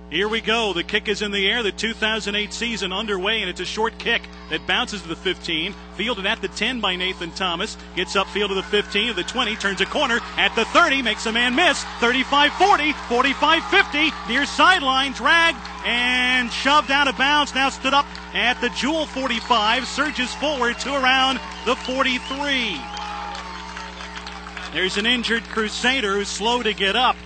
Here we go. The kick is in the air. The 2008 season underway, and it's a short kick that bounces to the 15. Fielded at the 10 by Nathan Thomas. Gets upfield to the 15, to the 20, turns a corner at the 30, makes a man miss. 35-40, 45-50, near sideline, dragged and shoved out of bounds. Now stood up at the Jewell 45, surges forward to around the 43. There's an injured Crusader who's slow to get up.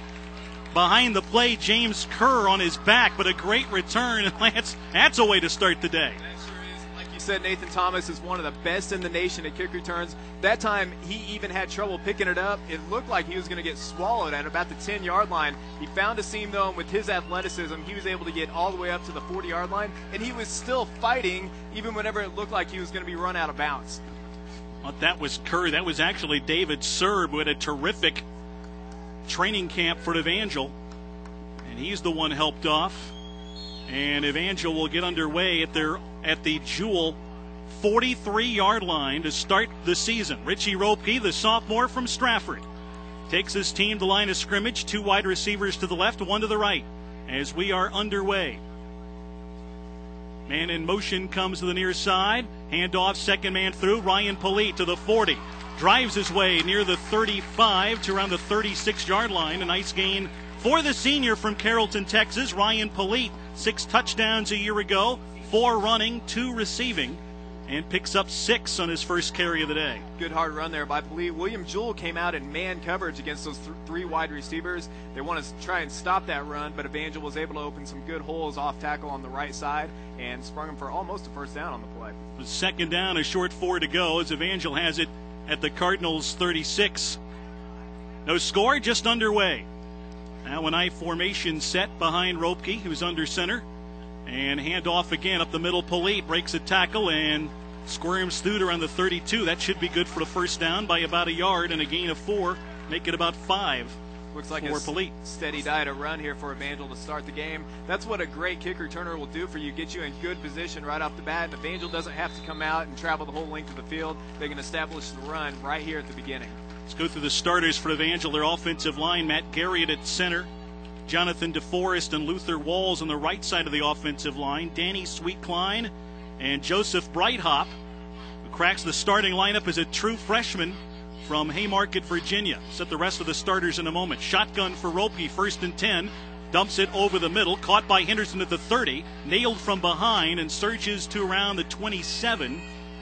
Behind the play, James Kerr on his back, but a great return. Lance, that's a way to start the day. That sure is. Like you said, Nathan Thomas is one of the best in the nation at kick returns. That time, he even had trouble picking it up. It looked like he was going to get swallowed at about the 10-yard line. He found a seam, though, and with his athleticism, he was able to get all the way up to the 40-yard line, and he was still fighting even whenever it looked like he was going to be run out of bounds. Well, that was Kerr. That was actually David Serb, who had a terrific training camp for Evangel, and he's the one helped off. And Evangel will get underway at the Jewell 43-yard line to start the season. Richie Ropke, the sophomore from Stratford, takes his team to line of scrimmage. 2 wide receivers to the left, 1 to the right, as we are underway. Man in motion comes to the near side. Handoff, second man through. Ryan Polite to the 40. Drives his way near the 35 to around the 36-yard line. A nice gain for the senior from Carrollton, Texas. Ryan Polite, 6 touchdowns a year ago, 4 running, 2 receiving, and picks up 6 on his first carry of the day. Good hard run there by Polite. William Jewell came out in man coverage against those 3 wide receivers. They want to try and stop that run, but Evangel was able to open some good holes off tackle on the right side and sprung him for almost a first down on the play. With second down, a short 4 to go as Evangel has it at the Cardinals 36. No score, just underway. Now an I formation set behind Ropke, who's under center. And handoff again up the middle. Polite breaks a tackle and squirms through to around the 32. That should be good for the first down by about a yard, and a gain of 4. Make it about 5. Looks like a Polite. Steady diet of run here for Evangel to start the game. That's what a great kick returner will do for you, get you in good position right off the bat. And Evangel doesn't have to come out and travel the whole length of the field. They can establish the run right here at the beginning. Let's go through the starters for Evangel. Their offensive line, Matt Garriott at center. Jonathan DeForest and Luther Walls on the right side of the offensive line. Danny Sweet-Klein and Joseph Breithop, who cracks the starting lineup as a true freshman from Haymarket, Virginia. Set the rest of the starters in a moment. Shotgun for Ropke, 1st and 10. Dumps it over the middle. Caught by Henderson at the 30. Nailed from behind and surges to around the 27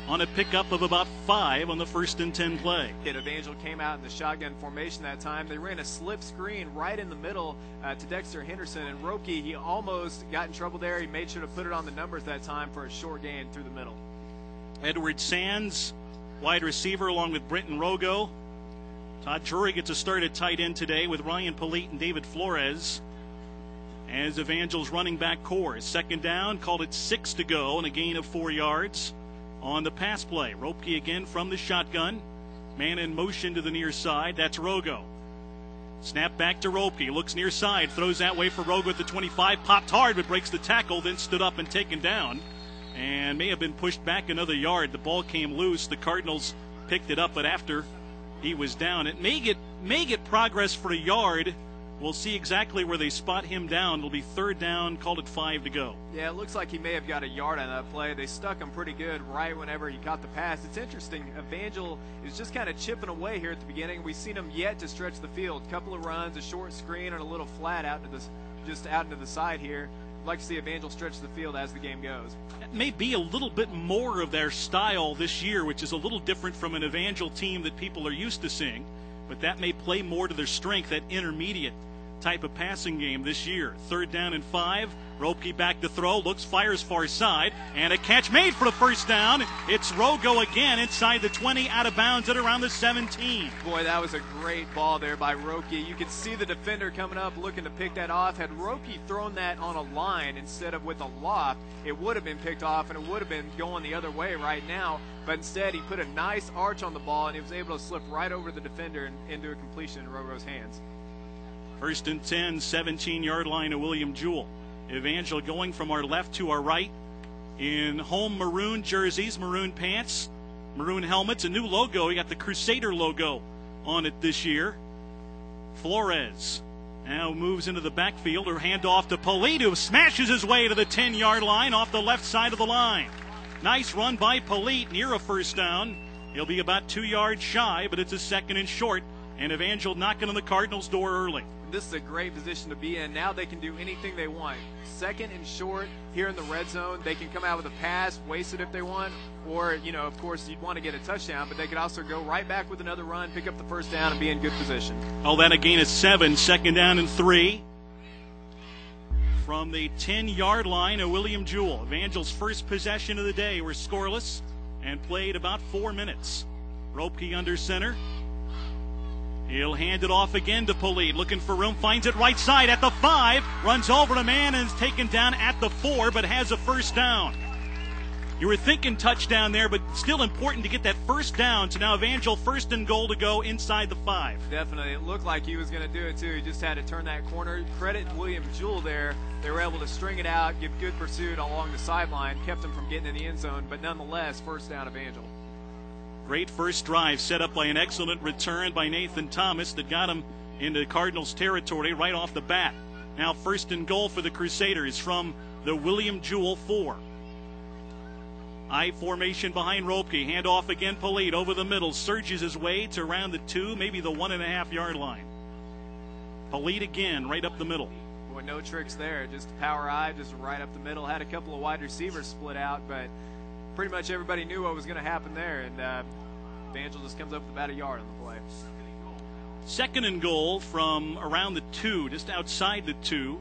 on a pickup of about 5 on the 1st and 10 play. Evangel came out in the shotgun formation that time. They ran a slip screen right in the middle to Dexter Henderson. And Ropke, he almost got in trouble there. He made sure to put it on the numbers that time for a short gain through the middle. Edward Sands, wide receiver, along with Brenton Rogo. Todd Drury gets a start at tight end today with Ryan Polite and David Flores as Evangel's running back core. Second down, called it 6 to go, and a gain of 4 yards on the pass play. Ropke again from the shotgun. Man in motion to the near side. That's Rogo. Snap back to Ropke. Looks near side. Throws that way for Rogo at the 25. Popped hard, but breaks the tackle. Then stood up and taken down. And may have been pushed back another yard. The ball came loose. The Cardinals picked it up, but after he was down, it may get progress for a yard. We'll see exactly where they spot him down. It'll be 3rd down, called it 5 to go. Yeah, it looks like he may have got a yard on that play. They stuck him pretty good right whenever he caught the pass. It's interesting. Evangel is just kind of chipping away here at the beginning. We've seen him yet to stretch the field. A couple of runs, a short screen, and a little flat out into the side here. I'd like to see Evangel stretch the field as the game goes. That may be a little bit more of their style this year, which is a little different from an Evangel team that people are used to seeing. But that may play more to their strength, that intermediate type of passing game this year. 3rd down and 5. Ropke back to throw. Looks, fires far side. And a catch made for the first down. It's Rogo again inside the 20, out of bounds at around the 17. Boy, that was a great ball there by Ropke. You could see the defender coming up looking to pick that off. Had Ropke thrown that on a line instead of with a loft, it would have been picked off and it would have been going the other way right now. But instead, he put a nice arch on the ball and he was able to slip right over the defender and into a completion in Rogo's hands. 1st and 10, 17-yard line of William Jewell. Evangel going from our left to our right in home maroon jerseys, maroon pants, maroon helmets, a new logo. You got the Crusader logo on it this year. Flores Now moves into the backfield. Her handoff to Polite, who smashes his way to the 10-yard line off the left side of the line. Nice run by Polite, near a first down. He'll be about 2 yards shy, but it's a 2nd and short. And Evangel knocking on the Cardinals' door early. This is a great position to be in. Now they can do anything they want. 2nd and short here in the red zone. They can come out with a pass, waste it if they want, or, of course, you'd want to get a touchdown, but they could also go right back with another run, pick up the first down, and be in good position. Oh, that a gain of 7, 2nd down and 3. From the 10-yard line of William Jewell. Evangel's first possession of the day were scoreless and played about 4 minutes. Ropke under center. He'll hand it off again to Polite, looking for room, finds it right side at the 5, runs over a man and is taken down at the 4, but has a first down. You were thinking touchdown there, but still important to get that first down. So now Evangel 1st and goal to go inside the 5. Definitely. It looked like he was going to do it too. He just had to turn that corner. Credit William Jewell there. They were able to string it out, give good pursuit along the sideline, kept him from getting in the end zone, but nonetheless, first down Evangel. Great first drive set up by an excellent return by Nathan Thomas that got him into Cardinals territory right off the bat. Now 1st and goal for the Crusaders from the William Jewell 4. I formation behind Ropke. Hand off again, Polite over the middle. Surges his way to around the 2, maybe the 1.5-yard line. Polite again, right up the middle. Boy, no tricks there. Just power eye, just right up the middle. Had a couple of wide receivers split out, but pretty much everybody knew what was going to happen there, and Evangel just comes up with about a yard on the play. 2nd and goal from around the 2, just outside the 2.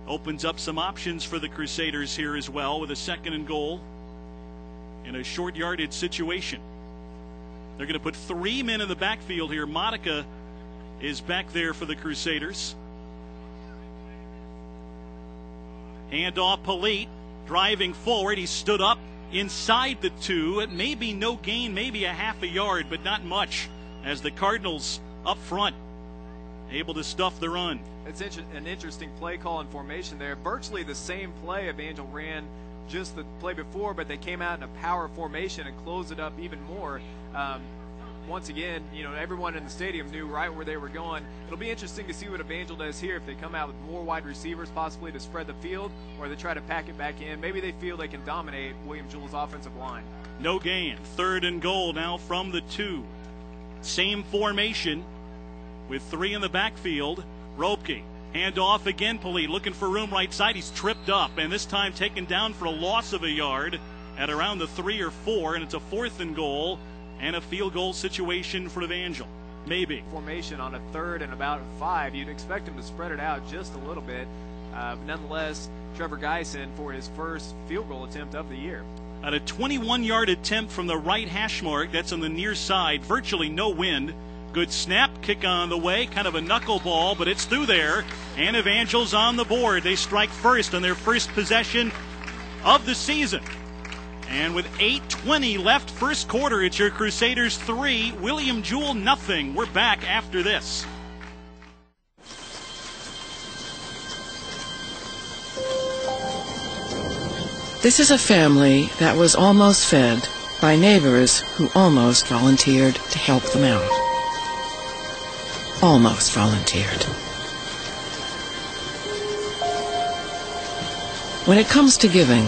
Opens up some options for the Crusaders here as well with a 2nd and goal in a short yardage situation. They're going to put 3 men in the backfield here. Monica is back there for the Crusaders. Handoff Polite, driving forward. He stood up inside the 2. It may be no gain, maybe a half a yard, but not much, as the Cardinals up front able to stuff the run. It's an interesting play call and formation there. Virtually the same play Evangel ran just the play before, but they came out in a power formation and closed it up even more. Once again, everyone in the stadium knew right where they were going. It'll be interesting to see what Evangel does here, if they come out with more wide receivers possibly to spread the field, or they try to pack it back in. Maybe they feel they can dominate William Jewell's offensive line. No gain. 3rd and goal now from the 2. Same formation with 3 in the backfield. Ropke. Hand off again, Polite looking for room right side. He's tripped up, and this time taken down for a loss of a yard at around the 3 or 4, and it's a 4th and goal and a field goal situation for Evangel. Maybe. Formation on a 3rd and about 5. You'd expect him to spread it out just a little bit. But nonetheless, Trevor Geisen for his first field goal attempt of the year. At a 21-yard attempt from the right hash mark, that's on the near side, virtually no wind. Good snap, kick on the way, kind of a knuckleball, but it's through there, and Evangel's on the board. They strike first on their first possession of the season. And with 8:20 left, first quarter, it's your Crusaders 3, William Jewell nothing. We're back after this. This is a family that was almost fed by neighbors who almost volunteered to help them out. Almost volunteered. When it comes to giving,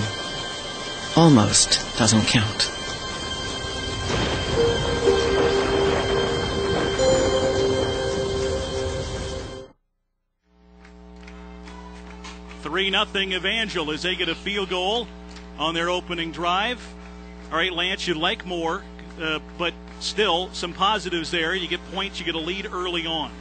almost doesn't count. Nothing Evangel as they get a field goal on their opening drive. All right, Lance, you'd like more, but still some positives there. You get points, you get a lead early on.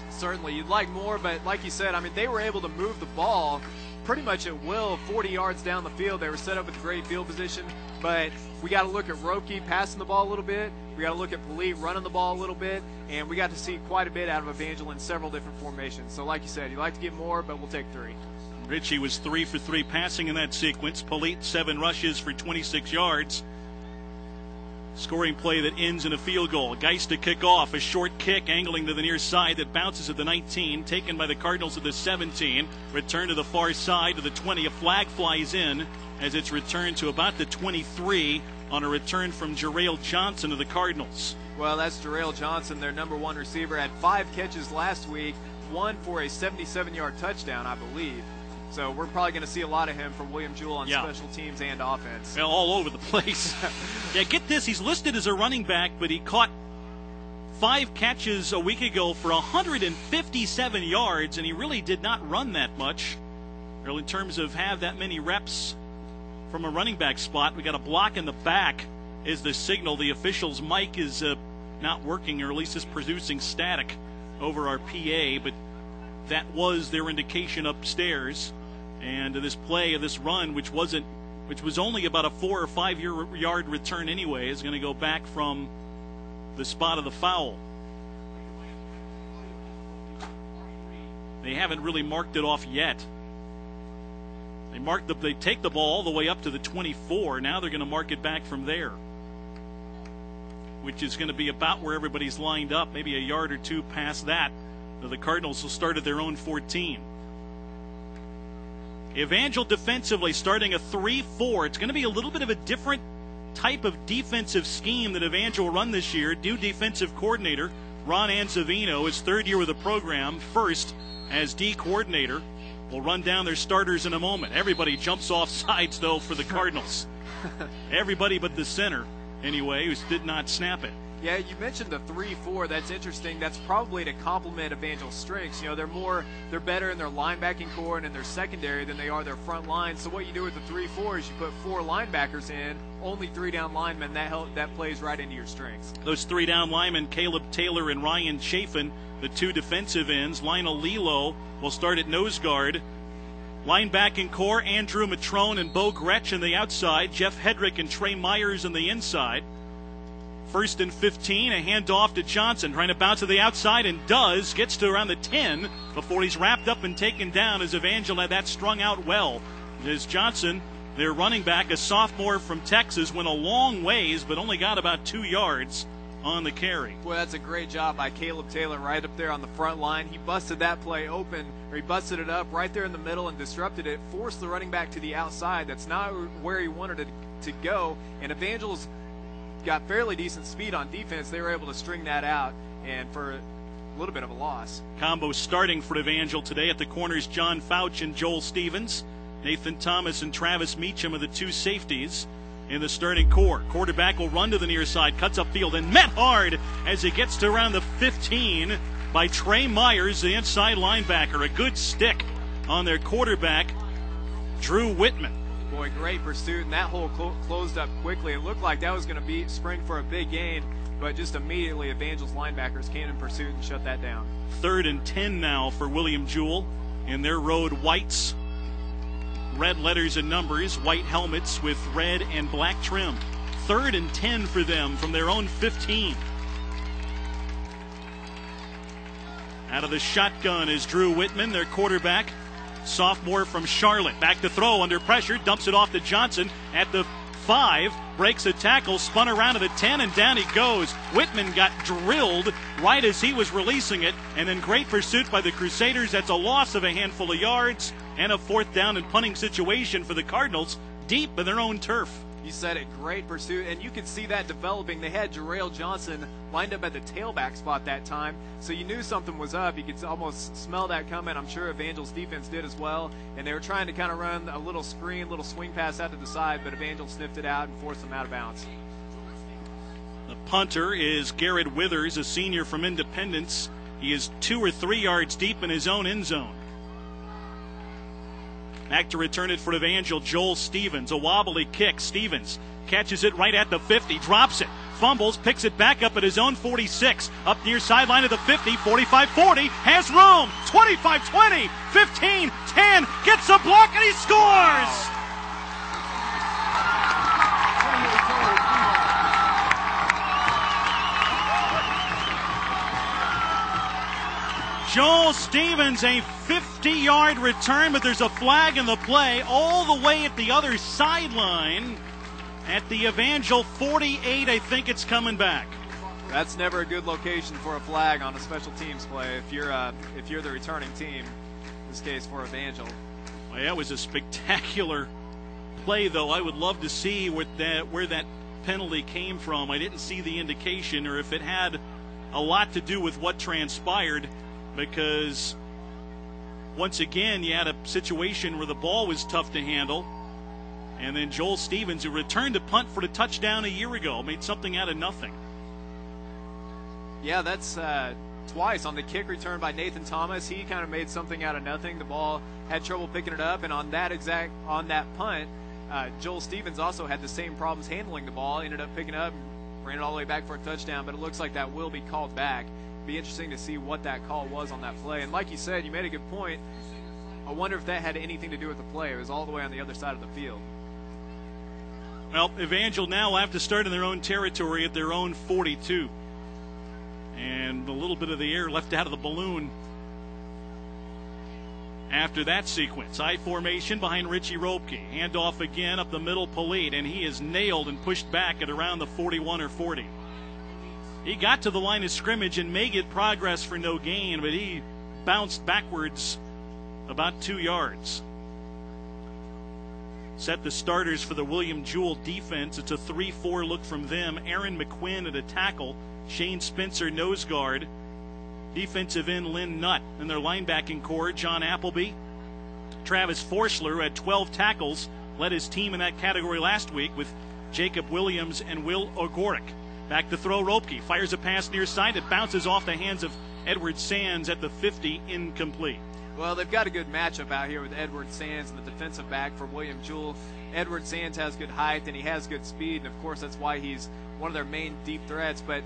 Certainly, you'd like more, but like you said, they were able to move the ball pretty much at will 40 yards down the field. They were set up with great field position, but we got to look at Ropke passing the ball a little bit. We got to look at Polite running the ball a little bit, and we got to see quite a bit out of Evangel in several different formations. So like you said, you'd like to get more, but we'll take 3. Ritchie was 3 for 3 passing in that sequence. Polite 7 rushes for 26 yards. Scoring play that ends in a field goal. Geist to kick off. A short kick angling to the near side that bounces at the 19. Taken by the Cardinals at the 17. Return to the far side to the 20. A flag flies in as it's returned to about the 23 on a return from Jewell Johnson of the Cardinals. Well, that's Jewell Johnson, their number 1 receiver. Had 5 catches last week one for a 77-yard touchdown, I believe. So we're probably going to see a lot of him from William Jewell on special teams and offense. Well, all over the place. Yeah, get this. He's listed as a running back, but he caught 5 catches a week ago for 157 yards, and he really did not run that much. Well, in terms of have that many reps from a running back spot, we got a block in the back is the signal. The official's mic is not working, or at least is producing static over our PA, but that was their indication upstairs. And this play of this run, which was only about a 4 or 5 yard return anyway, is going to go back from the spot of the foul. They haven't really marked it off yet. They take the ball all the way up to the 24. Now they're going to mark it back from there, which is going to be about where everybody's lined up, maybe a yard or two past that. So the Cardinals will start at their own 14. Evangel defensively starting a 3-4. It's going to be a little bit of a different type of defensive scheme that Evangel will run this year. New defensive coordinator Ron Anzavino, his 3rd year with the program, first as D coordinator. We'll run down their starters in a moment. Everybody jumps off sides, though, for the Cardinals. Everybody but the center, anyway, who did not snap it. Yeah, you mentioned the 3-4. That's interesting. That's probably to complement Evangel's strengths. You know, they're better in their linebacking core and in their secondary than they are their front line. So what you do with the 3-4 is you put 4 linebackers in, only 3 down linemen. That plays right into your strengths. Those 3 down linemen, Caleb Taylor and Ryan Chafin, the 2 defensive ends. Lionel Lilo will start at nose guard. Linebacking core, Andrew Matrone and Bo Gretsch on the outside. Jeff Hedrick and Trey Myers on the inside. 1st and 15, a handoff to Johnson, trying to bounce to the outside, and gets to around the 10 before he's wrapped up and taken down, as Evangel had that strung out well. As Johnson, their running back, a sophomore from Texas, went a long ways but only got about 2 yards on the carry. Boy, that's a great job by Caleb Taylor right up there on the front line. He busted that play open, or he busted it up right there in the middle and disrupted it, forced the running back to the outside. That's not where he wanted it to go, and Evangel's got fairly decent speed on defense. They were able to string that out, and for a little bit of a loss. Combo starting for Evangel today at the corners, John Fouch and Joel Stevens. Nathan Thomas and Travis Meacham are the 2 safeties in the starting core. Quarterback will run to the near side, cuts upfield, and met hard as he gets to around the 15 by Trey Myers, the inside linebacker. A good stick on their quarterback, Drew Whitman. Boy, great pursuit, and that hole closed up quickly. It looked like that was going to be spring for a big gain, but just immediately Evangel's linebackers came in pursuit and shut that down. 3rd and 10 now for William Jewell in their road whites. Red letters and numbers, white helmets with red and black trim. 3rd and 10 for them from their own 15. Out of the shotgun is Drew Whitman, their quarterback. Sophomore from Charlotte. Back to throw under pressure. Dumps it off to Johnson at the 5. Breaks a tackle. Spun around to the 10, and down he goes. Whitman got drilled right as he was releasing it. And then great pursuit by the Crusaders. That's a loss of a handful of yards and a 4th down and punting situation for the Cardinals deep in their own turf. You said it, great pursuit, and you could see that developing. They had Jarrell Johnson lined up at the tailback spot that time, so you knew something was up. You could almost smell that coming. I'm sure Evangel's defense did as well, and they were trying to kind of run a little screen, little swing pass out to the side, but Evangel sniffed it out and forced them out of bounds. The punter is Garrett Withers, a senior from Independence. He is 2 or 3 yards deep in his own end zone. Back to return it for Evangel, Joel Stevens. A wobbly kick. Stevens catches it right at the 50, drops it, fumbles, picks it back up at his own 46. Up near sideline of the 50, 45-40, has room, 25-20, 15-10, gets a block, and he scores! Joel Stevens, a 50-yard return, but there's a flag in the play all the way at the other sideline at the Evangel 48. I think it's coming back. That's never a good location for a flag on a special teams play if you're the returning team, in this case for Evangel. Well, that was a spectacular play, though. I would love to see where that penalty came from. I didn't see the indication, or if it had a lot to do with what transpired. because once again you had a situation where the ball was tough to handle, and then Joel Stevens, who returned a punt for the touchdown a year ago, made something out of nothing. Yeah, that's twice on the kick return by Nathan Thomas. He kind of made something out of nothing. The ball had trouble picking it up, and on that punt, Joel Stevens also had the same problems handling the ball. Ended up picking it up and ran it all the way back for a touchdown, but it looks like that will be called back. Be interesting to see what that call was on that play. And like you said, you made a good point. I wonder if that had anything to do with the play. It was all the way on the other side of the field. Well, Evangel now will have to start in their own territory at their own 42. And a little bit of the air left out of the balloon after that sequence. I formation behind Richie Ropke. Handoff again up the middle, Polite, and he is nailed and pushed back at around the 41 or 40. He got to the line of scrimmage and may get progress for no gain, but he bounced backwards about 2 yards. Set the starters for the William Jewell defense. It's a 3-4 look from them. Aaron McQuinn at a tackle. Shane Spencer, nose guard. Defensive end, Lynn Nutt. And their linebacking core, John Appleby. Travis Forsler, who had 12 tackles, led his team in that category last week with Jacob Williams and Will Ogorick. Back to throw, Ropke. Fires a pass near side. It bounces off the hands of Edward Sands at the 50, incomplete. Well, they've got a good matchup out here with Edward Sands and the defensive back for William Jewell. Edward Sands has good height and he has good speed, and of course that's why he's one of their main deep threats. But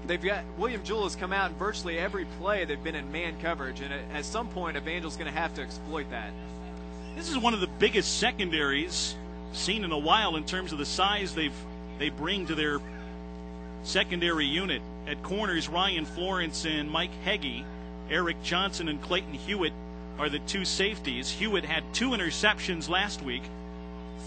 they've got William Jewell has come out in virtually every play they've been in man coverage, and at some point Evangel's going to have to exploit that. This is one of the biggest secondaries seen in a while in terms of the size they bring to their secondary unit. At corners, Ryan Florence and Mike Heggie. Eric Johnson and Clayton Hewitt are the two safeties. Hewitt had 2 interceptions last week,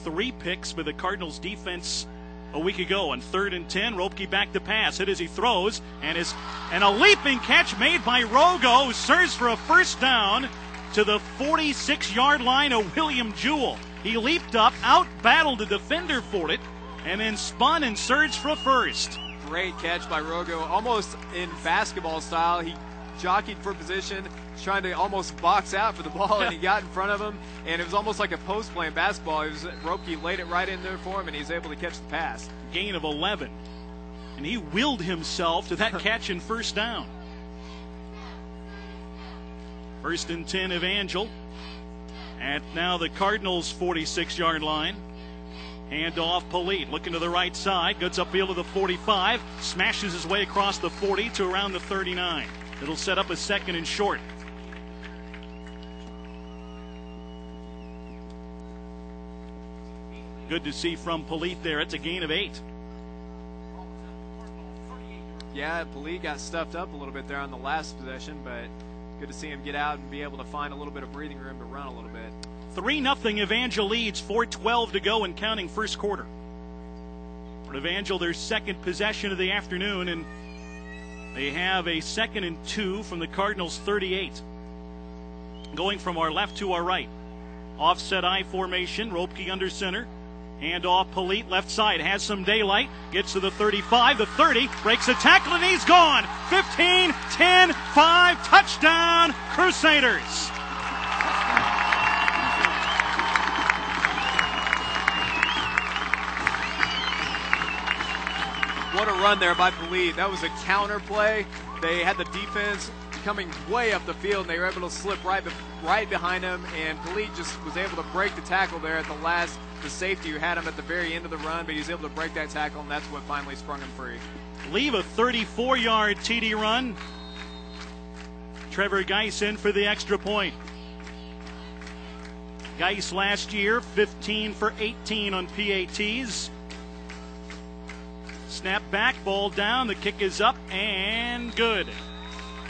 3 picks by the Cardinals defense a week ago. On 3rd and 10, Ropke back to pass. Hit as he throws, and a leaping catch made by Rogo, who serves for a first down to the 46-yard line of William Jewell. He leaped up, out-battled the defender for it, and then spun and surged for a first. Great catch by Rogo, almost in basketball style. He jockeyed for position, trying to almost box out for the ball, and he got in front of him, and it was almost like a post play in basketball. Ropke laid it right in there for him, and he was able to catch the pass. Gain of 11, and he willed himself to that catch and first down. 1st and 10, Evangel at now the Cardinals' 46-yard line. Hand off, Polite, looking to the right side, gets upfield to the 45, smashes his way across the 40 to around the 39. It'll set up a 2nd and short. Good to see from Polite there. It's a gain of 8. Yeah, Polite got stuffed up a little bit there on the last possession, but good to see him get out and be able to find a little bit of breathing room to run a little bit. 3-0 Evangel leads, 4:12 to go and counting first quarter. For Evangel, their 2nd possession of the afternoon, and they have a 2nd and 2 from the Cardinals' 38. Going from our left to our right. Offset I formation, Ropke under center. Hand off, Polite, left side, has some daylight, gets to the 35, the 30, breaks a tackle, and he's gone. 15, 10, 5, touchdown, Crusaders. What a run there by Polite. That was a counter play. They had the defense coming way up the field, and they were able to slip right behind him, and Polite just was able to break the tackle there at the last. The safety who had him at the very end of the run, but he was able to break that tackle, and that's what finally sprung him free. Leave a 34-yard TD run. Trevor Geis in for the extra point. Geis last year, 15 for 18 on PATs. Snap back, ball down, the kick is up, and good.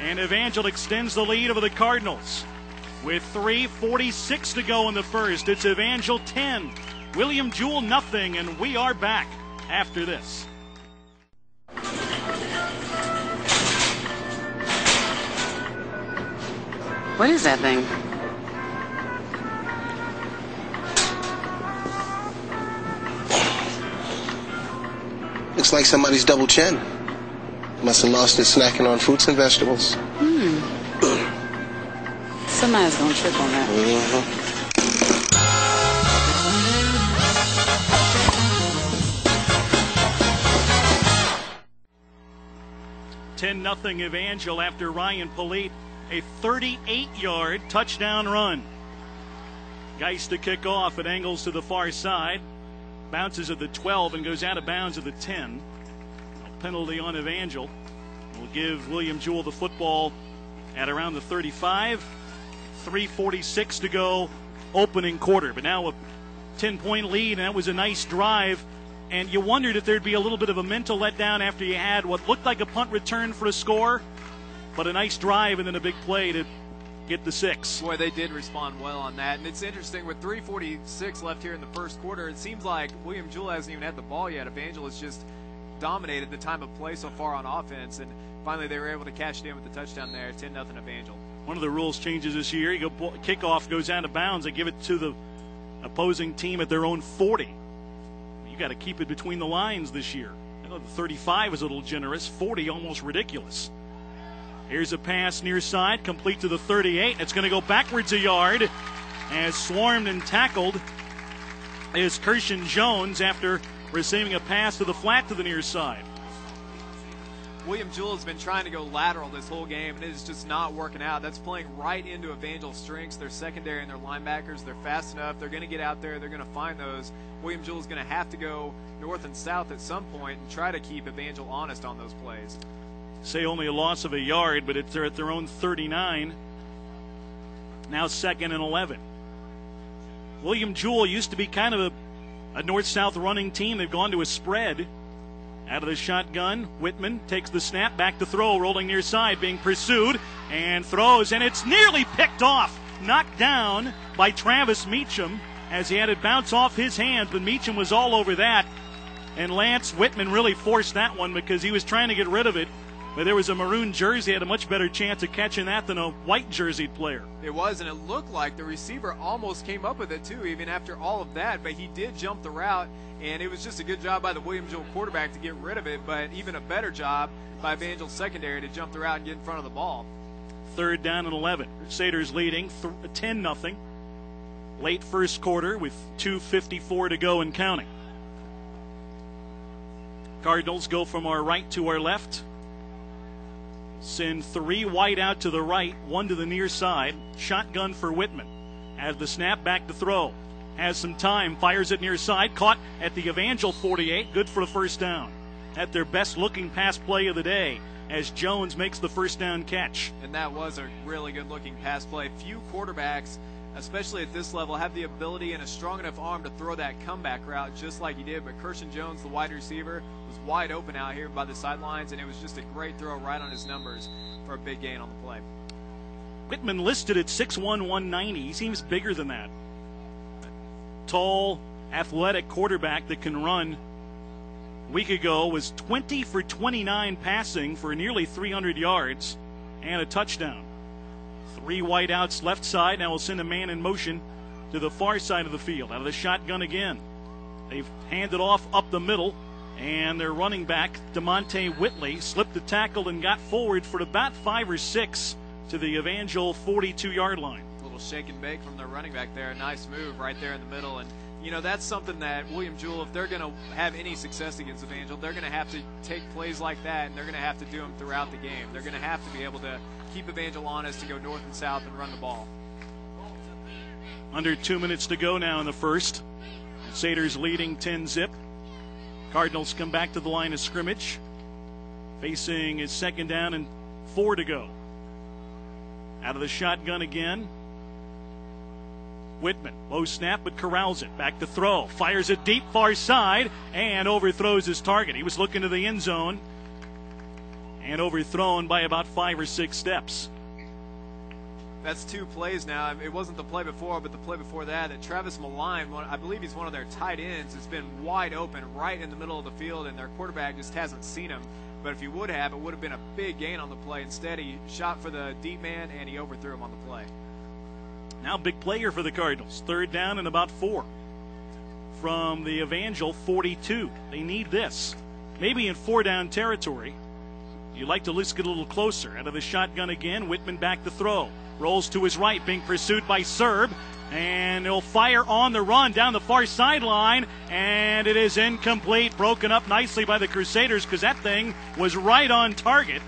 And Evangel extends the lead over the Cardinals. With 3:46 to go in the first, it's Evangel 10, William Jewell nothing, and we are back after this. What is that thing? Looks like somebody's double chin. Must have lost it snacking on fruits and vegetables. Somebody's going to trip on that. Mm-hmm. 10-0 Evangel after Ryan Polite, a 38-yard touchdown run. Geist to kick off. It angles to the far side. Bounces at the 12 and goes out of bounds at the 10. A penalty on Evangel will give William Jewell the football at around the 35. 3:46 to go, opening quarter. But now a 10-point lead, and that was a nice drive. And you wondered if there'd be a little bit of a mental letdown after you had what looked like a punt return for a score, but a nice drive and then a big play to get the 6. Boy, they did respond well on that. And it's interesting, with 3:46 left here in the first quarter, it seems like William Jewell hasn't even had the ball yet. Evangel has just dominated the time of play so far on offense, and finally they were able to cash it in with the touchdown there. 10-0 Evangel. One of the rules changes this year. Kickoff goes out of bounds. They give it to the opposing team at their own 40. You got to keep it between the lines this year. I know the 35 is a little generous. 40 almost ridiculous. Here's a pass near side, complete to the 38. It's going to go backwards a yard as swarmed and tackled is Kirshan Jones after receiving a pass to the flat to the near side. William Jewell has been trying to go lateral this whole game, and it is just not working out. That's playing right into Evangel's strengths. Their secondary and their linebackers, they're fast enough. They're going to get out there. They're going to find those. William Jewell is going to have to go north and south at some point and try to keep Evangel honest on those plays. Say only a loss of a yard, but they're at their own 39. Now 2nd and 11. William Jewell used to be kind of a north-south running team. They've gone to a spread. Out of the shotgun, Whitman takes the snap, back to throw, rolling near side, being pursued, and throws, and it's nearly picked off. Knocked down by Travis Meacham as he had it bounce off his hands, but Meacham was all over that. And Lance Whitman really forced that one because he was trying to get rid of it. But there was a maroon jersey, had a much better chance of catching that than a white jerseyed player. It was, and it looked like the receiver almost came up with it too, even after all of that. But he did jump the route, and it was just a good job by the William Jewell quarterback to get rid of it, but even a better job by Evangel's secondary to jump the route and get in front of the ball. 3rd down and 11. Crusaders leading 10-0. Late first quarter with 2:54 to go and counting. Cardinals go from our right to our left. Send 3 wide out to the right, 1 to the near side. Shotgun for Whitman. Has the snap, back to throw. Has some time, fires it near side. Caught at the Evangel 48. Good for the first down. At their best looking pass play of the day as Jones makes the first down catch. And that was a really good looking pass play. Few quarterbacks, especially at this level, have the ability and a strong enough arm to throw that comeback route just like he did. But Kirshan Jones, the wide receiver, was wide open out here by the sidelines, and it was just a great throw right on his numbers for a big gain on the play. Whitman listed at 6'1", 190. He seems bigger than that. Tall, athletic quarterback that can run. A week ago was 20 for 29 passing for nearly 300 yards and a touchdown. 3 wideouts left side. Now we'll send a man in motion to the far side of the field. Out of the shotgun again. They've handed off up the middle, and their running back, DeMonte Whitley, slipped the tackle and got forward for about 5 or 6 to the Evangel 42-yard line. A little shake and bake from their running back there. A nice move right there in the middle. And, you know, that's something that William Jewell, if they're going to have any success against Evangel, they're going to have to take plays like that, and they're going to have to do them throughout the game. They're going to have to be able to keep Evangel honest to go north and south and run the ball. Under 2 minutes to go now in the first. Crusaders leading 10-0. Cardinals come back to the line of scrimmage. Facing his 2nd down and 4 to go. Out of the shotgun again. Whitman, low snap, but corrals it. Back to throw. Fires it deep, far side, and overthrows his target. He was looking to the end zone and overthrown by about 5 or 6 steps. That's 2 plays now. It wasn't the play before, but the play before that Travis Malign, I believe he's one of their tight ends, has been wide open right in the middle of the field, and their quarterback just hasn't seen him. But if he would have, it would have been a big gain on the play. Instead, he shot for the deep man, and he overthrew him on the play. Now big player for the Cardinals. 3rd down and about 4. From the Evangel 42. They need this. Maybe in 4-down territory. You'd like to at least get a little closer. Out of the shotgun again, Whitman back to throw. Rolls to his right, being pursued by Serb. And he'll fire on the run down the far sideline. And it is incomplete. Broken up nicely by the Crusaders because that thing was right on target.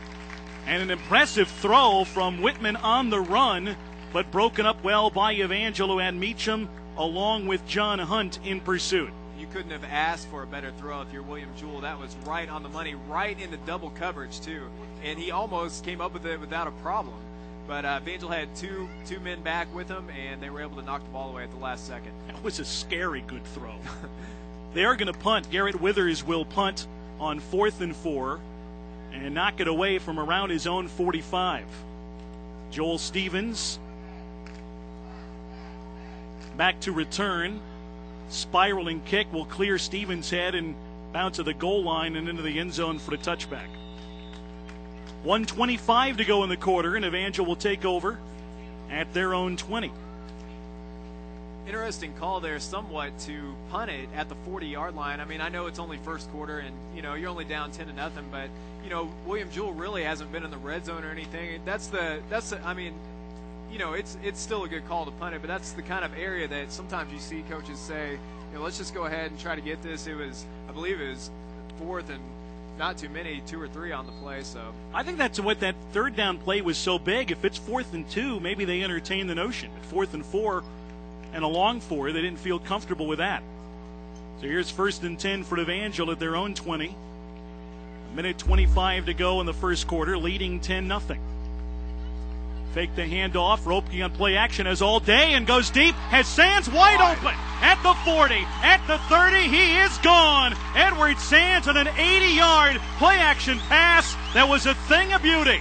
And an impressive throw from Whitman on the run, but broken up well by Evangel, who had Meacham along with John Hunt in pursuit. You couldn't have asked for a better throw if you're William Jewell. That was right on the money, right into double coverage, too. And he almost came up with it without a problem. But Evangel had two men back with him, and they were able to knock the ball away at the last second. That was a scary good throw. They are going to punt. Garrett Withers will punt on 4th and 4 and knock it away from around his own 45. Joel Stevens back to return. Spiraling kick will clear Stevens' head and bounce to the goal line and into the end zone for the touchback. 1:25 to go in the quarter, and Evangel will take over at their own 20. Interesting call there somewhat to punt it at the 40-yard line. I mean, I know it's only first quarter and, you're only down 10-0, but, William Jewell really hasn't been in the red zone or anything. It's still a good call to punt it, but that's the kind of area that sometimes you see coaches say, let's just go ahead and try to get this. I believe it was 4th and not too many, 2 or 3 on the play. So I think that's what that third down play was so big. If it's 4th and 2, maybe they entertain the notion. At 4th and 4 and a long 4, they didn't feel comfortable with that. So here's 1st and 10 for Evangel at their own 20. 1:25 to go in the first quarter, leading 10-0. Fake the handoff. Ropke on play action as all day and goes deep. Has Sands wide open at the 40, at the 30. He is gone. Edward Sands on an 80-yard play action pass that was a thing of beauty.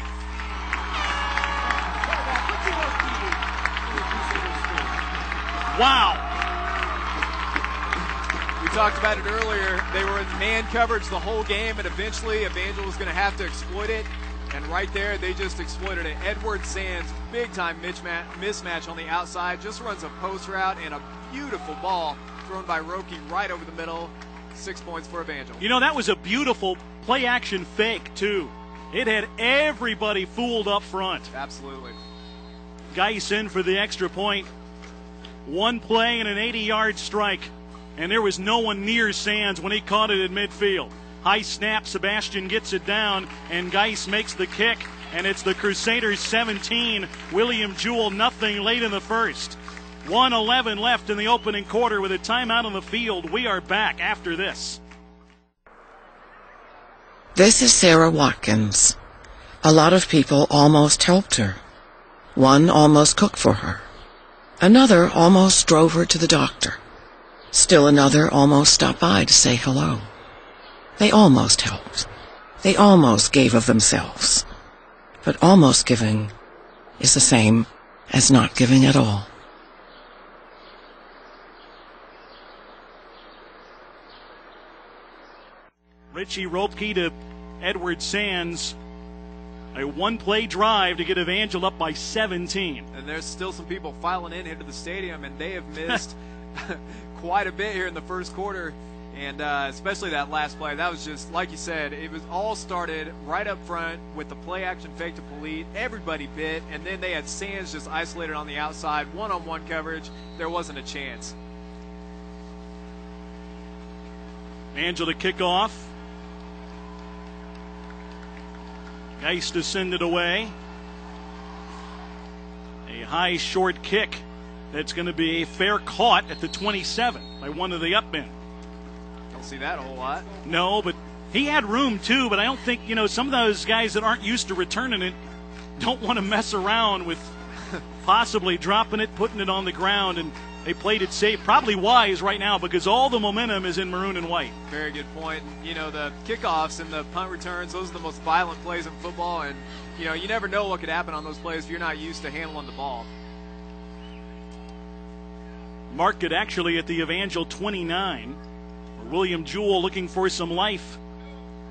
Wow. We talked about it earlier. They were in man coverage the whole game, and eventually Evangel was going to have to exploit it. And right there, they just exploited it. Edward Sands, big-time mismatch on the outside, just runs a post route and a beautiful ball thrown by Roki right over the middle. 6 points for Evangel. That was a beautiful play-action fake, too. It had everybody fooled up front. Absolutely. Geis in for the extra point. One play and an 80-yard strike, and there was no one near Sands when he caught it in midfield. High snap, Sebastian gets it down, and Geis makes the kick, and it's the Crusaders 17, William Jewell nothing late in the first. 1:11 left in the opening quarter with a timeout on the field. We are back after this. This is Sarah Watkins. A lot of people almost helped her. One almost cooked for her. Another almost drove her to the doctor. Still another almost stopped by to say hello. They almost helped. They almost gave of themselves. But almost giving is the same as not giving at all. Richie Ropke to Edward Sands. A one-play drive to get Evangel up by 17. And there's still some people filing in here to the stadium, and they have missed quite a bit here in the first quarter. And especially that last play. That was just, like you said, it was all started right up front with the play-action fake to Polite. Everybody bit, and then they had Sands just isolated on the outside. One-on-one coverage. There wasn't a chance. Evangel to kick off. Geis to send it away. A high short kick that's going to be a fair caught at the 27 by one of the up men. Don't see that a whole lot. No, but he had room too, but I don't think, some of those guys that aren't used to returning it don't want to mess around with possibly dropping it, putting it on the ground, and they played it safe. Probably wise right now because all the momentum is in maroon and white. Very good point. The kickoffs and the punt returns, those are the most violent plays in football, and, you never know what could happen on those plays if you're not used to handling the ball. Marked it actually at the Evangel 29. William Jewell looking for some life.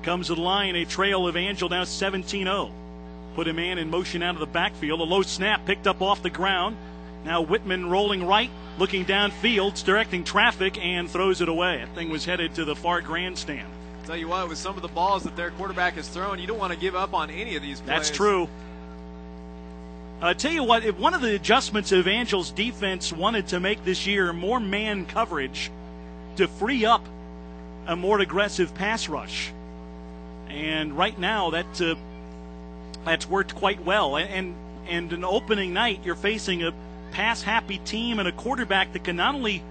Comes to the line, a trail Evangel now 17-0. Put a man in motion out of the backfield. A low snap picked up off the ground. Now Whitman rolling right, looking downfield, directing traffic, and throws it away. That thing was headed to the far grandstand. Tell you what, with some of the balls that their quarterback has thrown, you don't want to give up on any of these plays. That's true. I'll tell you what, if one of the adjustments Evangel's defense wanted to make this year, more man coverage to free up a more aggressive pass rush. And right now that's worked quite well. And an opening night, you're facing a pass-happy team and a quarterback that can not only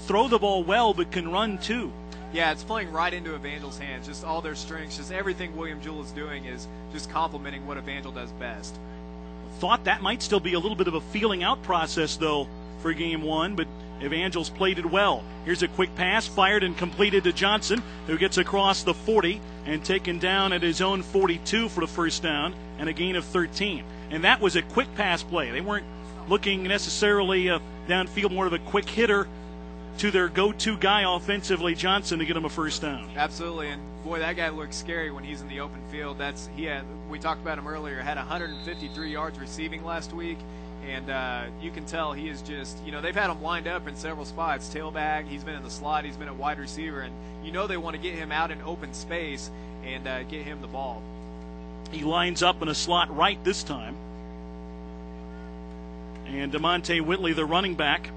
throw the ball well but can run too. Yeah, it's playing right into Evangel's hands. Just all their strengths, just everything William Jewell is doing is just complementing what Evangel does best. Thought that might still be a little bit of a feeling out process, though, for game one, but Evangel's played it well. Here's a quick pass, fired and completed to Johnson, who gets across the 40 and taken down at his own 42 for the first down and a gain of 13. And that was a quick pass play. They weren't looking necessarily downfield, more of a quick hitter to their go-to guy offensively, Johnson, to get him a first down. Absolutely, and boy, that guy looks scary when he's in the open field. We talked about him earlier, had 153 yards receiving last week, and you can tell he is just, they've had him lined up in several spots. Tailback, he's been in the slot, he's been a wide receiver, and they want to get him out in open space and get him the ball. He lines up in a slot right this time. And DeMonte Whitley, the running back,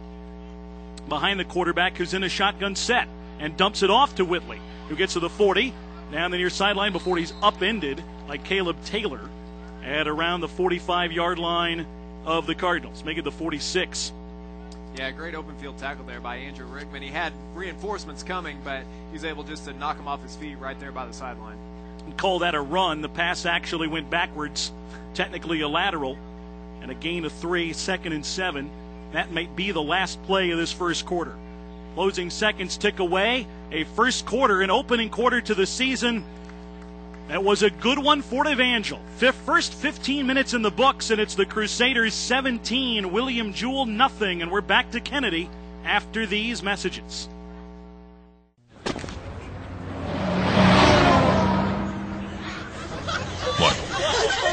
behind the quarterback, who's in a shotgun set and dumps it off to Whitley, who gets to the 40, down the near sideline before he's upended like Caleb Taylor at around the 45-yard line of the Cardinals, make it the 46. Yeah, great open field tackle there by Andrew Rickman. He had reinforcements coming, but he was able just to knock him off his feet right there by the sideline. Call that a run. The pass actually went backwards, technically a lateral, and a gain of 3, 2nd and 7. That might be the last play of this first quarter. Closing seconds tick away. A first quarter, an opening quarter to the season. That was a good one for Evangel. First 15 minutes in the books, and it's the Crusaders 17, William Jewell nothing. And we're back to Kennedy after these messages.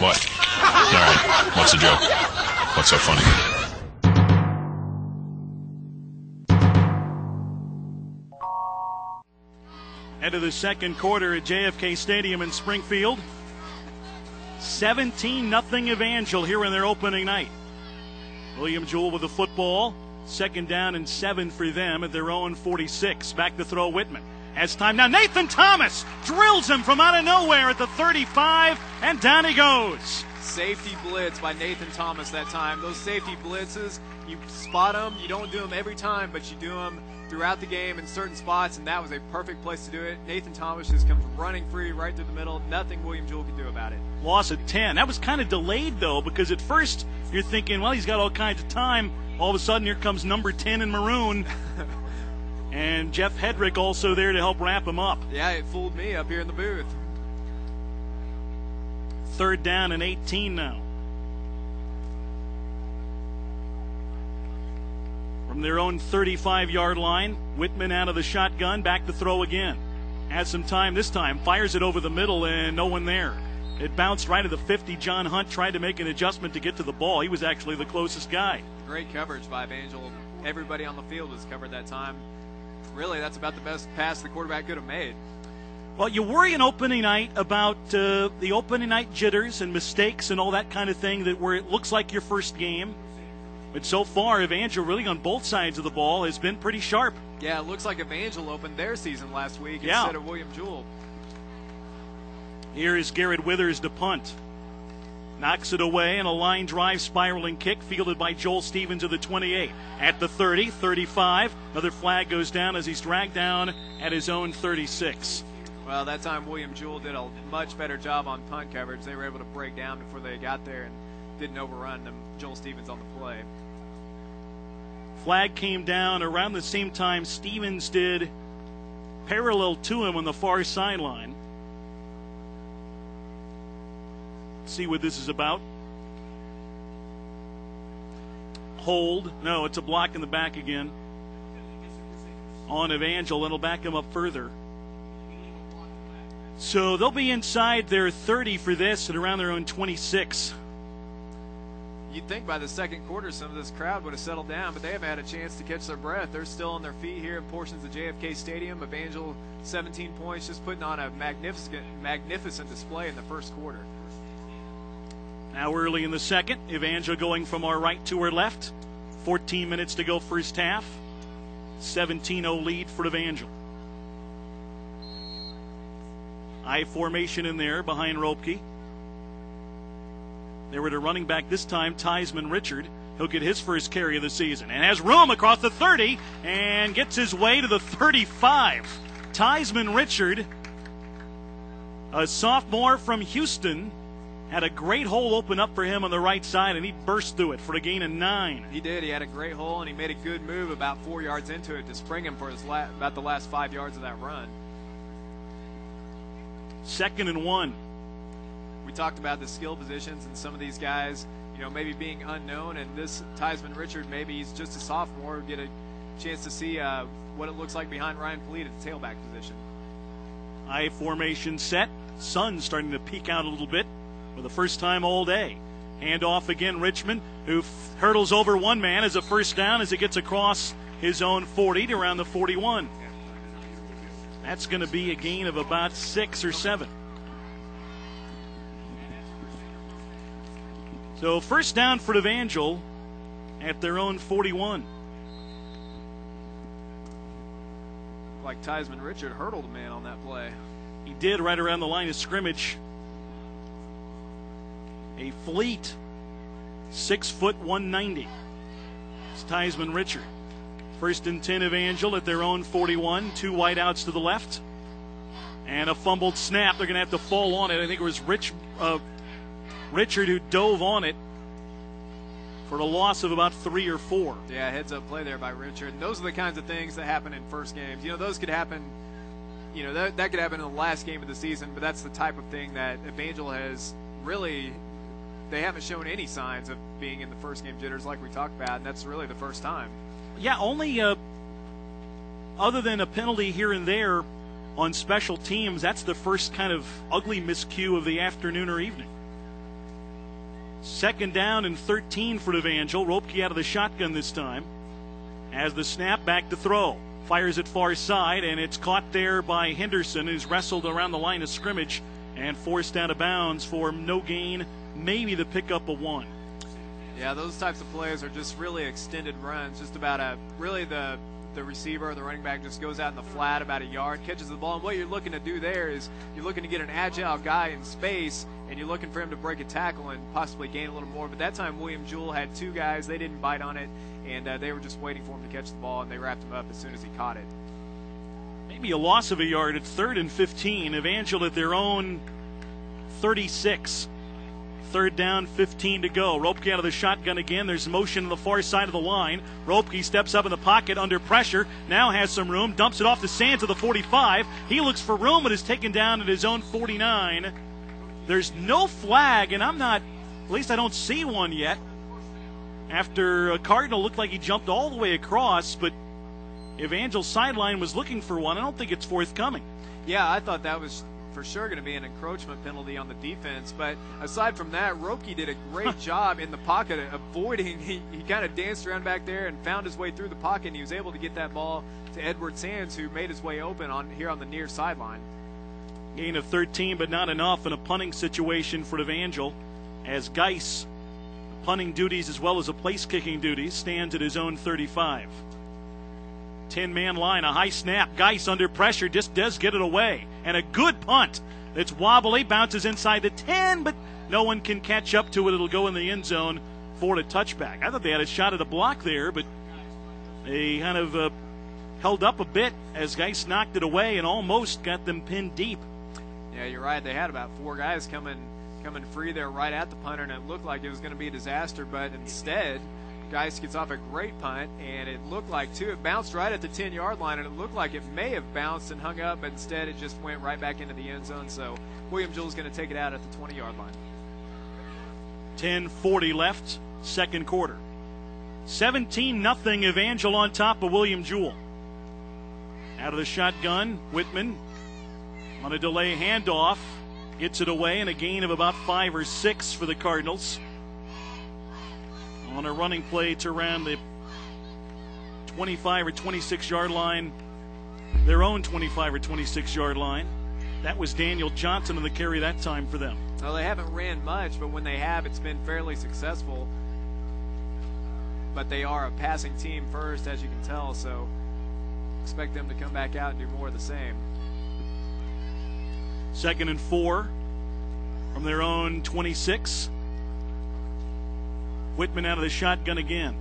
What? All right, what's the joke? What's so funny? End of the second quarter at JFK Stadium in Springfield. 17-0 Evangel here in their opening night. William Jewell with the football. 2nd down and 7 for them at their own 46. Back to throw Whitman. As time now, Nathan Thomas drills him from out of nowhere at the 35, and down he goes. Safety blitz by Nathan Thomas that time. Those safety blitzes, you spot them. You don't do them every time, but you do them throughout the game in certain spots, and that was a perfect place to do it. Nathan Thomas just comes running free right through the middle. Nothing William Jewell could do about it. Loss of 10. That was kind of delayed, though, because at first you're thinking, well, he's got all kinds of time. All of a sudden, here comes number 10 in maroon. And Jeff Hedrick also there to help wrap him up. Yeah, it fooled me up here in the booth. 3rd down and 18 now. From their own 35-yard line, Whitman out of the shotgun, back to throw again. Has some time this time, fires it over the middle, and no one there. It bounced right at the 50. John Hunt tried to make an adjustment to get to the ball. He was actually the closest guy. Great coverage by Evangel. Everybody on the field was covered that time. Really, that's about the best pass the quarterback could have made. Well, you worry an opening night about the opening night jitters and mistakes and all that kind of thing, that where it looks like your first game. But so far, Evangel really on both sides of the ball has been pretty sharp. Yeah, it looks like Evangel opened their season last week instead of William Jewell. Here is Garrett Withers to punt. Knocks it away, and a line drive spiraling kick fielded by Joel Stevens of the 28. At the 30, 35. Another flag goes down as he's dragged down at his own 36. Well, that time William Jewell did a much better job on punt coverage. They were able to break down before they got there and didn't overrun them. Joel Stevens on the play. Flag came down around the same time Stevens did, parallel to him on the far sideline. See what this is about. Hold. No, it's a block in the back again on Evangel. It'll back him up further. So they'll be inside their 30 for this at around their own 26. You'd think by the second quarter some of this crowd would have settled down, but they haven't had a chance to catch their breath. They're still on their feet here in portions of JFK Stadium. Evangel, 17 points, just putting on a magnificent display in the first quarter. Now early in the second, Evangel going from our right to our left. 14 minutes to go first half. 17-0 lead for Evangel. I formation in there behind Ropke. They were to running back this time, Theismann Richard. He'll get his first carry of the season and has room across the 30 and gets his way to the 35. Theismann Richard, a sophomore from Houston, had a great hole open up for him on the right side, and he burst through it for a gain of 9. He did. He had a great hole, and he made a good move about 4 yards into it to spring him for his about the last 5 yards of that run. 2nd and 1. We talked about the skill positions and some of these guys, maybe being unknown, and this Theismann Richard, maybe he's just a sophomore, get a chance to see what it looks like behind Ryan Polite at the tailback position. I formation set. Sun starting to peek out a little bit for the first time all day. Hand off again, Richmond, who hurdles over one man as a first down as it gets across his own 40 to around the 41. That's going to be a gain of about 6 or 7. So first down for Evangel at their own 41. Like Theismann Richard hurdled a man on that play. He did right around the line of scrimmage. A fleet 6 foot 190. It's Theismann Richard. 1st and 10 Evangel at their own 41. 2 wideouts to the left. And a fumbled snap. They're going to have to fall on it. I think it was Richard who dove on it for a loss of about 3 or 4. Yeah, heads up play there by Richard. And those are the kinds of things that happen in first games. Those could happen, that could happen in the last game of the season, but that's the type of thing that Evangel has really, they haven't shown any signs of being in the first game jitters like we talked about, and that's really the first time. Yeah, only other than a penalty here and there on special teams, that's the first kind of ugly miscue of the afternoon or evening. 2nd down and 13 for Evangel. Ropke out of the shotgun this time. As the snap, back to throw. Fires it far side, and it's caught there by Henderson, who's wrestled around the line of scrimmage and forced out of bounds for no gain, maybe the pickup of 1. Yeah, those types of plays are just really extended runs. Just about the receiver or the running back just goes out in the flat about a yard, catches the ball, and what you're looking to do there is you're looking to get an agile guy in space, and you're looking for him to break a tackle and possibly gain a little more. But that time, William Jewell had 2 guys. They didn't bite on it, and they were just waiting for him to catch the ball, and they wrapped him up as soon as he caught it. Maybe a loss of a yard at 3rd and 15. Evangel at their own 36. 3rd down, 15 to go. Ropke out of the shotgun again. There's motion on the far side of the line. Ropke steps up in the pocket under pressure. Now has some room. Dumps it off the sand to the 45. He looks for room but is taken down at his own 49. There's no flag, and at least I don't see one yet. After a Cardinal looked like he jumped all the way across, but Evangel's sideline was looking for one. I don't think it's forthcoming. Yeah, I thought that was for sure going to be an encroachment penalty on the defense. But aside from that, Ropke did a great job in the pocket avoiding. He kind of danced around back there and found his way through the pocket, and he was able to get that ball to Edward Sands, who made his way open on the near sideline. Gain of 13, but not enough in a punting situation for Evangel, as Geis, punting duties as well as a place-kicking duties, stands at his own 35. 10-man line, a high snap. Geis under pressure just does get it away. And a good punt. It's wobbly, bounces inside the 10, but no one can catch up to it. It'll go in the end zone for a touchback. I thought they had a shot at a block there, but they kind of held up a bit as Geis knocked it away and almost got them pinned deep. Yeah, you're right. They had about 4 guys coming free there right at the punter, and it looked like it was going to be a disaster, but instead Geis gets off a great punt, and it looked like, it bounced right at the 10-yard line, and it looked like it may have bounced and hung up, but instead it just went right back into the end zone. So William Jewell's going to take it out at the 20-yard line. 10:40 left, second quarter. 17-0 Evangel on top of William Jewell. Out of the shotgun, Whitman on a delay handoff, gets it away, and a gain of about 5 or 6 for the Cardinals. On a running play to around the 25 or 26-yard line, their own 25 or 26-yard line. That was Daniel Johnson on the carry that time for them. Well, they haven't ran much, but when they have, it's been fairly successful. But they are a passing team first, as you can tell, so expect them to come back out and do more of the same. 2nd and 4 from their own 26. Whitman out of the shotgun again.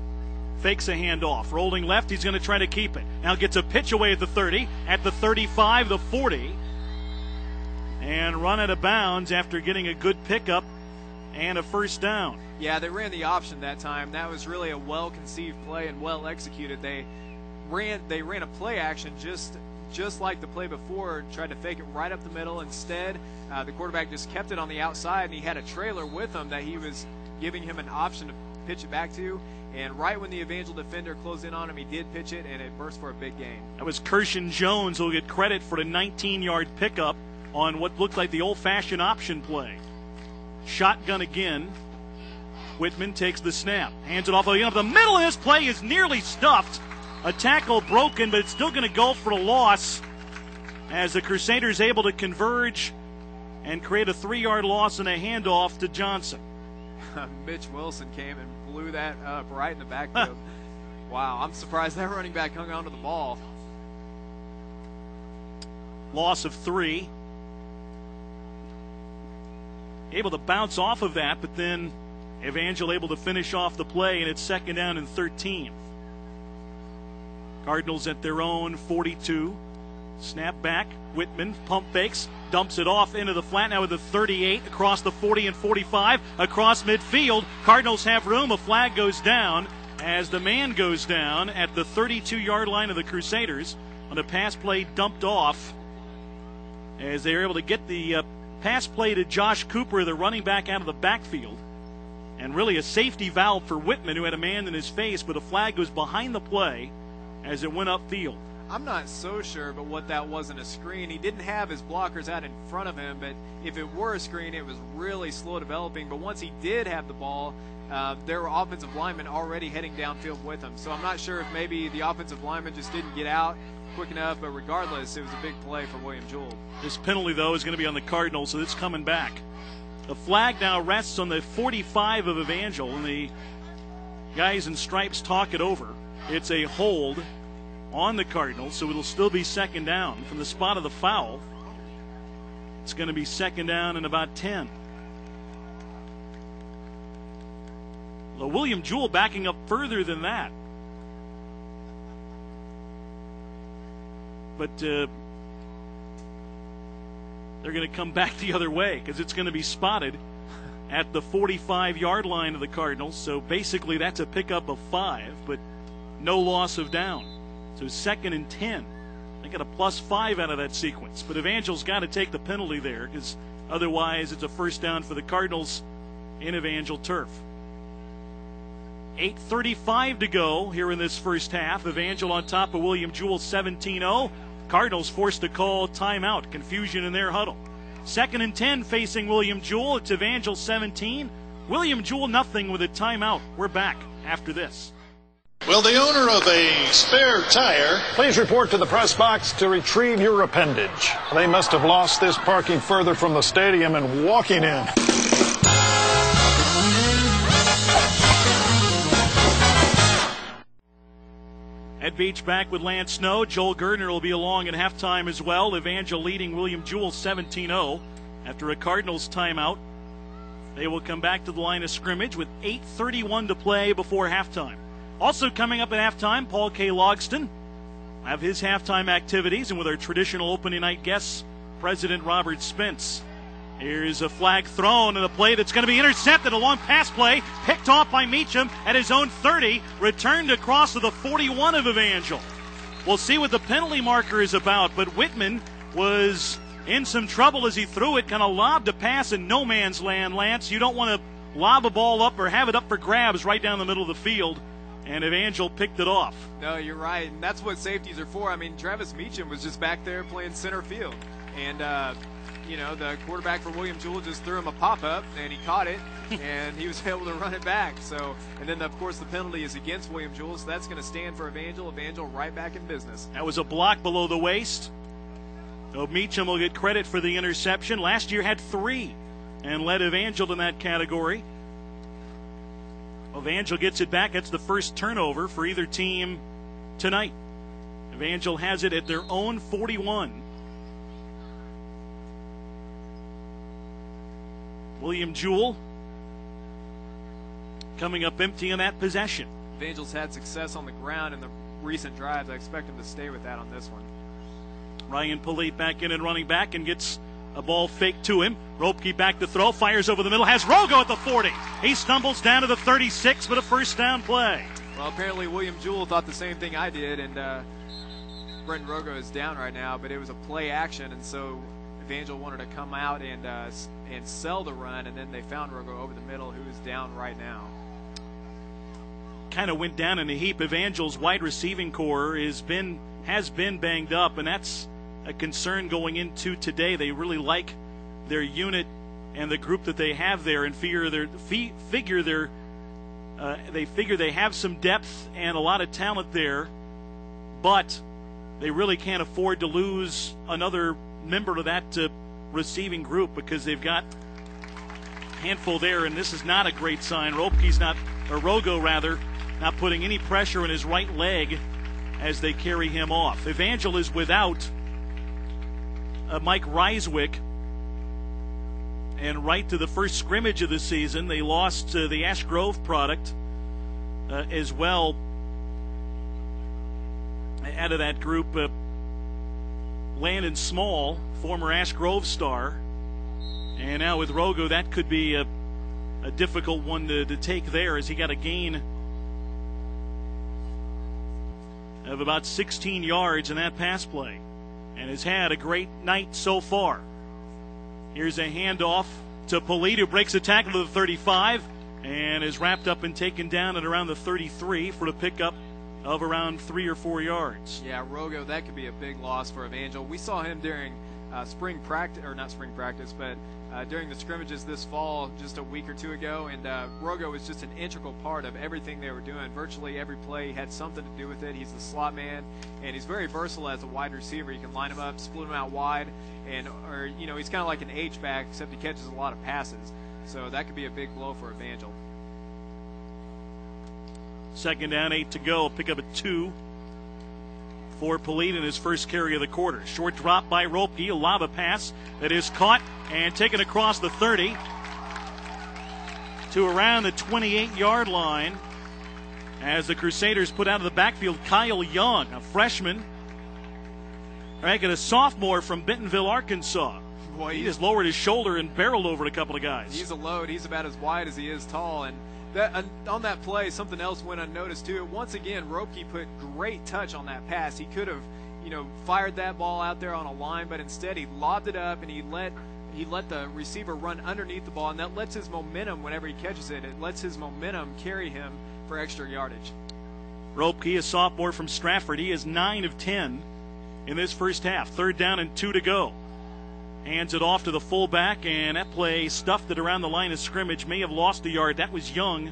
Fakes a handoff. Rolling left, he's going to try to keep it. Now gets a pitch away at the 30, at the 35, the 40. And run out of bounds after getting a good pickup and a first down. Yeah, they ran the option that time. That was really a well-conceived play and well executed. They ran a play action just like the play before, tried to fake it right up the middle. Instead, the quarterback just kept it on the outside, and he had a trailer with him that he was giving him an option to pitch it back to. And right when the Evangel defender closed in on him, he did pitch it, and it burst for a big gain. That was Kirshen Jones who will get credit for the 19-yard pickup on what looked like the old-fashioned option play. Shotgun again. Whitman takes the snap. Hands it off again. The middle of this play is nearly stuffed. A tackle broken, but it's still going to go for a loss as the Crusaders able to converge and create a 3-yard loss and a handoff to Johnson. Mitch Wilson came and blew that up right in the backfield. Wow, I'm surprised that running back hung onto the ball. Loss of 3. Able to bounce off of that, but then Evangel able to finish off the play, and it's 2nd down and 13. Cardinals at their own 42. Snap back. Whitman pump fakes. Dumps it off into the flat now with the 38. Across the 40 and 45. Across midfield. Cardinals have room. A flag goes down as the man goes down at the 32-yard line of the Crusaders on a pass play dumped off as they were able to get the pass play to Josh Cooper, the running back, out of the backfield. And really a safety valve for Whitman, who had a man in his face, but a flag goes behind the play as it went upfield. I'm not so sure, but what that wasn't a screen. He didn't have his blockers out in front of him, but if it were a screen, it was really slow developing. But once he did have the ball, there were offensive linemen already heading downfield with him. So I'm not sure if maybe the offensive lineman just didn't get out quick enough, but regardless, it was a big play for William Jewell. This penalty, though, is going to be on the Cardinals, so it's coming back. The flag now rests on the 45 of Evangel, and the guys in stripes talk it over. It's a hold on the Cardinals, so it'll still be 2nd down. From the spot of the foul, it's going to be 2nd down and about 10. Well, William Jewell backing up further than that. But they're going to come back the other way because it's going to be spotted at the 45-yard line of the Cardinals. So basically that's a pickup of 5, but no loss of down. So 2nd and 10. They got a +5 out of that sequence. But Evangel's got to take the penalty there because otherwise it's a first down for the Cardinals in Evangel turf. 8:35 to go here in this first half. Evangel on top of William Jewell 17-0. Cardinals forced to call timeout. Confusion in their huddle. 2nd and 10 facing William Jewell. It's Evangel 17. William Jewell nothing with a timeout. We're back after this. Will the owner of a spare tire please report to the press box to retrieve your appendage? They must have lost this parking further from the stadium and walking in. Ed Beach back with Lance Snow. Joel Gerdner will be along at halftime as well. Evangel leading William Jewell 17-0 after a Cardinals timeout. They will come back to the line of scrimmage with 8:31 to play before halftime. Also coming up at halftime, Paul K. Logston will have his halftime activities, and with our traditional opening night guests, President Robert Spence. Here's a flag thrown and a play that's going to be intercepted. A long pass play picked off by Meacham at his own 30, returned across to the 41 of Evangel. We'll see what the penalty marker is about, but Whitman was in some trouble as he threw it, kind of lobbed a pass in no man's land, Lance. You don't want to lob a ball up or have it up for grabs right down the middle of the field, and Evangel picked it off. No, you're right, and that's what safeties are for. I mean, Travis Meacham was just back there playing center field, and the quarterback for William Jewell just threw him a pop-up, and he caught it, and he was able to run it back. So, and then, of course, the penalty is against William Jewell, so that's going to stand for Evangel. Evangel right back in business. That was a block below the waist. Meacham will get credit for the interception. Last year had 3 and led Evangel in that category. Evangel gets it back. That's the first turnover for either team tonight. Evangel has it at their own 41. William Jewell coming up empty in that possession. Evangel's had success on the ground in the recent drives. I expect him to stay with that on this one. Ryan Polite back in and running back and gets a ball faked to him. Ropke back to throw, fires over the middle, has Rogo at the 40. He stumbles down to the 36, but a first down play. Well, apparently William Jewell thought the same thing I did, and Brenton Rogo is down right now, but it was a play action, and so Evangel wanted to come out and sell the run, and then they found Rogo over the middle, who is down right now. Kind of went down in a heap. Evangel's wide receiving core has been banged up, and that's a concern going into today. They really like their unit and the group that they have there, and they figure they have some depth and a lot of talent there, but they really can't afford to lose another member of that receiving group because they've got a handful there, and this is not a great sign. Rogo not putting any pressure on his right leg as they carry him off. Evangel is without Mike Reiswick, and right to the first scrimmage of the season, they lost the Ash Grove product as well. Out of that group, Landon Small, former Ash Grove star, and now with Rogo, that could be a difficult one to take there, as he got a gain of about 16 yards in that pass play and has had a great night so far. Here's a handoff to Polite, who breaks a tackle to the 35 and is wrapped up and taken down at around the 33 for a pickup of around 3 or 4 yards. Yeah, Rogo, that could be a big loss for Evangel. We saw him during spring practice, or not spring practice, but during the scrimmages this fall just a week or two ago, and Rogo was just an integral part of everything they were doing. Virtually every play had something to do with it. He's the slot man, and he's very versatile as a wide receiver. You can line him up, split him out wide, or he's kind of like an H-back, except he catches a lot of passes. So that could be a big blow for Evangel. 2nd down, 8 to go. Pick up at 2 for Polite in his first carry of the quarter. Short drop by Ropke, a lava pass that is caught and taken across the 30 to around the 28-yard line as the Crusaders put out of the backfield Kyle Young, a freshman, a sophomore from Bentonville, Arkansas. Boy, he just lowered his shoulder and barreled over a couple of guys. He's a load. He's about as wide as he is tall, and on that play, something else went unnoticed too. Once again, Ropke put great touch on that pass. He could have, fired that ball out there on a line, but instead he lobbed it up and he let the receiver run underneath the ball, and that lets his momentum, whenever he catches it, it lets his momentum carry him for extra yardage. Ropke, a sophomore from Stratford, he is 9 of 10 in this first half. 3rd down and 2 to go. Hands it off to the fullback, and that play stuffed it around the line of scrimmage. May have lost a yard. That was Young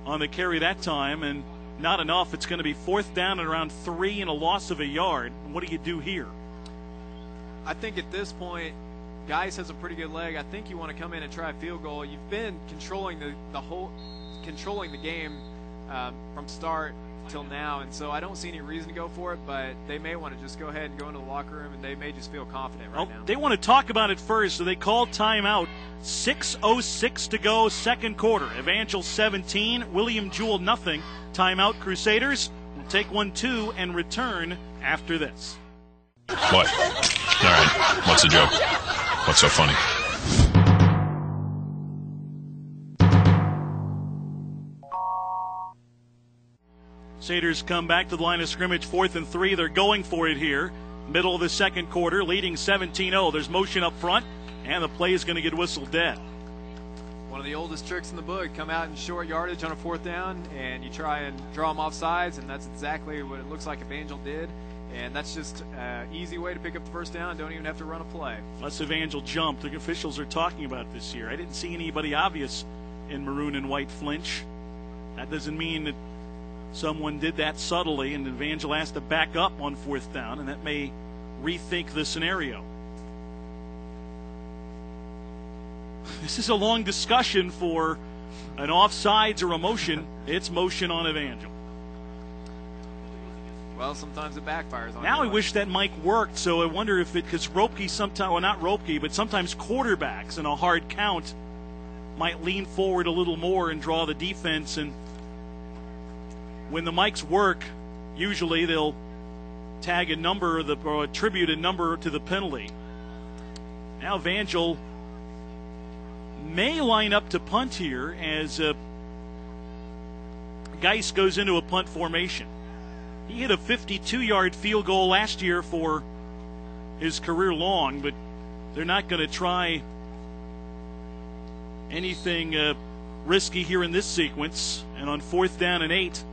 on the carry that time, and not enough. It's going to be 4th down and around 3 and a loss of a yard. What do you do here? I think at this point, Geis has a pretty good leg. I think you want to come in and try a field goal. You've been controlling the game from start till now, and so I don't see any reason to go for it, but they may want to just go ahead and go into the locker room, and they may just feel confident right now. They want to talk about it first, so they called timeout. 6:06 to go, second quarter. Evangel 17, William Jewell nothing. Timeout, Crusaders. We'll take 1-2 and return after this. What? All right, what's the joke? What's so funny? Crusaders come back to the line of scrimmage, 4th and 3. They're going for it here. Middle of the second quarter, leading 17-0. There's motion up front, and the play is going to get whistled dead. One of the oldest tricks in the book, come out in short yardage on a 4th down, and you try and draw them off sides, and that's exactly what it looks like Evangel did. And that's just an easy way to pick up the first down. Don't even have to run a play. Unless Evangel jumped. The officials are talking about this year. I didn't see anybody obvious in maroon and white flinch. That doesn't mean that someone did that subtly, and Evangel has to back up on 4th down, and that may rethink the scenario. This is a long discussion for an offsides or a motion. It's motion on Evangel. Well, sometimes it backfires on Now I wish that mic worked, so I wonder if it, because Ropke sometimes, well, not Ropke, but sometimes quarterbacks in a hard count might lean forward a little more and draw the defense. And when the mics work, usually they'll tag a number or attribute a number to the penalty. Now Evangel may line up to punt here as Geis goes into a punt formation. He hit a 52-yard field goal last year for his career long, but they're not going to try anything risky here in this sequence. And on 4th down and 8,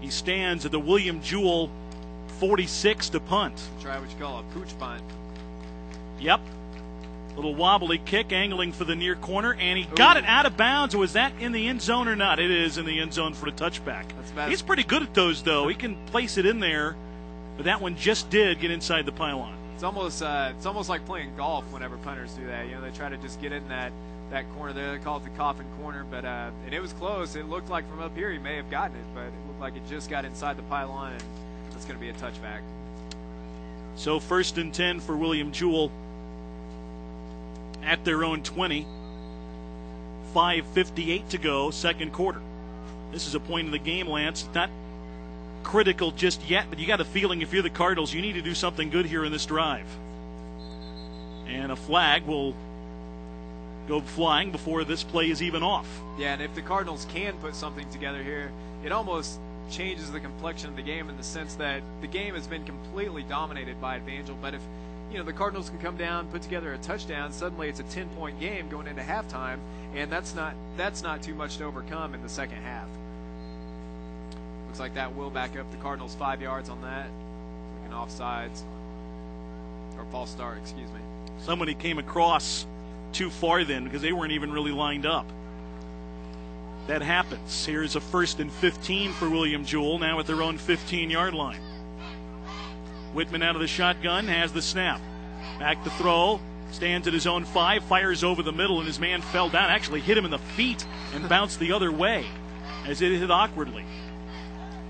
he stands at the William Jewell 46 to punt. Try what you call a pooch punt. Yep. Little wobbly kick, angling for the near corner, and he got it out of bounds. Was that in the end zone or not? It is in the end zone for a touchback. He's pretty good at those, though. He can place it in there, but that one just did get inside the pylon. It's almost like playing golf whenever punters do that. You know, they try to just get in that corner there. They call it the coffin corner, but and it was close. It looked like from up here he may have gotten it, but it looked like it just got inside the pylon, and it's going to be a touchback. So 1st and 10 for William Jewell at their own 20. 5:58 to go, second quarter. This is a point in the game, Lance. It's not critical just yet, but you got a feeling if you're the Cardinals, you need to do something good here in this drive. And a flag will go flying before this play is even off. Yeah, and if the Cardinals can put something together here, it almost changes the complexion of the game in the sense that the game has been completely dominated by Evangel, but if the Cardinals can come down, put together a touchdown, suddenly it's a 10-point game going into halftime, and that's not too much to overcome in the second half. Looks like that will back up the Cardinals 5 yards on that. Like an offsides or false start, excuse me. Somebody came across too far then because they weren't even really lined up. That happens. Here's a 1st and 15 for William Jewell, now at their own 15-yard line. Whitman out of the shotgun, has the snap. Back to throw, stands at his own 5, fires over the middle, and his man fell down. Actually hit him in the feet and bounced the other way as it hit awkwardly.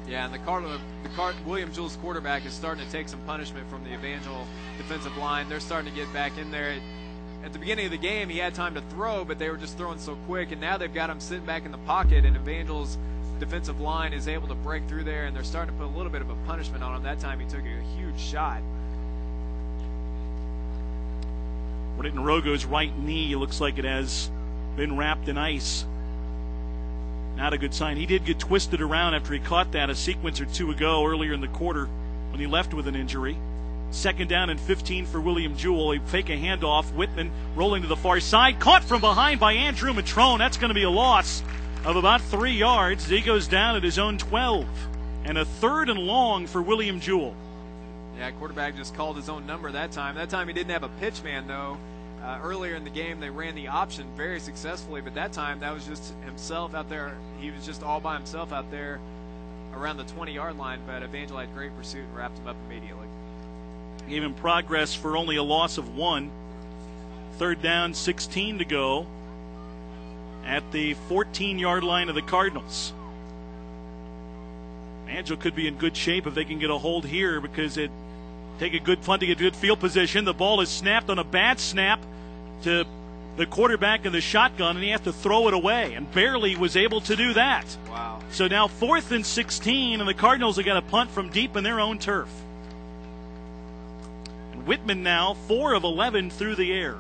Yeah, and William Jewell's quarterback is starting to take some punishment from the Evangel defensive line. They're starting to get back in there. At the beginning of the game, he had time to throw, but they were just throwing so quick, and now they've got him sitting back in the pocket, and Evangel's defensive line is able to break through there, and they're starting to put a little bit of a punishment on him. That time he took a huge shot. Britton Rogo's right knee looks like it has been wrapped in ice. Not a good sign. He did get twisted around after he caught that a sequence or two ago earlier in the quarter when he left with an injury. 2nd down and 15 for William Jewell. He fake a handoff. Whitman rolling to the far side. Caught from behind by Andrew Matrone. That's going to be a loss of about 3 yards. He goes down at his own 12. And a 3rd and long for William Jewell. Yeah, quarterback just called his own number that time. That time he didn't have a pitch man, though. Earlier in the game, they ran the option very successfully, but that time that was just himself out there. He was just all by himself out there around the 20-yard line, but Evangel had great pursuit and wrapped him up immediately. Gave him progress for only a loss of 1. 3rd down, 16 to go at the 14-yard line of the Cardinals. Evangel could be in good shape if they can get a hold here because it take a good punt to get good field position. The ball is snapped on a bad snap to the quarterback in the shotgun, and he has to throw it away, and barely was able to do that. Wow. So now 4th and 16, and the Cardinals have got a punt from deep in their own turf. And Whitman now 4 of 11 through the air.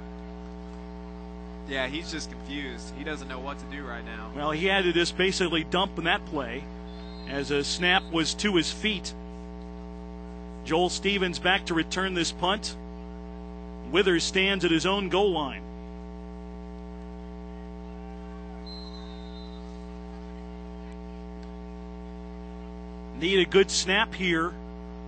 Yeah, he's just confused. He doesn't know what to do right now. Well, he had to just basically dump in that play as a snap was to his feet. Joel Stevens back to return this punt. Withers stands at his own goal line. Need a good snap here.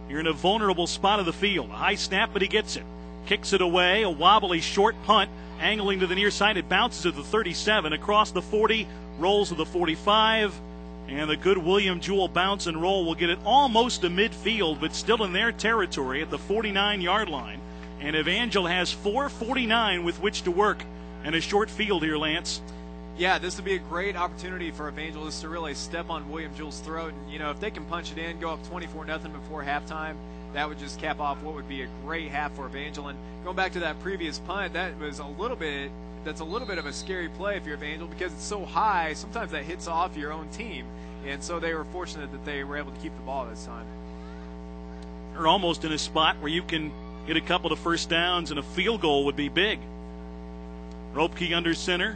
You're in a vulnerable spot of the field. A high snap, but he gets it. Kicks it away. A wobbly short punt. Angling to the near side. It bounces at the 37. Across the 40. Rolls to the 45. And the good William Jewell bounce and roll will get it almost to midfield, but still in their territory at the 49-yard line. And Evangel has 4:49 with which to work and a short field here, Lance. Yeah, this would be a great opportunity for Evangel just to really step on William Jewell's throat. And, you know, if they can punch it in, go up 24-0 before halftime, that would just cap off what would be a great half for Evangel. And going back to that previous punt, that's a little bit of a scary play if you're Evangel because it's so high. Sometimes that hits off your own team. And so they were fortunate that they were able to keep the ball this time. They're almost in a spot where you can get a couple of first downs, and a field goal would be big. Ropke under center.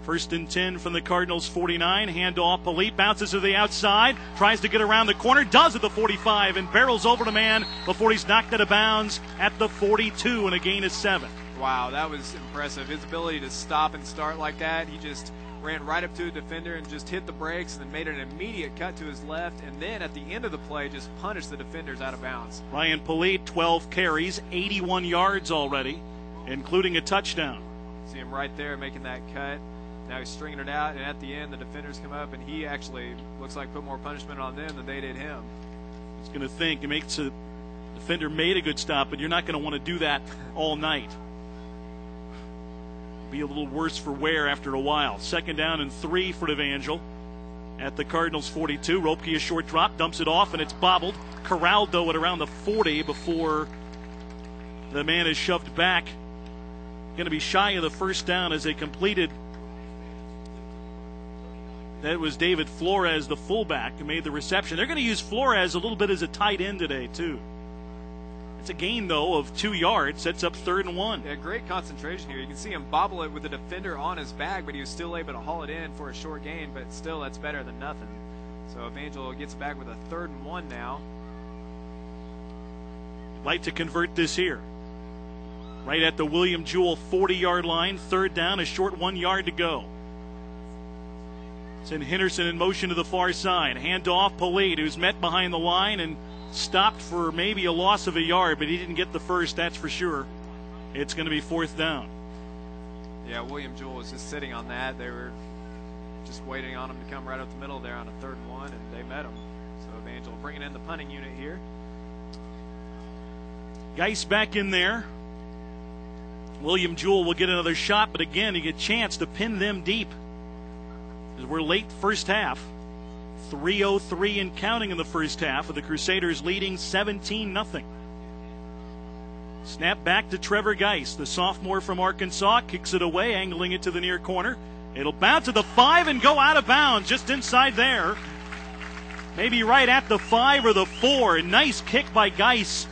1st and 10 from the Cardinals 49. Handoff. Polite bounces to the outside. Tries to get around the corner. Does at the 45 and barrels over the man before he's knocked out of bounds at the 42 and a gain of 7. Wow, that was impressive. His ability to stop and start like that. He just ran right up to a defender and just hit the brakes and then made an immediate cut to his left. And then at the end of the play, just punished the defenders out of bounds. Ryan Polite, 12 carries, 81 yards already, including a touchdown. See him right there making that cut. Now he's stringing it out, and at the end, the defenders come up, and he actually looks like put more punishment on them than they did him. He's going to think it makes a defender made a good stop, but you're not going to want to do that all night. Be a little worse for wear after a while. 2nd down and 3 for Evangel at the Cardinals 42. Ropke a short drop, dumps it off, and it's bobbled. Corralled, though, at around the 40 before the man is shoved back. Going to be shy of the first down as they completed. That was David Flores, the fullback, who made the reception. They're going to use Flores a little bit as a tight end today, too. It's a gain, though, of 2 yards. Sets up 3rd and 1. Yeah, great concentration here. You can see him bobble it with the defender on his back, but he was still able to haul it in for a short gain, but still that's better than nothing. So Evangel gets back with a 3rd and 1 now. Like to convert this here. Right at the William Jewell 40-yard line. 3rd down, a short 1 yard to go. Send Henderson in motion to the far side. Handoff, Polite, who's met behind the line and stopped for maybe a loss of a yard, but he didn't get the first, that's for sure. It's going to be 4th down. Yeah, William Jewell was just sitting on that. They were just waiting on him to come right up the middle there on a 3rd and 1, and they met him. So Evangel bringing in the punting unit here. Geis back in there. William Jewell will get another shot, but again, he get a chance to pin them deep. As we're late first half. 3:03 and counting in the first half, with the Crusaders leading 17-0. Snap back to Trevor Geis, the sophomore from Arkansas, kicks it away, angling it to the near corner. It'll bounce to the 5 and go out of bounds just inside there. Maybe right at the 5 or the 4. Nice kick by Geis.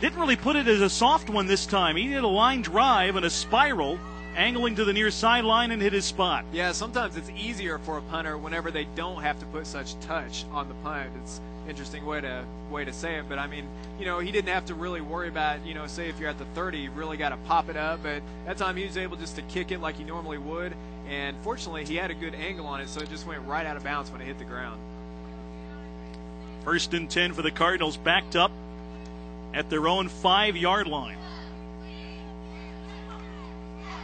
Didn't really put it as a soft one this time. He did a line drive and a spiral, angling to the near sideline and hit his spot. Yeah, sometimes it's easier for a punter whenever they don't have to put such touch on the punt. It's an interesting way to say it, but I mean, you know, he didn't have to really worry about, you know, say if you're at the 30, you really got to pop it up, but that time he was able just to kick it like he normally would, and fortunately he had a good angle on it, so it just went right out of bounds when it hit the ground. 1st and 10 for the Cardinals, backed up at their own 5-yard line.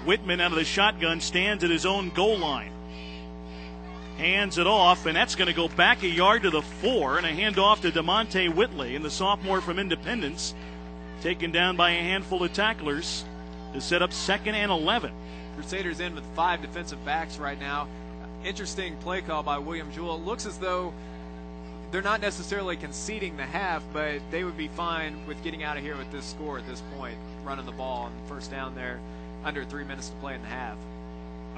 Whitman out of the shotgun stands at his own goal line. Hands it off, and that's going to go back a yard to the 4, and a handoff to DeMonte Whitley, and the sophomore from Independence, taken down by a handful of tacklers to set up 2nd and 11. Crusaders in with 5 defensive backs right now. Interesting play call by William Jewell. It looks as though they're not necessarily conceding the half, but they would be fine with getting out of here with this score at this point, running the ball on 1st down there. Under 3 minutes to play in the half.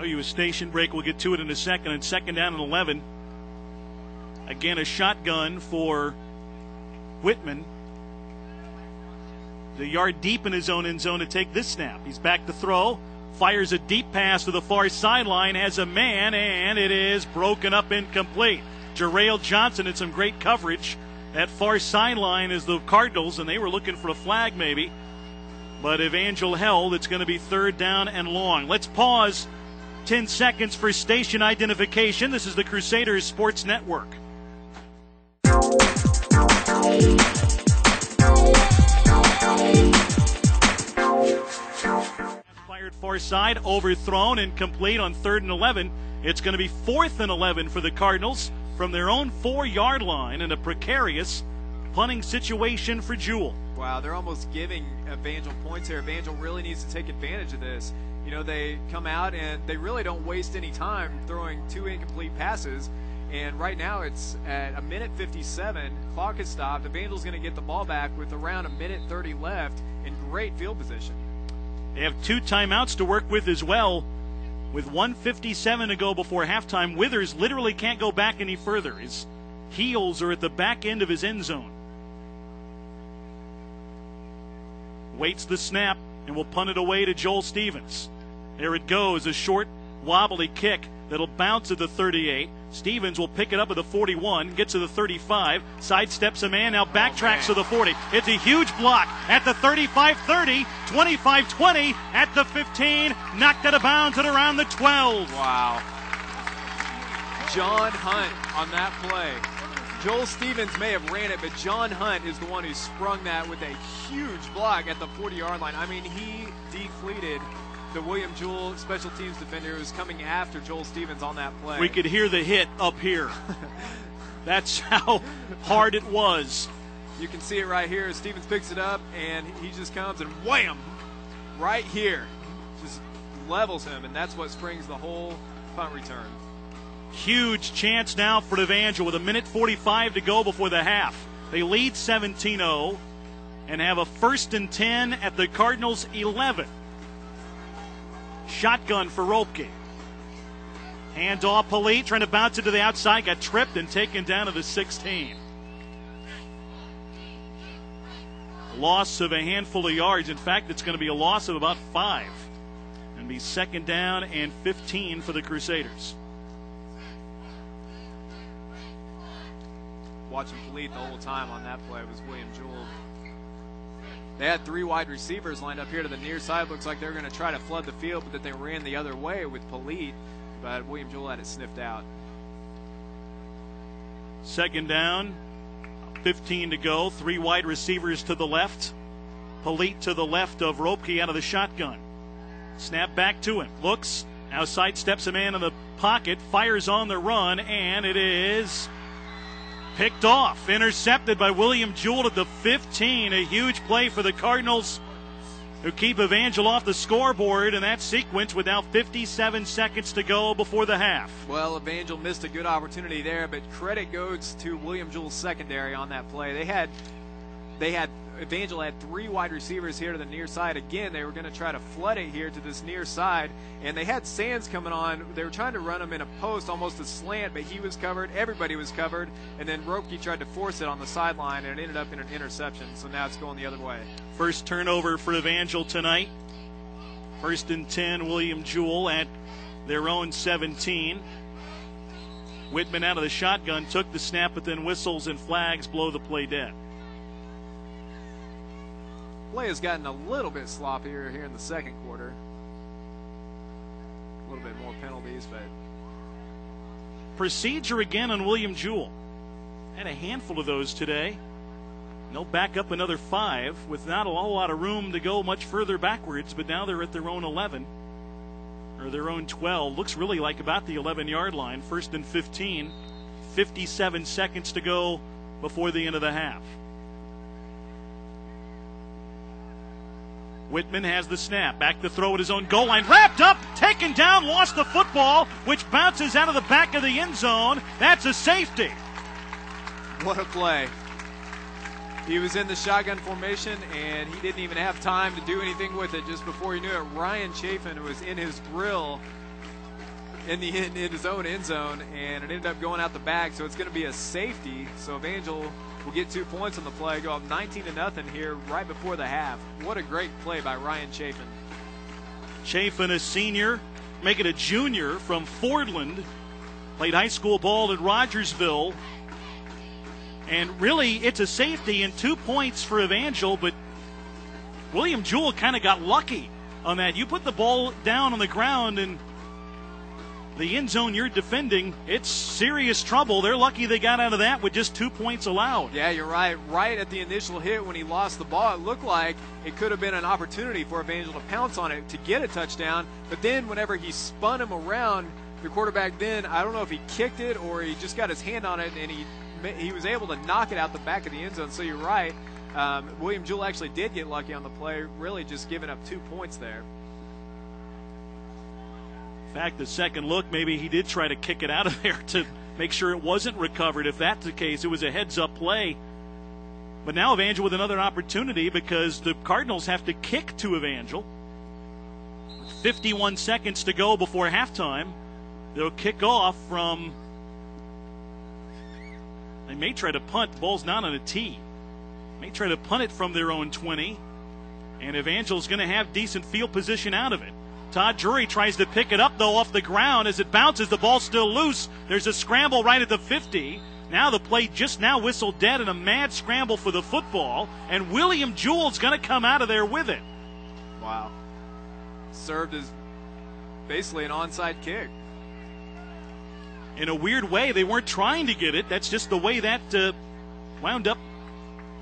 OU station break. We'll get to it in a second. And 2nd down and 11. Again, a shotgun for Whitman. The yard deep in his own end zone to take this snap. He's back to throw. Fires a deep pass to the far sideline. Has a man, and it is broken up incomplete. Jewell Johnson had some great coverage. That far sideline is the Cardinals, and they were looking for a flag maybe. But Evangel held. It's going to be 3rd down and long. Let's pause 10 seconds for station identification. This is the Crusaders Sports Network. Fired far side, overthrown, incomplete on 3rd and 11. It's going to be 4th and 11 for the Cardinals from their own 4-yard line in a precarious punting situation for Jewell. Wow, they're almost giving Evangel points here. Evangel really needs to take advantage of this. You know, they come out and they really don't waste any time throwing 2 incomplete passes. And right now it's at 1:57. Clock has stopped. Evangel's going to get the ball back with around 1:30 left in great field position. They have 2 timeouts to work with as well. With 1:57 to go before halftime, Withers literally can't go back any further. His heels are at the back end of his end zone. Waits the snap and will punt it away to Joel Stevens. There it goes, a short, wobbly kick that'll bounce at the 38. Stevens will pick it up at the 41, gets to the 35, sidesteps a man, now backtracks to the 40. It's a huge block at the 35-30, 25-20, at the 15, knocked out of bounds at around the 12. Wow. John Hunt on that play. Joel Stevens may have ran it, but John Hunt is the one who sprung that with a huge block at the 40-yard line. I mean, he defleeted the William Jewell special teams defender who was coming after Joel Stevens on that play. We could hear the hit up here. That's how hard it was. You can see it right here. Stevens picks it up, and he just comes and wham! Right here. Just levels him, and that's what springs the whole punt return. Huge chance now for Evangel with 1:45 to go before the half. They lead 17-0 and have a 1st and 10 at the Cardinals' 11. Shotgun for Ropke. Hand off Polite, trying to bounce it to the outside, got tripped and taken down to the 16. A loss of a handful of yards. In fact, it's going to be a loss of about 5. And be 2nd down and 15 for the Crusaders. Watching Polite the whole time on that play was William Jewell. They had 3 wide receivers lined up here to the near side. Looks like they're going to try to flood the field, but that they ran the other way with Polite. But William Jewell had it sniffed out. 2nd down, 15 to go. 3 wide receivers to the left. Polite to the left of Ropke out of the shotgun. Snap back to him. Looks, now sidesteps a man in the pocket, fires on the run, and it is picked off. Intercepted by William Jewell at the 15. A huge play for the Cardinals, who keep Evangel off the scoreboard in that sequence with now 57 seconds to go before the half. Well, Evangel missed a good opportunity there, but credit goes to William Jewell's secondary on that play. Evangel had 3 wide receivers here to the near side. Again, they were going to try to flood it here to this near side, and they had Sands coming on. They were trying to run him in a post, almost a slant, but he was covered. Everybody was covered, and then Ropke tried to force it on the sideline, and it ended up in an interception, so now it's going the other way. First turnover for Evangel tonight. 1st and 10, William Jewell at their own 17. Whitman out of the shotgun, took the snap, but then whistles and flags blow the play dead. Play has gotten a little bit sloppier here in the 2nd quarter. A little bit more penalties, but procedure again on William Jewell. Had a handful of those today. They'll back up another 5 with not a whole lot of room to go much further backwards, but now they're at their own 11 or their own 12. Looks really like about the 11-yard line. 1st and 15. 57 seconds to go before the end of the half. Whitman has the snap. Back to throw at his own goal line. Wrapped up, taken down, lost the football, which bounces out of the back of the end zone. That's a safety. What a play. He was in the shotgun formation, and he didn't even have time to do anything with it. Just before he knew it, Ryan Chafin was in his grill in his own end zone, and it ended up going out the back, so it's going to be a safety. So Evangel will get 2 points on the play, go up 19-0 here right before the half. What a great play by Ryan Chafin. Chafin, a senior, make it a junior from Fordland. Played high school ball at Rogersville. And really, it's a safety and 2 points for Evangel, but William Jewell kind of got lucky on that. You put the ball down on the ground and the end zone you're defending, it's serious trouble. They're lucky they got out of that with just 2 points allowed. Yeah, you're right. Right at the initial hit when he lost the ball, it looked like it could have been an opportunity for Evangel to pounce on it to get a touchdown. But then whenever he spun him around, the quarterback then, I don't know if he kicked it or he just got his hand on it and he he was able to knock it out the back of the end zone. So you're right. William Jewell actually did get lucky on the play, really just giving up 2 points there. In fact, the second look, maybe he did try to kick it out of there to make sure it wasn't recovered. If that's the case, it was a heads-up play. But now Evangel with another opportunity because the Cardinals have to kick to Evangel. 51 seconds to go before halftime. They'll kick off from, they may try to punt. The ball's not on a tee. May try to punt it from their own 20. And Evangel's going to have decent field position out of it. Todd Drury tries to pick it up, though, off the ground. As it bounces, the ball's still loose. There's a scramble right at the 50. Now the play just now whistled dead in a mad scramble for the football. And William Jewell's going to come out of there with it. Wow. Served as basically an onside kick. In a weird way, they weren't trying to get it. That's just the way that wound up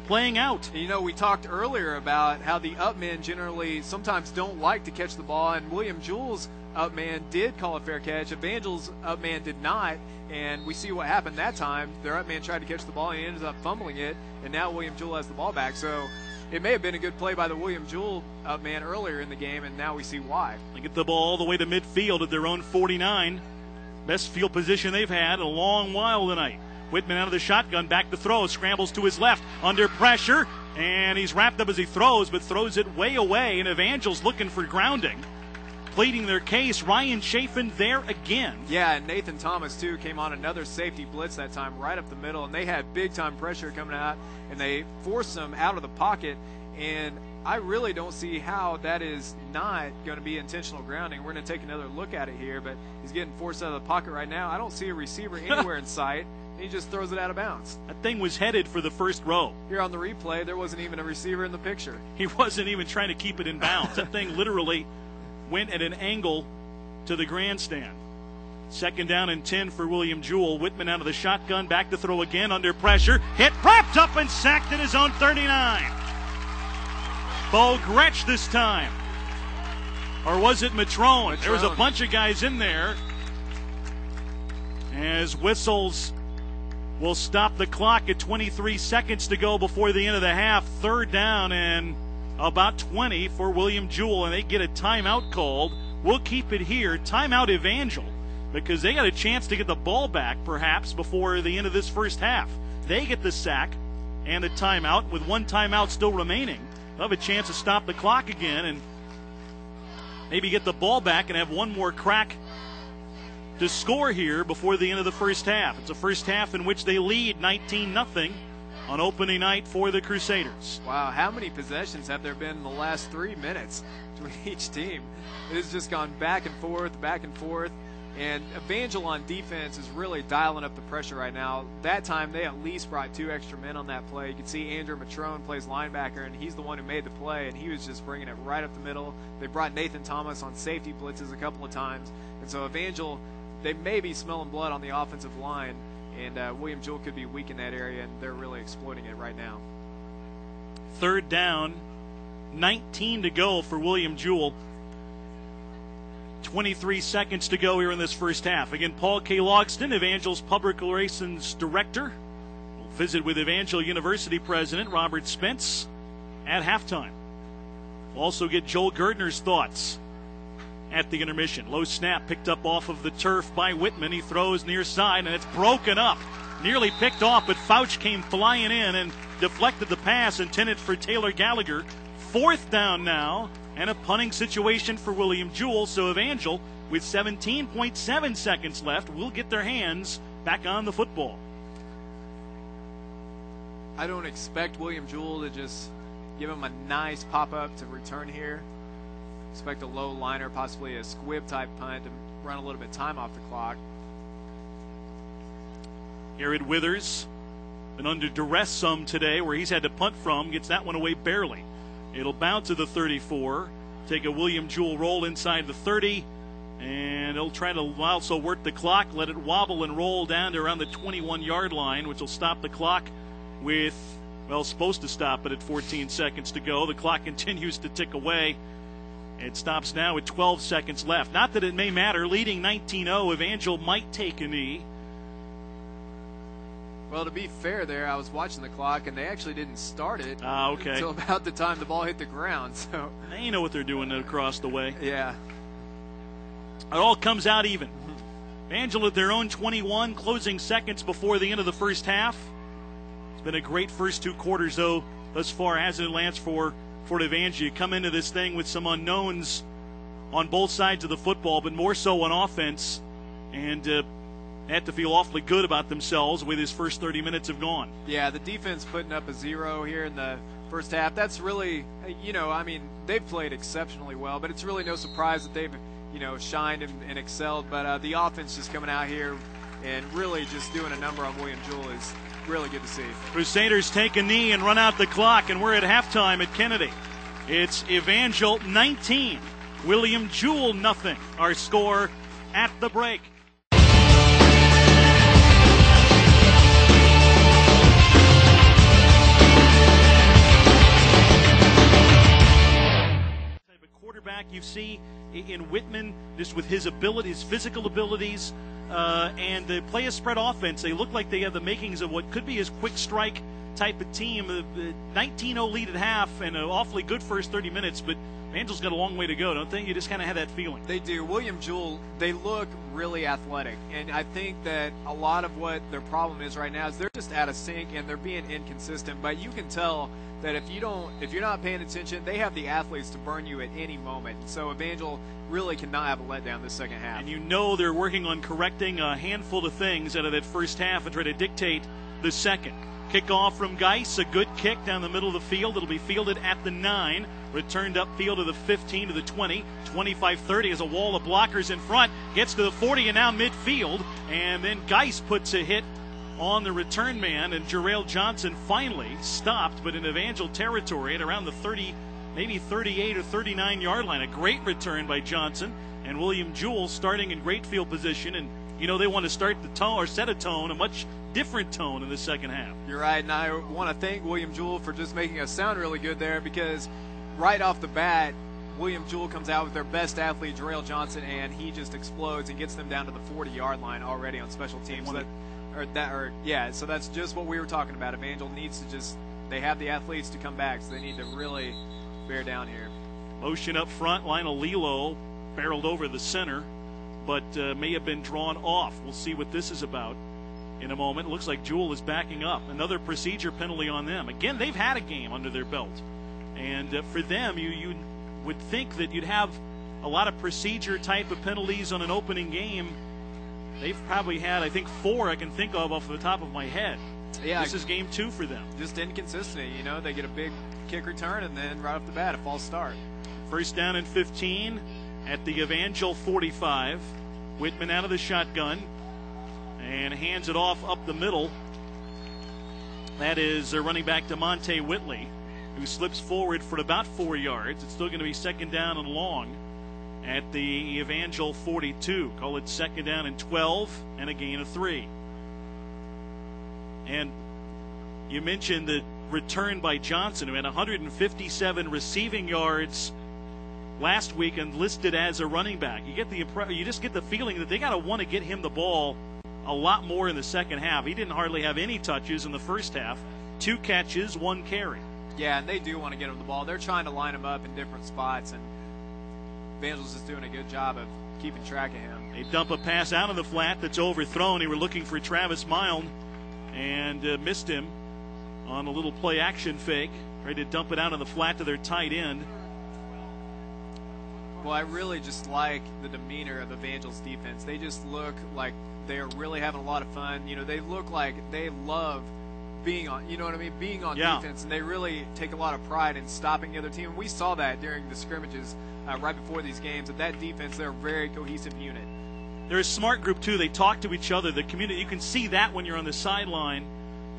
playing out. You know, we talked earlier about how the up men generally sometimes don't like to catch the ball, and William Jewell's up man did call a fair catch. Evangel's up man did not, and we see what happened that time. Their up man tried to catch the ball, and he ended up fumbling it, and now William Jewell has the ball back. So it may have been a good play by the William Jewell up man earlier in the game, and now we see why. They get the ball all the way to midfield at their own 49. Best field position they've had in a long while tonight. Whitman out of the shotgun, back to throw, scrambles to his left, under pressure, and he's wrapped up as he throws, but throws it way away, and Evangel's looking for grounding. Pleading their case, Ryan Chafin there again. Yeah, and Nathan Thomas, too, came on another safety blitz that time right up the middle, and they had big-time pressure coming out, and they forced him out of the pocket, and I really don't see how that is not going to be intentional grounding. We're going to take another look at it here, but he's getting forced out of the pocket right now. I don't see a receiver anywhere in sight. He just throws it out of bounds. That thing was headed for the first row. Here on the replay, there wasn't even a receiver in the picture. He wasn't even trying to keep it in bounds. That thing literally went at an angle to the grandstand. Second down and 10 for William Jewell. Whitman out of the shotgun, back to throw again, under pressure. Hit, wrapped up and sacked at his own 39. Bo Gretsch this time. Or was it Matrone? There was a bunch of guys in there. As whistles will stop the clock at 23 seconds to go before the end of the half. Third down and about 20 for William Jewell, and they get a timeout called. We'll keep it here. Timeout Evangel, because they got a chance to get the ball back perhaps before the end of this first half. They get the sack and the timeout. With one timeout still remaining, they'll have a chance to stop the clock again and maybe get the ball back and have one more crack to score here before the end of the first half. It's a first half in which they lead 19-0 on opening night for the Crusaders. Wow, how many possessions have there been in the last 3 minutes between each team? It has just gone back and forth, and Evangel on defense is really dialing up the pressure right now. That time they at least brought 2 extra men on that play. You can see Andrew Matrone plays linebacker, and he's the one who made the play, and he was just bringing it right up the middle. They brought Nathan Thomas on safety blitzes a couple of times, and so Evangel, they may be smelling blood on the offensive line, and William Jewell could be weak in that area, and they're really exploiting it right now. Third down, 19 to go for William Jewell. 23 seconds to go here in this first half. Again, Paul K. Logston, Evangel's Public Relations Director, will visit with Evangel University President Robert Spence at halftime. We'll also get Joel Gerdner's thoughts at the intermission. Low snap picked up off of the turf by Whitman. He throws near side, and it's broken up. Nearly picked off, but Fouch came flying in and deflected the pass intended for Taylor Gallagher. Fourth down now, and a punting situation for William Jewell. So Evangel, with 17.7 seconds left, will get their hands back on the football. I don't expect William Jewell to just give him a nice pop-up to return here. Expect a low liner, possibly a squib type punt, to run a little bit of time off the clock. Garrett Withers been under duress some today, where he's had to punt from, gets that one away barely. It'll bounce to the 34, take a William Jewell roll inside the 30, and he'll try to also work the clock, let it wobble and roll down to around the 21-yard line, which will stop the clock with, well, supposed to stop it at 14 seconds to go. The clock continues to tick away. It stops now with 12 seconds left. Not that it may matter. Leading 19-0, Evangel might take a knee. Well, to be fair there, I was watching the clock, and they actually didn't start it okay. until about the time the ball hit the ground. So they know what they're doing across the way. Yeah. It all comes out even. Evangel at their own 21, closing seconds before the end of the first half. It's been a great first 2 quarters, though, thus far, hasn't it, Lance, for Evangel? You come into this thing with some unknowns on both sides of the football, but more so on offense, and had to feel awfully good about themselves with his first 30 minutes have gone. Yeah, the defense putting up a 0 here in the first half, that's really, they've played exceptionally well, but it's really no surprise that they've, shined and excelled. But the offense just coming out here and really just doing a number on William Jewell is really good to see. Crusaders take a knee and run out the clock, and we're at halftime at Kennedy. It's Evangel 19, William Jewell nothing. Our score at the break. Quarterback you see in Whitman, just with his abilities, his physical abilities, and they play a spread offense. They look like they have the makings of what could be his quick strike type of team. 19-0 lead at half and an awfully good first 30 minutes, but Evangel's got a long way to go, don't they? You just kind of have that feeling. They do. William Jewell, they look really athletic, and I think that a lot of what their problem is right now is they're just out of sync and they're being inconsistent. But you can tell that if you're not paying attention, they have the athletes to burn you at any moment. And so Evangel really cannot have a letdown this second half. And they're working on correcting a handful of things out of that first half and try to dictate the second. Kickoff from Geis, a good kick down the middle of the field. It'll be fielded at the 9, returned upfield to the 15, to the 20, 25-30 as a wall of blockers in front, gets to the 40 and now midfield, and then Geis puts a hit on the return man, and Jewell Johnson finally stopped, but in Evangel territory at around the 30, maybe 38 or 39 yard line. A great return by Johnson, and William Jewell starting in great field position, and they want to start the tone or set a tone, a much different tone in the second half. You're right, and I want to thank William Jewell for just making us sound really good there, because right off the bat, William Jewell comes out with their best athlete, Jewell Johnson, and he just explodes and gets them down to the 40-yard line already on special teams. So that's just what we were talking about. Evangel needs to they have the athletes to come back, so they need to really bear down here. Motion up front, Lionel Lilo barreled over the center, but may have been drawn off. We'll see what this is about in a moment. It looks like Jewell is backing up. Another procedure penalty on them. Again, they've had a game under their belt. And for them, you would think that you'd have a lot of procedure type of penalties on an opening game. They've probably had, I think, 4 I can think of off the top of my head. Yeah, this is game 2 for them. Just inconsistency. They get a big kick return and then right off the bat, a false start. First down and 15 at the Evangel 45. Whitman out of the shotgun and hands it off up the middle. That is their running back DeMonte Whitley, who slips forward for about 4 yards. It's still going to be second down and long at the Evangel 42. Call it second down and 12 and a gain of 3. And you mentioned the return by Johnson, who had 157 receiving yards last week and listed as a running back. You just get the feeling that they got to want to get him the ball a lot more in the second half. He didn't hardly have any touches in the first half. 2 catches, 1 carry. Yeah, and they do want to get him the ball. They're trying to line him up in different spots, and Evangel's is doing a good job of keeping track of him. They dump a pass out of the flat that's overthrown. They were looking for Travis Milne and missed him on a little play action fake. Tried to dump it out of the flat to their tight end. Well, I really just like the demeanor of Evangel's defense. They just look like they're really having a lot of fun. They look like they love being on, being on defense, and they really take a lot of pride in stopping the other team. And we saw that during the scrimmages right before these games. That defense, they're a very cohesive unit. They're a smart group, too. They talk to each other. The community, you can see that when you're on the sideline,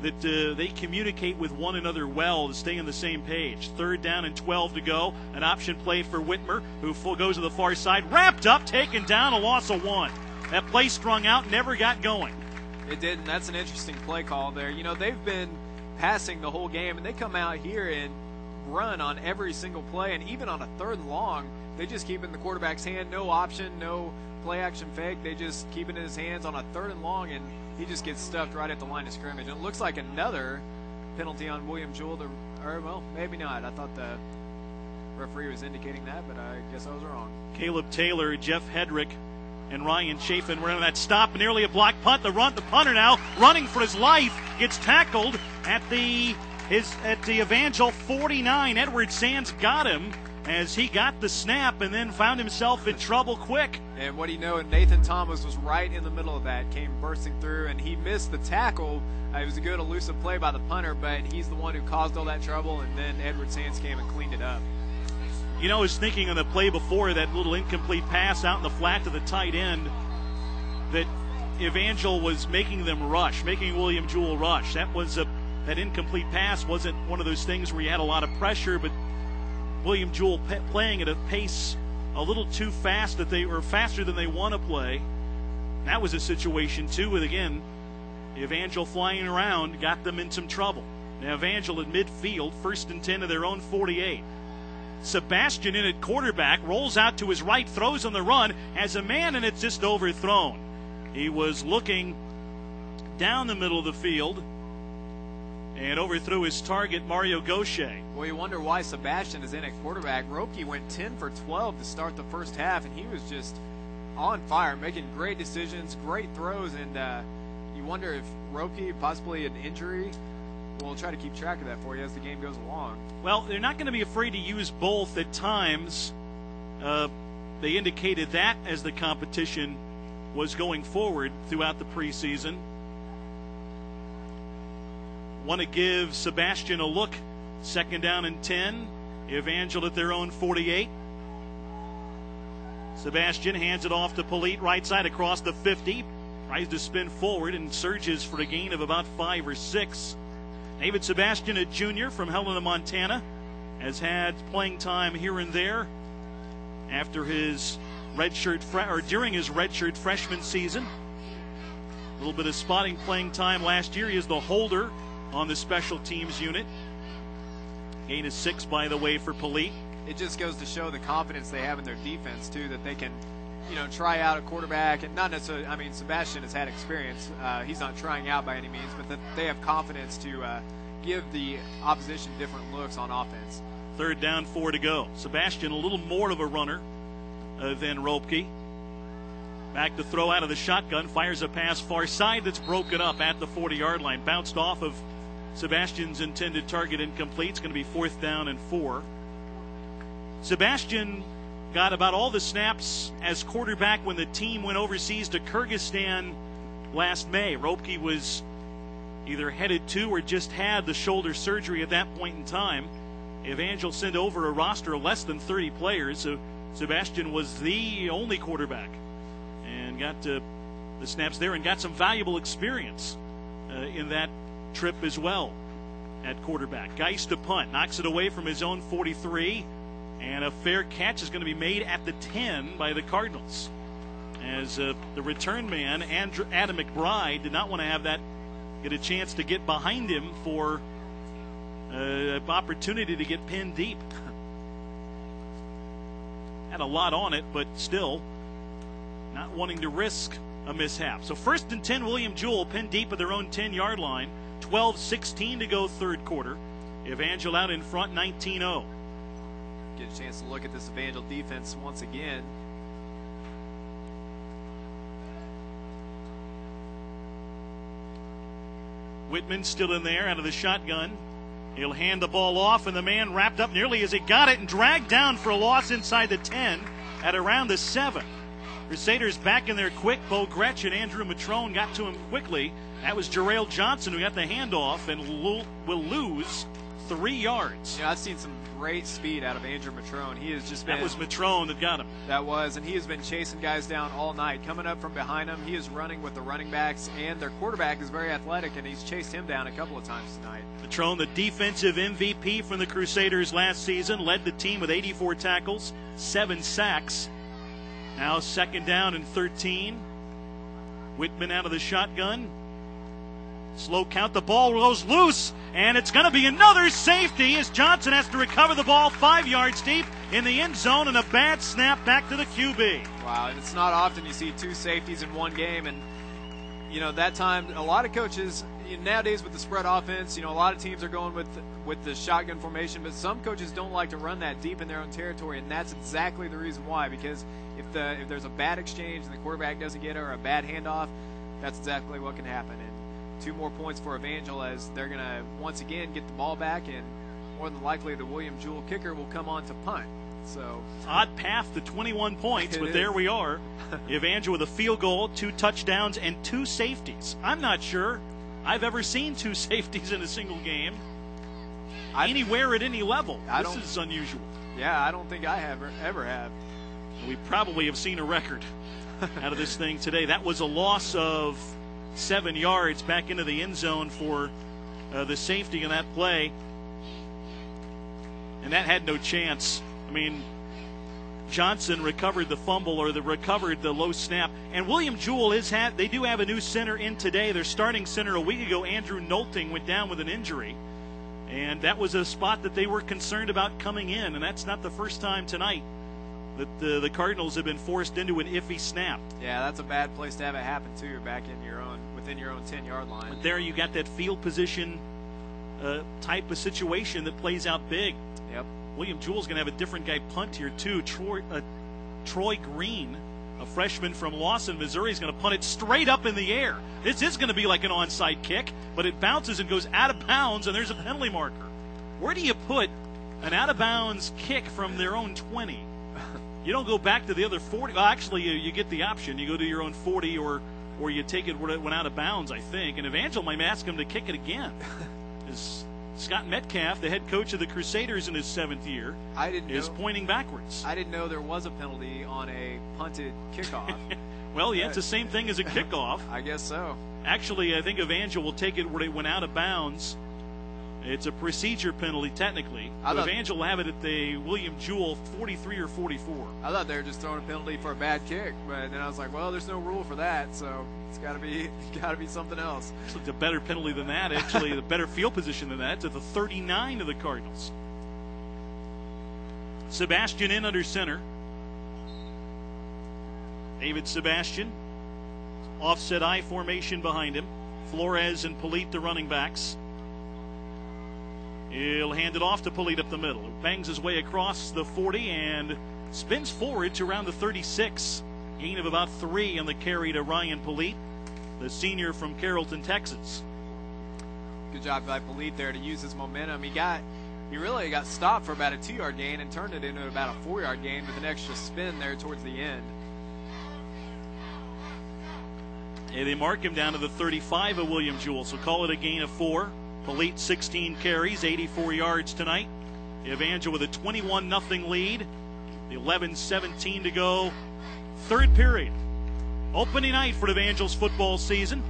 that they communicate with one another well to stay on the same page. Third down and 12 to go. An option play for Whitmer, who goes to the far side. Wrapped up, taken down, a loss of 1. That play strung out, never got going. It didn't. That's an interesting play call there. They've been passing the whole game, and they come out here and run on every single play, and even on a 3rd and long, they just keep it in the quarterback's hand. No option, no play action fake. They just keep it in his hands on a 3rd and long, and he just gets stuffed right at the line of scrimmage. And it looks like another penalty on William Jewell, or well, maybe not. I thought the referee was indicating that, but I guess I was wrong. Caleb Taylor, Jeff Hedrick, and Ryan Chafin were in that stop. Nearly a block punt. The punter now running for his life gets tackled at the Evangel 49. Edward Sands got him as he got the snap and then found himself in trouble quick. And what do you know, Nathan Thomas was right in the middle of that, came bursting through, and he missed the tackle. It was a good elusive play by the punter, but he's the one who caused all that trouble, and then Edward Sands came and cleaned it up. You know, I was thinking on the play before, that little incomplete pass out in the flat to the tight end, that Evangel was making them rush, making William Jewell rush. That incomplete pass wasn't one of those things where you had a lot of pressure, but William Jewell playing at a pace a little too fast, that they were faster than they want to play. That was a situation too, with again Evangel flying around, got them in some trouble. Now Evangel at midfield, 1st and 10 of their own 48. Sebastian in at quarterback, rolls out to his right, throws on the run, has a man, and it's just overthrown. He was looking down the middle of the field and overthrew his target, Mario Gaucher. Well, you wonder why Sebastian is in at quarterback. Roepke went 10 for 12 to start the first half, and he was just on fire, making great decisions, great throws, and you wonder if Roepke, possibly an injury. We'll try to keep track of that for you as the game goes along. Well, they're not going to be afraid to use both at times. They indicated that as the competition was going forward throughout the preseason. Want to give Sebastian a look. 2nd down and 10. Evangel at their own 48. Sebastian hands it off to Polite, right side across the 50. Tries to spin forward and surges for a gain of about 5 or 6. David Sebastian, a junior from Helena, Montana, has had playing time here and there after his during his redshirt freshman season. A little bit of spotting playing time last year. He is the holder on the special teams unit. Gain of 6, by the way, for Polite. It just goes to show the confidence they have in their defense, too, that they can, try out a quarterback. And not necessarily, Sebastian has had experience. He's not trying out by any means, but that they have confidence to give the opposition different looks on offense. 3rd down, 4 to go. Sebastian a little more of a runner than Roepke. Back to throw out of the shotgun, fires a pass far side that's broken up at the 40-yard line. Bounced off of Sebastian's intended target, incomplete. It's going to be 4th down and 4. Sebastian got about all the snaps as quarterback when the team went overseas to Kyrgyzstan last May. Roepke was either headed to or just had the shoulder surgery at that point in time. Evangel sent over a roster of less than 30 players, so Sebastian was the only quarterback and got the snaps there and got some valuable experience in that trip as well at quarterback. Geist to punt, knocks it away from his own 43, and a fair catch is going to be made at the 10 by the Cardinals, as the return man, Adam McBride, did not want to have that get a chance to get behind him for an opportunity to get pinned deep. Had a lot on it, but still not wanting to risk a mishap. So 1st and 10, William Jewell pinned deep at their own 10-yard line. 12-16 to go, 3rd quarter. Evangel out in front, 19-0. Get a chance to look at this Evangel defense once again. Whitman still in there out of the shotgun. He'll hand the ball off, and the man wrapped up nearly as he got it and dragged down for a loss inside the 10 at around the 7. Crusaders back in there quick. Bo Gretsch and Andrew Matrone got to him quickly. That was Jarrell Johnson who got the handoff and will lose 3 yards. Yeah, I've seen some great speed out of Andrew Matrone. He has just been. That was Matrone that got him. That was, and he has been chasing guys down all night. Coming up from behind him, he is running with the running backs, and their quarterback is very athletic, and he's chased him down a couple of times tonight. Matrone, the defensive MVP from the Crusaders last season, led the team with 84 tackles, 7 sacks. Now 2nd down and 13. Whitman out of the shotgun. Slow count, the ball goes loose, and it's going to be another safety as Johnson has to recover the ball 5 yards deep in the end zone, and a bad snap back to the QB. Wow, and it's not often you see 2 safeties in one game, and that time, a lot of coaches, nowadays with the spread offense, a lot of teams are going with the shotgun formation, but some coaches don't like to run that deep in their own territory, and that's exactly the reason why, because if there's a bad exchange and the quarterback doesn't get it or a bad handoff, that's exactly what can happen. And 2 more points for Evangel as they're going to once again get the ball back, and more than likely the William Jewell kicker will come on to punt. So odd path to 21 points, but there we are. Evangel with a field goal, 2 touchdowns, and 2 safeties. I'm not sure I've ever seen 2 safeties in a single game anywhere at any level. This is unusual. Yeah, I don't think I ever have. We probably have seen a record out of this thing today. That was a loss of 7 yards back into the end zone for the safety in that play. And that had no chance. I mean, Johnson recovered the fumble or recovered the low snap. And William Jewell they do have a new center in today. Their starting center a week ago, Andrew Nolting, went down with an injury. And that was a spot that they were concerned about coming in. And that's not the first time tonight that the Cardinals have been forced into an iffy snap. Yeah, that's a bad place to have it happen too, back within your own 10-yard line. But there you got that field position type of situation that plays out big. Yep. William Jewell's going to have a different guy punt here too. Troy Green, a freshman from Lawson, Missouri, is going to punt it straight up in the air. This is going to be like an onside kick, but it bounces and goes out of bounds, and there's a penalty marker. Where do you put an out-of-bounds kick from their own 20? You don't go back to the other 40. Well, actually, you get the option. You go to your own 40 or you take it when it went out of bounds, I think. And Evangel might ask him to kick it again. Scott Metcalf, the head coach of the Crusaders in his 7th year, is pointing backwards. I didn't know there was a penalty on a punted kickoff. Well, yeah, it's the same thing as a kickoff. I guess so. Actually, I think Evangel will take it where it went out of bounds. It's a procedure penalty, technically. Evangel will have it at the William Jewell 43 or 44. I thought they were just throwing a penalty for a bad kick, but then I was like, well, there's no rule for that, so it's got to be something else. It's a better penalty than that, actually, the better field position than that. It's at the 39 of the Cardinals. Sebastian in under center. David Sebastian, offset I formation behind him. Flores and Polite, the running backs. He'll hand it off to Polite up the middle. He bangs his way across the 40 and spins forward to around the 36. Gain of about 3 on the carry to Ryan Polite, the senior from Carrollton, Texas. Good job by Polite there to use his momentum. He really got stopped for about a 2-yard gain and turned it into about a 4-yard gain with an extra spin there towards the end. And they mark him down to the 35 of William Jewell, so call it a gain of 4. Polite 16 carries, 84 yards tonight. Evangel with a 21-0 lead. The 11-17 to go. 3rd period. Opening night for Evangel's football season.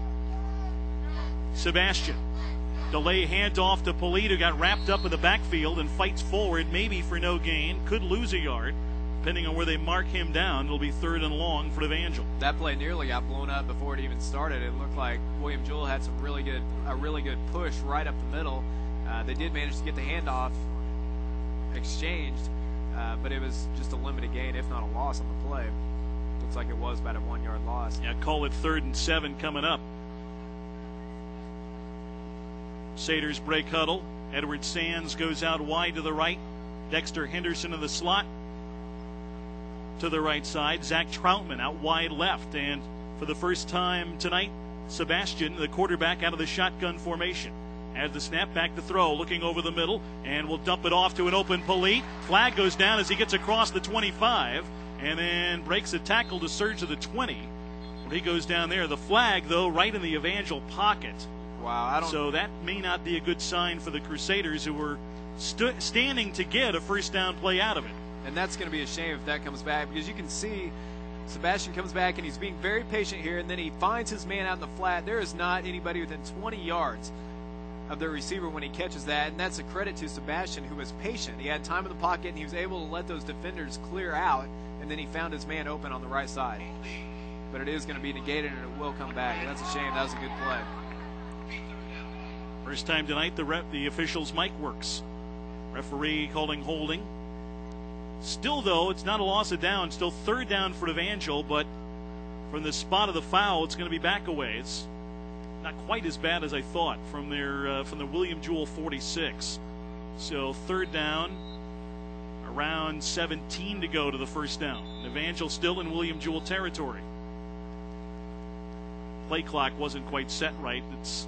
Sebastian. Delay handoff to Polite, who got wrapped up in the backfield and fights forward, maybe for no gain. Could lose a yard. Depending on where they mark him down, it'll be 3rd and long for Evangel. That play nearly got blown up before it even started. It looked like William Jewell had a really good push right up the middle. They did manage to get the handoff exchanged, but it was just a limited gain, if not a loss on the play. Looks like it was about a 1-yard loss. Yeah, call it 3rd and 7 coming up. Saters break huddle. Edward Sands goes out wide to the right. Dexter Henderson in the slot. To the right side, Zach Troutman out wide left, and for the first time tonight, Sebastian, the quarterback, out of the shotgun formation. Has the snap, back to throw, looking over the middle, and will dump it off to an open Polite. Flag goes down as he gets across the 25, and then breaks a tackle to surge to the 20. When he goes down there, the flag, though, right in the Evangel pocket. Wow, So that may not be a good sign for the Crusaders, who were standing to get a first down play out of it. And that's going to be a shame if that comes back, because you can see Sebastian comes back and he's being very patient here, and then he finds his man out in the flat. There is not anybody within 20 yards of the receiver when he catches that, and that's a credit to Sebastian, who was patient. He had time in the pocket, and he was able to let those defenders clear out, and then he found his man open on the right side. But it is going to be negated, and it will come back. And that's a shame. That was a good play. First time tonight, the official's mic works. Referee calling holding. Still, though, it's not a loss of down. Still 3rd down for Evangel, but from the spot of the foul, it's going to be back a ways. not quite as bad as I thought from the William Jewell 46. So third down, around 17 to go to the first down. Evangel still in William Jewell territory. Play clock wasn't quite set right. It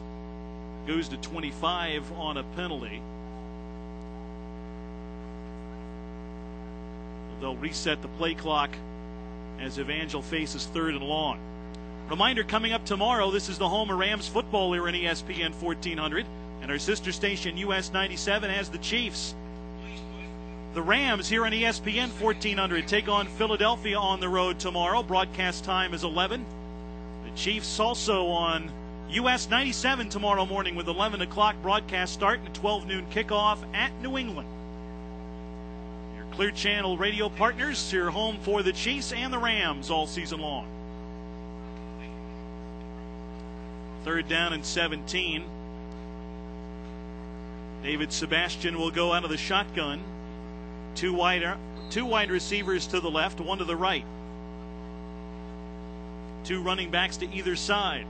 goes to 25 on a penalty. They'll reset the play clock as Evangel faces third and long. Reminder, coming up tomorrow, this is the home of Rams football here in ESPN 1400. And our sister station, US 97, has the Chiefs. The Rams here on ESPN 1400 take on Philadelphia on the road tomorrow. Broadcast time is 11. The Chiefs also on US 97 tomorrow morning with 11 o'clock broadcast start and a 12 noon kickoff at New England. Your Clear Channel radio partners, your home for the Chiefs and the Rams all season long. Third down and 17. David Sebastian will go out of the shotgun. Two wide receivers to the left, one to the right. Two running backs to either side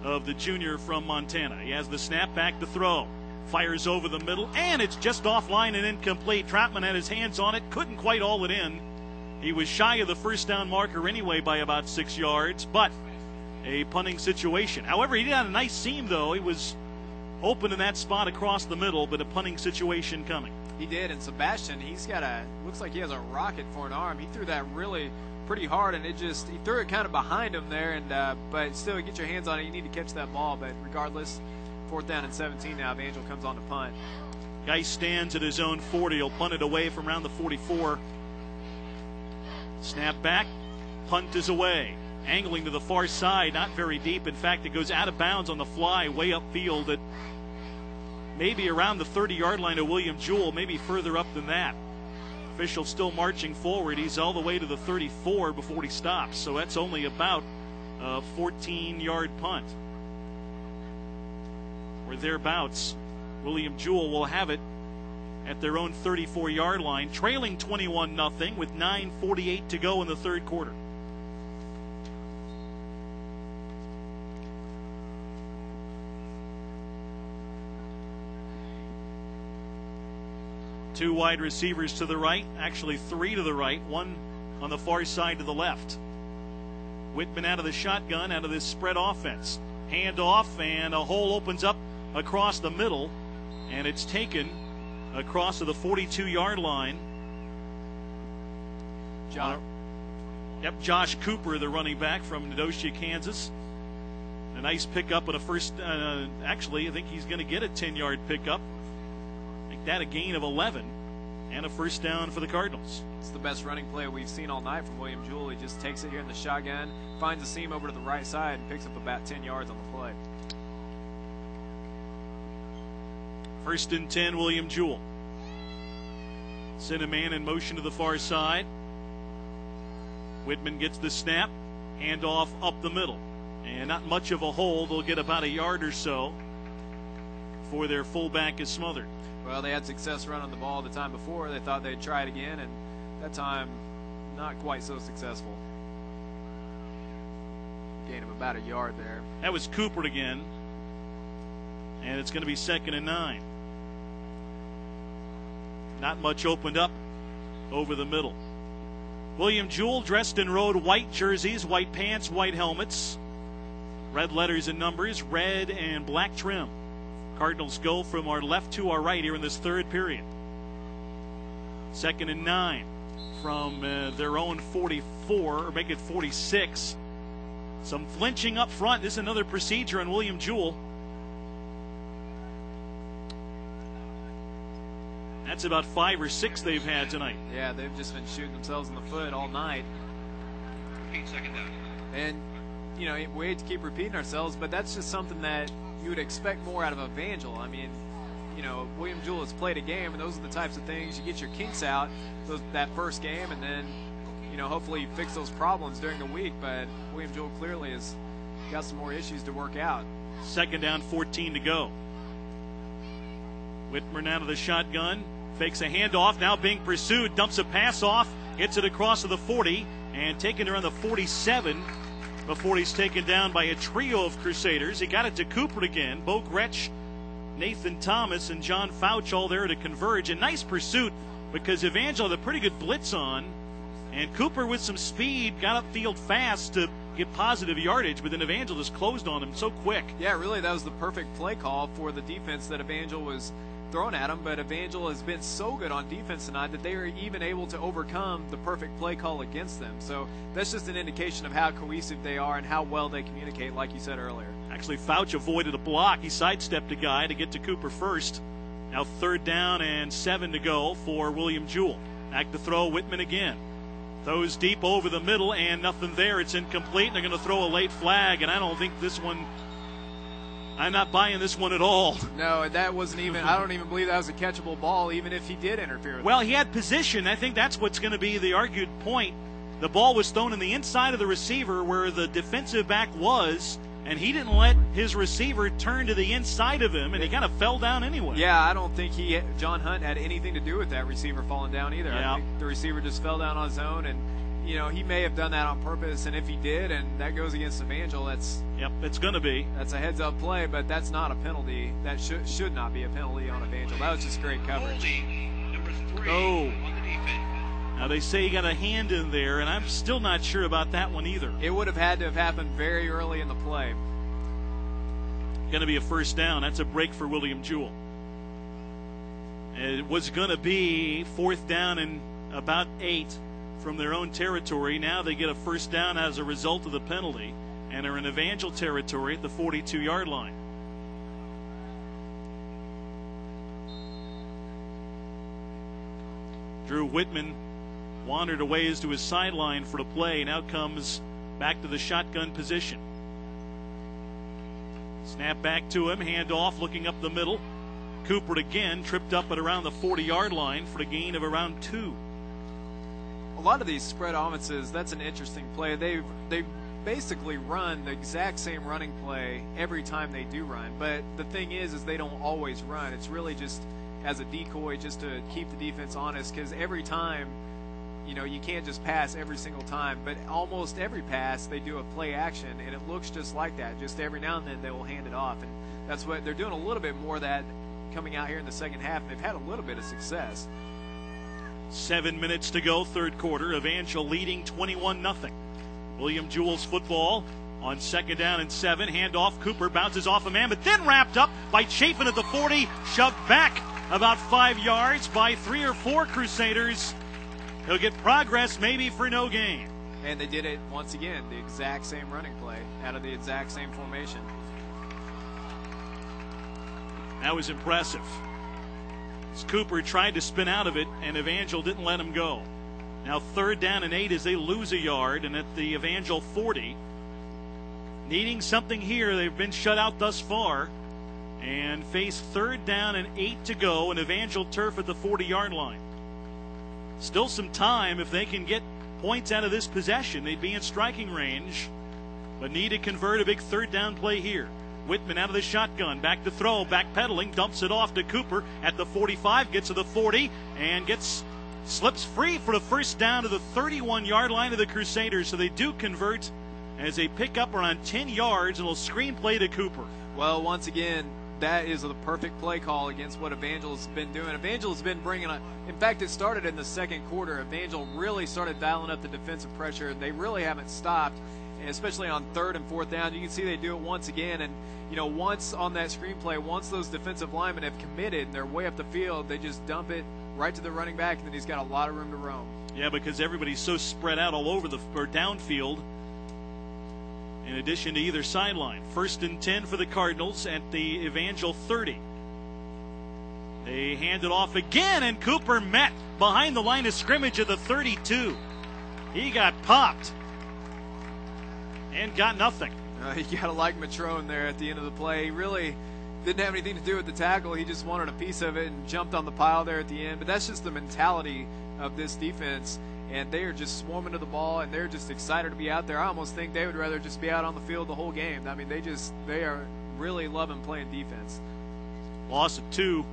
of the junior from Montana. He has the snap, back to throw. Fires over the middle, and it's just offline and incomplete. Troutman had his hands on it, couldn't quite haul it in. He was shy of the first down marker anyway by about 6 yards, but a punting situation. However, he did have a nice seam, though. He was open in that spot across the middle, but a punting situation coming. He did, and Sebastian, looks like he has a rocket for an arm. He threw that really pretty hard, and he threw it kind of behind him there, and but still, get your hands on it. You need to catch that ball, but regardless, fourth down and 17 now. Evangel comes on to punt. Guy stands at his own 40. He'll punt it away from around the 44. Snap back, punt is away. Angling to the far side, not very deep. In fact, it goes out of bounds on the fly, way upfield at maybe around the 30-yard line of William Jewell, maybe further up than that. Official still marching forward. He's all the way to the 34 before he stops, so that's only about a 14-yard punt. Or thereabouts. William Jewell will have it at their own 34-yard line, trailing 21-0 with 9:48 to go in the third quarter. Two wide receivers to the right, actually three to the right, one on the far side to the left. Whitman out of the shotgun, out of this spread offense. Hand off, and a hole opens up across the middle, and it's taken across to the 42-yard line. Josh Cooper, the running back from Nedosia, Kansas. A nice pickup and a first, actually, I think he's going to get a 10-yard pickup. Make that a gain of 11 and a first down for the Cardinals. It's the best running play we've seen all night from William Jewell. He just takes it here in the shotgun, finds a seam over to the right side, and picks up about 10 yards on the play. First and 10, William Jewell. Send a man in motion to the far side. Whitman gets the snap, handoff up the middle. And not much of a hole. They'll get about a yard or so before their fullback is smothered. Well, they had success running the ball the time before. They thought they'd try it again, and that time not quite so successful. Gain of about a yard there. That was Cooper again. And it's going to be 2nd and 9. Not much opened up over the middle. William Jewell dressed in road white jerseys, white pants, white helmets. Red letters and numbers, red and black trim. Cardinals go from our left to our right here in this third period. 2nd and 9 from their own 44, or make it 46. Some flinching up front. This is another procedure on William Jewell. That's about 5 or 6 they've had tonight. Yeah, they've just been shooting themselves in the foot all night. And, you know, we hate to keep repeating ourselves, but that's just something that you would expect more out of Evangel. I mean, you know, William Jewell has played a game, and those are the types of things you get your kinks out that first game, and then, you know, hopefully you fix those problems during the week. But William Jewell clearly has got some more issues to work out. 2nd down, 14 to go. Whitmer out of the shotgun, fakes a handoff, now being pursued, dumps a pass off, gets it across to the 40, and taken around the 47 before he's taken down by a trio of Crusaders. He got it to Cooper again. Bo Gretsch, Nathan Thomas, and John Fouch all there to converge. A nice pursuit because Evangel had a pretty good blitz on, and Cooper with some speed got upfield fast to get positive yardage, but then Evangel just closed on him so quick. Yeah, really, that was the perfect play call for the defense that Evangel was throwing at him, but Evangel has been so good on defense tonight that they are even able to overcome the perfect play call against them. So that's just an indication of how cohesive they are and how well they communicate, like you said earlier. Actually, Fouch avoided a block. He sidestepped a guy to get to Cooper first. Now 3rd down and 7 to go for William Jewell. Back to throw, Whitman again. Throws deep over the middle, and nothing there. It's incomplete, and they're going to throw a late flag, and I don't think this one, I'm not buying this one at all. No, that wasn't even, I don't even believe that was a catchable ball, even if he did interfere with Well, he had position. I think that's what's going to be the argued point. The ball was thrown in the inside of the receiver where the defensive back was, and he didn't let his receiver turn to the inside of him, and he kind of fell down anyway. Yeah, I don't think John Hunt had anything to do with that receiver falling down either. Yeah. I think the receiver just fell down on his own, and he may have done that on purpose, and if he did, and that goes against Evangel, that's it's going to be. That's a heads-up play, but that's not a penalty. That should not be a penalty on Evangel. That was just great coverage. Number 3 on the defense. Now they say he got a hand in there, and I'm still not sure about that one either. It would have had to have happened very early in the play. Going to be a 1st down. That's a break for William Jewell. It was going to be 4th down and about 8 from their own territory. Now they get a 1st down as a result of the penalty and are in Evangel territory at the 42-yard line. Drew Whitman wandered a ways to his sideline for the play. Now comes back to the shotgun position. Snap back to him, handoff, looking up the middle. Cooper again, tripped up at around the 40-yard line for a gain of around 2. A lot of these spread offenses, that's an interesting play. They basically run the exact same running play every time they do run. But the thing is they don't always run. It's really just as a decoy just to keep the defense honest, because every time, you can't just pass every single time. But almost every pass, they do a play action, and it looks just like that. Just every now and then they will hand it off. And that's what they're doing, a little bit more of that coming out here in the second half. And they've had a little bit of success. 7 minutes to go, 3rd quarter. Evangel leading 21-0. William Jewell's football on 2nd down and 7. Handoff. Cooper bounces off a man, but then wrapped up by Chafin at the 40. Shoved back about 5 yards by 3 or 4 Crusaders. He'll get progress maybe for no gain. And they did it once again, the exact same running play out of the exact same formation. That was impressive. Cooper tried to spin out of it, and Evangel didn't let him go. Now 3rd down and 8 as they lose a yard, and at the Evangel 40. Needing something here. They've been shut out thus far, and face 3rd down and 8 to go, and Evangel turf at the 40-yard line. Still some time. If they can get points out of this possession, they'd be in striking range, but need to convert a big 3rd down play here. Whitman out of the shotgun, back to throw, backpedaling, dumps it off to Cooper at the 45, gets to the 40, and slips free for the 1st down to the 31-yard line of the Crusaders. So they do convert as they pick up around 10 yards, and it'll screen play to Cooper. Well, once again, that is the perfect play call against what Evangel's been doing. Evangel's been bringing on. In fact, it started in the 2nd quarter. Evangel really started dialing up the defensive pressure, and they really haven't stopped, especially on 3rd and 4th down. You can see they do it once again, and once on that screenplay, once those defensive linemen have committed and they're way up the field, they just dump it right to the running back, and then he's got a lot of room to roam. Yeah, because everybody's so spread out all over or downfield, in addition to either sideline. 1st and 10 for the Cardinals at the Evangel 30. They hand it off again, and Cooper met behind the line of scrimmage at the 32. He got popped and got nothing. You got to like Matrone there at the end of the play. He really didn't have anything to do with the tackle. He just wanted a piece of it and jumped on the pile there at the end. But that's just the mentality of this defense, and they are just swarming to the ball, and they're just excited to be out there. I almost think they would rather just be out on the field the whole game. I mean, they are really loving playing defense. Loss of 2.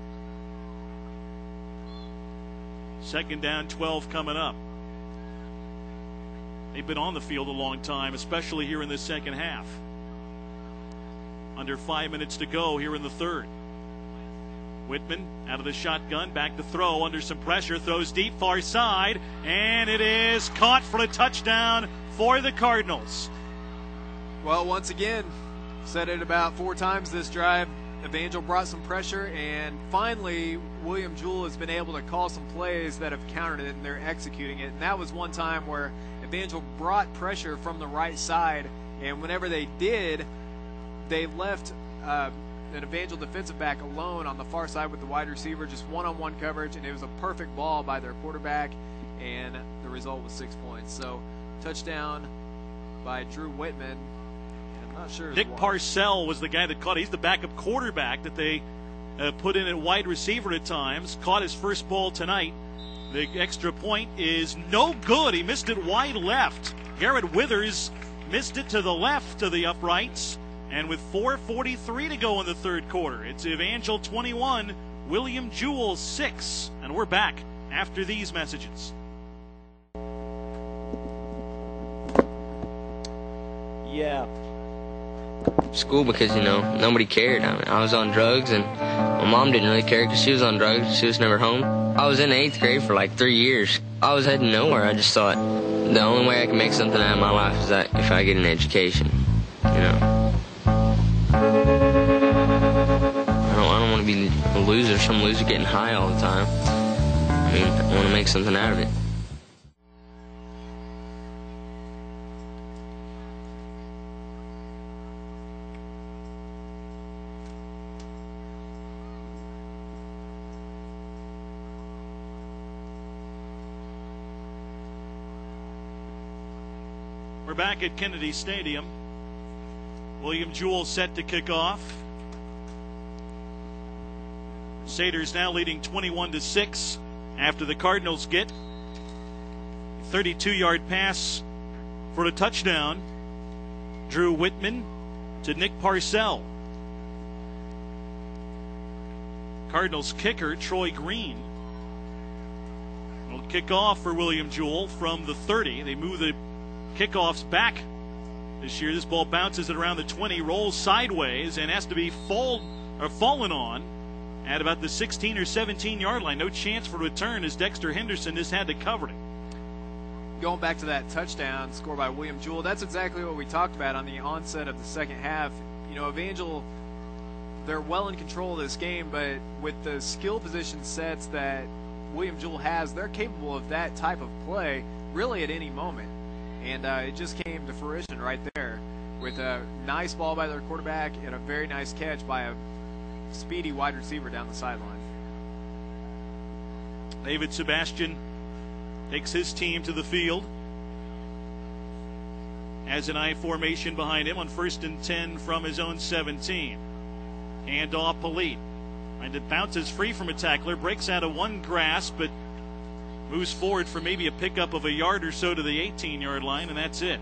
2nd down, 12 coming up. They've been on the field a long time, especially here in the second half. Under 5 minutes to go here in the third. Whitman out of the shotgun, back to throw under some pressure, throws deep far side, and it is caught for a touchdown for the Cardinals. Well, once again, said it about 4 times this drive, Evangel brought some pressure, and finally William Jewell has been able to call some plays that have countered it, and they're executing it. And that was one time where Evangel brought pressure from the right side, and whenever they did, they left an Evangel defensive back alone on the far side with the wide receiver, just one-on-one coverage, and it was a perfect ball by their quarterback, and the result was 6 points. So touchdown by Drew Whitman. I'm not sure. Nick Parcell was the guy that caught it. He's the backup quarterback that they put in at wide receiver at times. Caught his first ball tonight. The extra point is no good. He missed it wide left. Garrett Withers missed it to the left of the uprights. And with 4:43 to go in the third quarter, it's Evangel 21, William Jewell 6. And we're back after these messages. Yeah. School because, nobody cared. I was on drugs, and my mom didn't really care because she was on drugs. She was never home. I was in 8th grade for like 3 years. I was heading nowhere. I just thought the only way I can make something out of my life is that if I get an education, I don't want to be a loser, some loser getting high all the time. I want to make something out of it. We're back at Kennedy Stadium. William Jewell set to kick off. Crusaders now leading 21-6 after the Cardinals get a 32-yard pass for a touchdown. Drew Whitman to Nick Parcell. Cardinals kicker Troy Green will kick off for William Jewell from the 30. They move the kickoffs back this year. This ball bounces at around the 20, rolls sideways, and has to be fallen on at about the 16 or 17 yard line. No chance for return as Dexter Henderson just had to cover it. Going back to that touchdown scored by William Jewell, that's exactly what we talked about on the onset of the second half. Evangel, they're well in control of this game, but with the skill position sets that William Jewell has, they're capable of that type of play really at any moment. And it just came to fruition right there with a nice ball by their quarterback and a very nice catch by a speedy wide receiver down the sideline. David Sebastian takes his team to the field. Has an I formation behind him on 1st and 10 from his own 17. Hand off Polite. And it bounces free from a tackler, breaks out of one grasp, but moves forward for maybe a pickup of a yard or so to the 18-yard line, and that's it.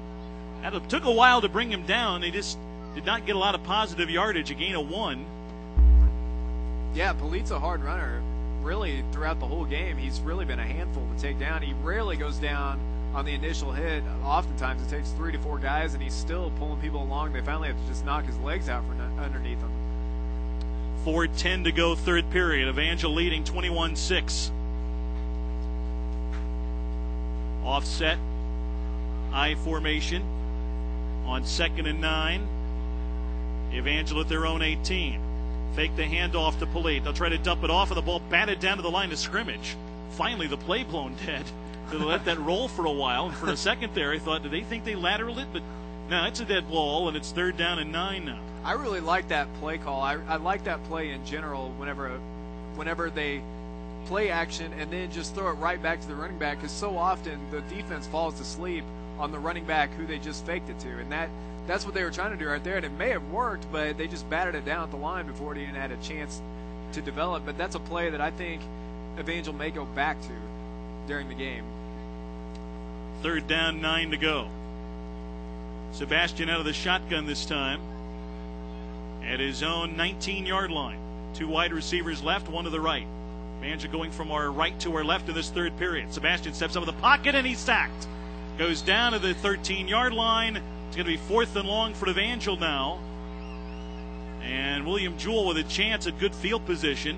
It took a while to bring him down. They just did not get a lot of positive yardage, a gain of 1. Yeah, Polite's a hard runner. Really, throughout the whole game, he's really been a handful to take down. He rarely goes down on the initial hit. Oftentimes, it takes 3 to 4 guys, and he's still pulling people along. They finally have to just knock his legs out from underneath him. 4:10 to go, third period. Evangel leading 21-6. Offset, I formation on 2nd and 9. Evangel at their own 18. Fake the handoff to Polite. They'll try to dump it off, and the ball batted down to the line of scrimmage. Finally, the play blown dead. They let that roll for a while. And for a second there, I thought, did they think they lateraled it? But no, it's a dead ball, and it's 3rd down and 9 now. I really like that play call. I like that play in general whenever they play action and then just throw it right back to the running back, because so often the defense falls asleep on the running back who they just faked it to. And that's what they were trying to do right there. And it may have worked, but they just batted it down at the line before it even had a chance to develop. But that's a play that I think Evangel may go back to during the game. 3rd down, 9 to go. Sebastian out of the shotgun this time at his own 19-yard line. 2 wide receivers left, 1 to the right. Evangel going from our right to our left in this third period. Sebastian steps up in the pocket, and he's sacked. Goes down to the 13-yard line. It's going to be 4th and long for Evangel now. And William Jewell with a chance at good field position.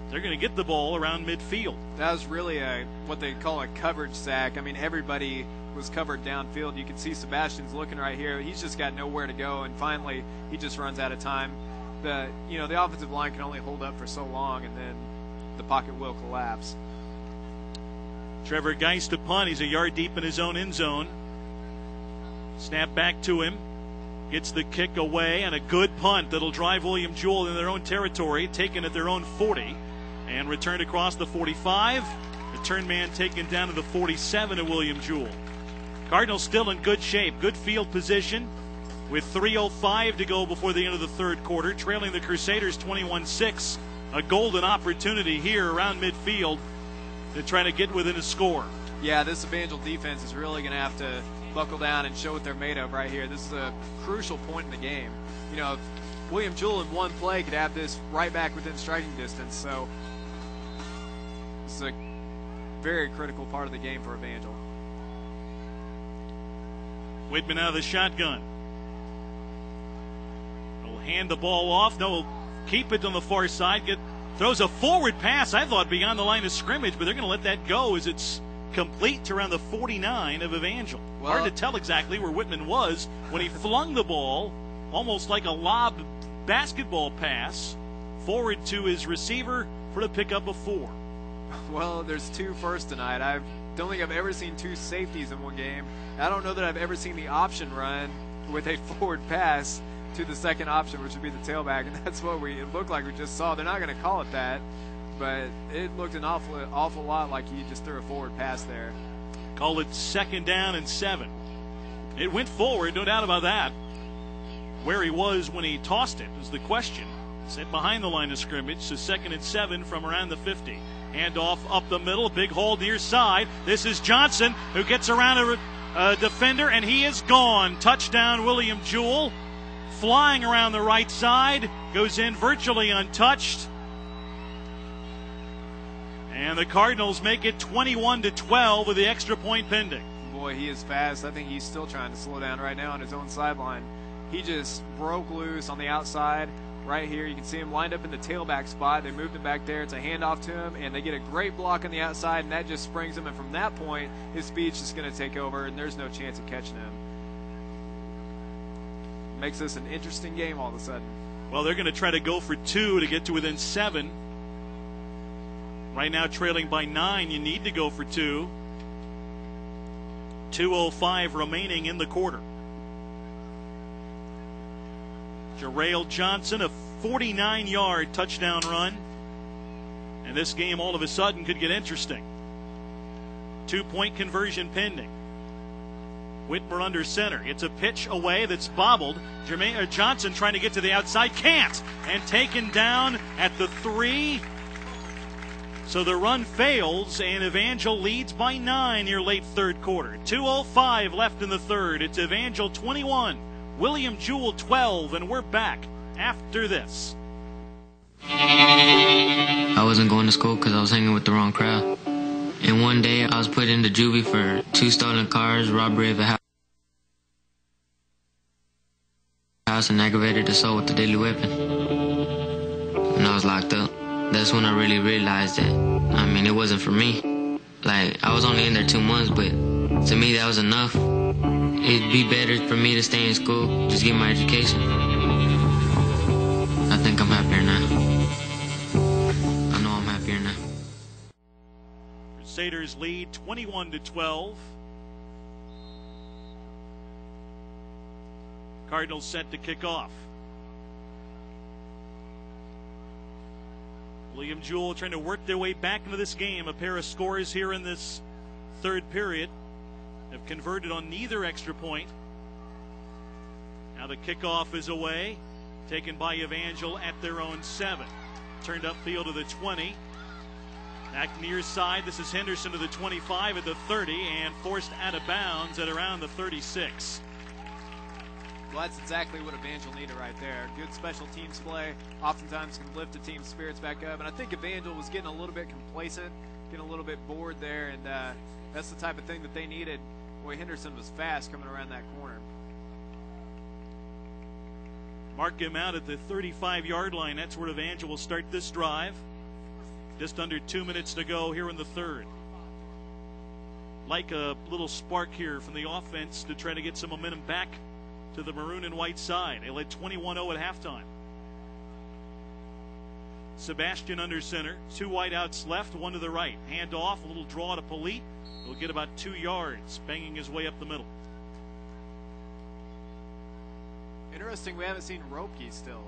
They're going to get the ball around midfield. That was really what they call a coverage sack. I mean, everybody was covered downfield. You can see Sebastian's looking right here. He's just got nowhere to go, and finally he just runs out of time. The offensive line can only hold up for so long, and then the pocket will collapse. Trevor Geist to punt. He's a yard deep in his own end zone. Snap back to him. Gets the kick away, and a good punt that'll drive William Jewell in their own territory, taken at their own 40, and returned across the 45. Return man taken down to the 47 of William Jewell. Cardinals still in good shape, good field position, with 3:05 to go before the end of the third quarter, trailing the Crusaders 21-6. A golden opportunity here around midfield to try to get within a score. Yeah, this Evangel defense is really going to have to buckle down and show what they're made of right here. This is a crucial point in the game. If William Jewell in one play could have this right back within striking distance, so this is a very critical part of the game for Evangel. Whitman out of the shotgun. He'll hand the ball off. No, keep it on the far side. Throws a forward pass, I thought, beyond the line of scrimmage, but they're going to let that go as it's complete to around the 49 of Evangel. Well, hard to tell exactly where Whitman was when he flung the ball, almost like a lob basketball pass, forward to his receiver for the pickup of 4. Well, there's 2 firsts tonight. I don't think I've ever seen 2 safeties in one game. I don't know that I've ever seen the option run with a forward pass to the second option, which would be the tailback, and that's what it looked like we just saw. They're not going to call it that, but it looked an awful lot like he just threw a forward pass there. Call it 2nd down and 7. It went forward, no doubt about that. Where he was when he tossed it is the question. Set behind the line of scrimmage, so 2nd and 7 from around the 50. Handoff up the middle, big hole near side. This is Johnson, who gets around a defender, and he is gone. Touchdown, William Jewell. Flying around the right side, goes in virtually untouched. And the Cardinals make it 21-12 with the extra point pending. Boy, he is fast. I think he's still trying to slow down right now on his own sideline. He just broke loose on the outside. Right here, you can see him lined up in the tailback spot. They moved him back there. It's a handoff to him, and they get a great block on the outside, and that just springs him. And from that point, his speed's just going to take over, and there's no chance of catching him. Makes this an interesting game all of a sudden. Well, they're going to try to go for 2 to get to within 7. Right now, trailing by 9, you need to go for 2. 2:05 remaining in the quarter. Jewell Johnson, a 49-yard touchdown run. And this game all of a sudden could get interesting. 2-point conversion pending. Whitmer under center. It's a pitch away that's bobbled. Johnson trying to get to the outside. Can't. And taken down at the 3. So the run fails, and Evangel leads by 9 near late third quarter. 2:05 left in the third. It's Evangel 21, William Jewell 12, and we're back after this. I wasn't going to school because I was hanging with the wrong crowd. And one day I was put into juvie for 2 stolen cars, robbery of a house, and aggravated assault with a deadly weapon. When I was locked up, that's when I really realized that, it wasn't for me. I was only in there 2 months, but to me that was enough. It'd be better for me to stay in school, just get my education. I think I'm happier now. I know I'm happier now. Crusaders lead 21-12. Cardinals set to kick off. William Jewell trying to work their way back into this game. A pair of scores here in this third period. Have converted on neither extra point. Now the kickoff is away. Taken by Evangel at their own 7. Turned upfield to the 20. Back near side. This is Henderson to the 25 at the 30 and forced out of bounds at around the 36. Well, that's exactly what Evangel needed right there. Good special teams play oftentimes can lift the team's spirits back up. And I think Evangel was getting a little bit complacent, getting a little bit bored there. And that's the type of thing that they needed Boy, Henderson was fast coming around that corner. Mark him out at the 35-yard line. That's where Evangel will start this drive. Just under 2 minutes to go here in the third. Like a little spark here from the offense to try to get some momentum back to the maroon and white side. They led 21-0 at halftime. Sebastian under center. 2 wideouts left, 1 to the right. Hand off, a little draw to Polite. He'll get about 2 yards, banging his way up the middle. Interesting, we haven't seen Ropke still.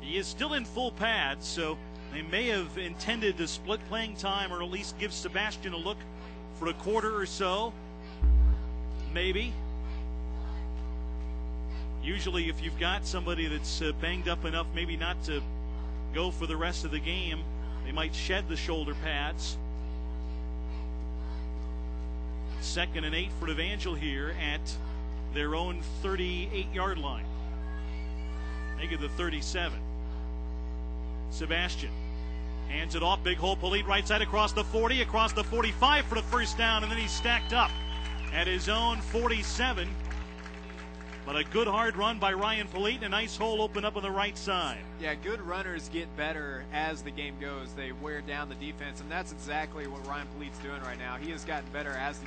He is still in full pads, so they may have intended to split playing time or at least give Sebastian a look for a quarter or so. Maybe. Usually if you've got somebody that's banged up enough maybe not to go for the rest of the game, they might shed the shoulder pads. 2nd and 8 for Evangel here at their own 38-yard line. Make it the 37. Sebastian hands it off. Big hole. Polite right side across the 40, across the 45 for the first down, and then he's stacked up at his own 47. But a good hard run by Ryan Polite, and a nice hole open up on the right side. Yeah, good runners get better as the game goes. They wear down the defense, and that's exactly what Ryan Polite's doing right now. He has gotten better as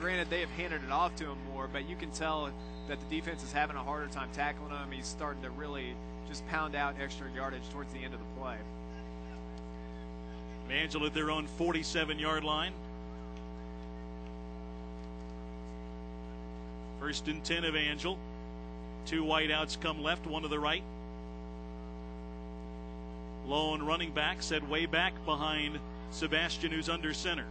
granted, they have handed it off to him more, but you can tell that the defense is having a harder time tackling him. He's starting to really just pound out extra yardage towards the end of the play. Evangel at their own 47-yard line. 1st and 10, Evangel. 2 wideouts come left, 1 to the right. Lone running back set way back behind Sebastian, who's under center.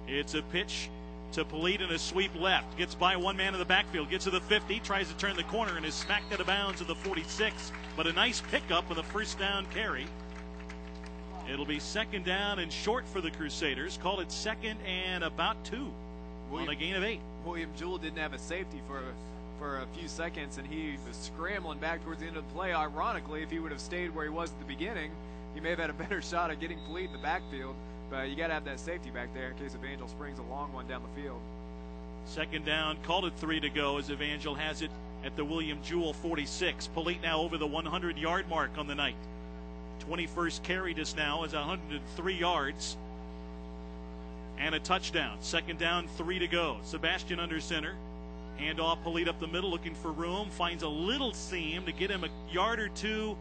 It's a pitch to Polite and a sweep left. Gets by 1 man in the backfield. Gets to the 50. Tries to turn the corner and is smacked out of bounds at the 46. But a nice pickup with a first down carry. It'll be 2nd down and short for the Crusaders. Call it 2nd and about 2 on a gain of 8. William Jewell didn't have a safety for a few seconds, and he was scrambling back towards the end of the play. Ironically, if he would have stayed where he was at the beginning, he may have had a better shot at getting Polite in the backfield. But you got to have that safety back there in case Evangel springs a long one down the field. 2nd down, called it 3 to go as Evangel has it at the William Jewell 46. Polite now over the 100-yard mark on the night. 21st carry just now is 103 yards and a touchdown. 2nd down, 3 to go. Sebastian under center. Hand off, Polite up the middle, looking for room. Finds a little seam to get him a yard or 2